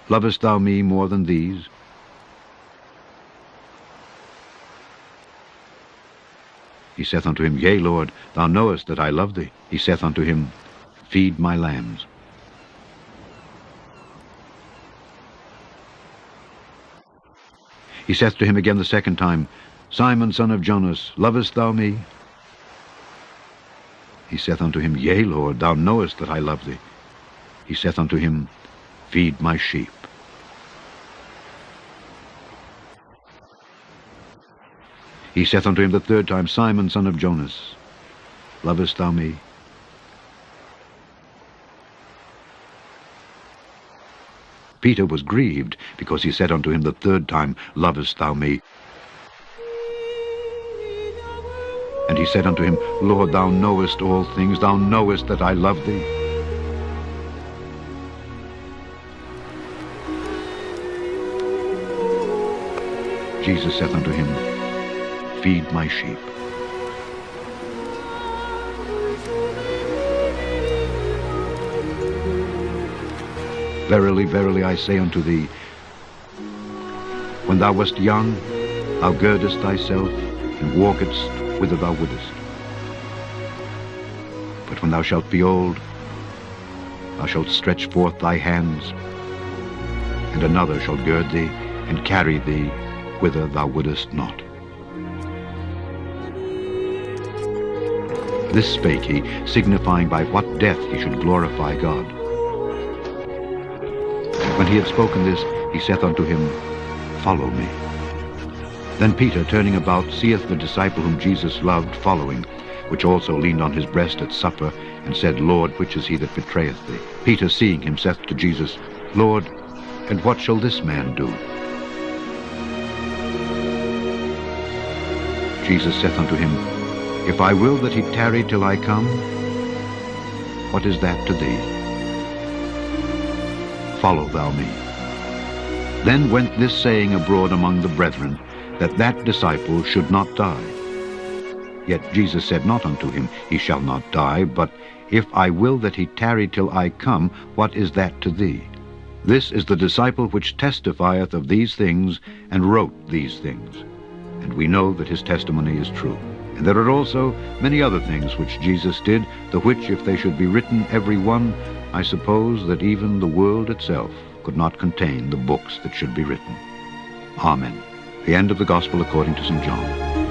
lovest thou me more than these? He saith unto him, Yea, Lord, thou knowest that I love thee. He saith unto him, Feed my lambs. He saith to him again the second time, Simon, son of Jonas, lovest thou me? He saith unto him, Yea, Lord, thou knowest that I love thee. He saith unto him, Feed my sheep. He saith unto him the third time, Simon, son of Jonas, lovest thou me? Peter was grieved, because he said unto him the third time, Lovest thou me? And he said unto him, Lord, thou knowest all things, thou knowest that I love thee. Jesus saith unto him, Feed my sheep. Verily, verily, I say unto thee, when thou wast young, thou girdest thyself, and walkedst whither thou wouldest. But when thou shalt be old, thou shalt stretch forth thy hands, and another shall gird thee, and carry thee whither thou wouldest not. This spake he, signifying by what death he should glorify God. When he had spoken this, he saith unto him, Follow me. Then Peter, turning about, seeth the disciple whom Jesus loved following, which also leaned on his breast at supper, and said, Lord, which is he that betrayeth thee? Peter, seeing him, saith to Jesus, Lord, and what shall this man do? Jesus saith unto him, If I will that he tarry till I come, what is that to thee? Follow thou me. Then went this saying abroad among the brethren, that that disciple should not die. Yet Jesus said not unto him, He shall not die, but, If I will that he tarry till I come, what is that to thee? This is the disciple which testifieth of these things, and wrote these things. And we know that his testimony is true. And there are also many other things which Jesus did, the which, if they should be written every one, I suppose that even the world itself could not contain the books that should be written. Amen. The end of the Gospel according to St. John.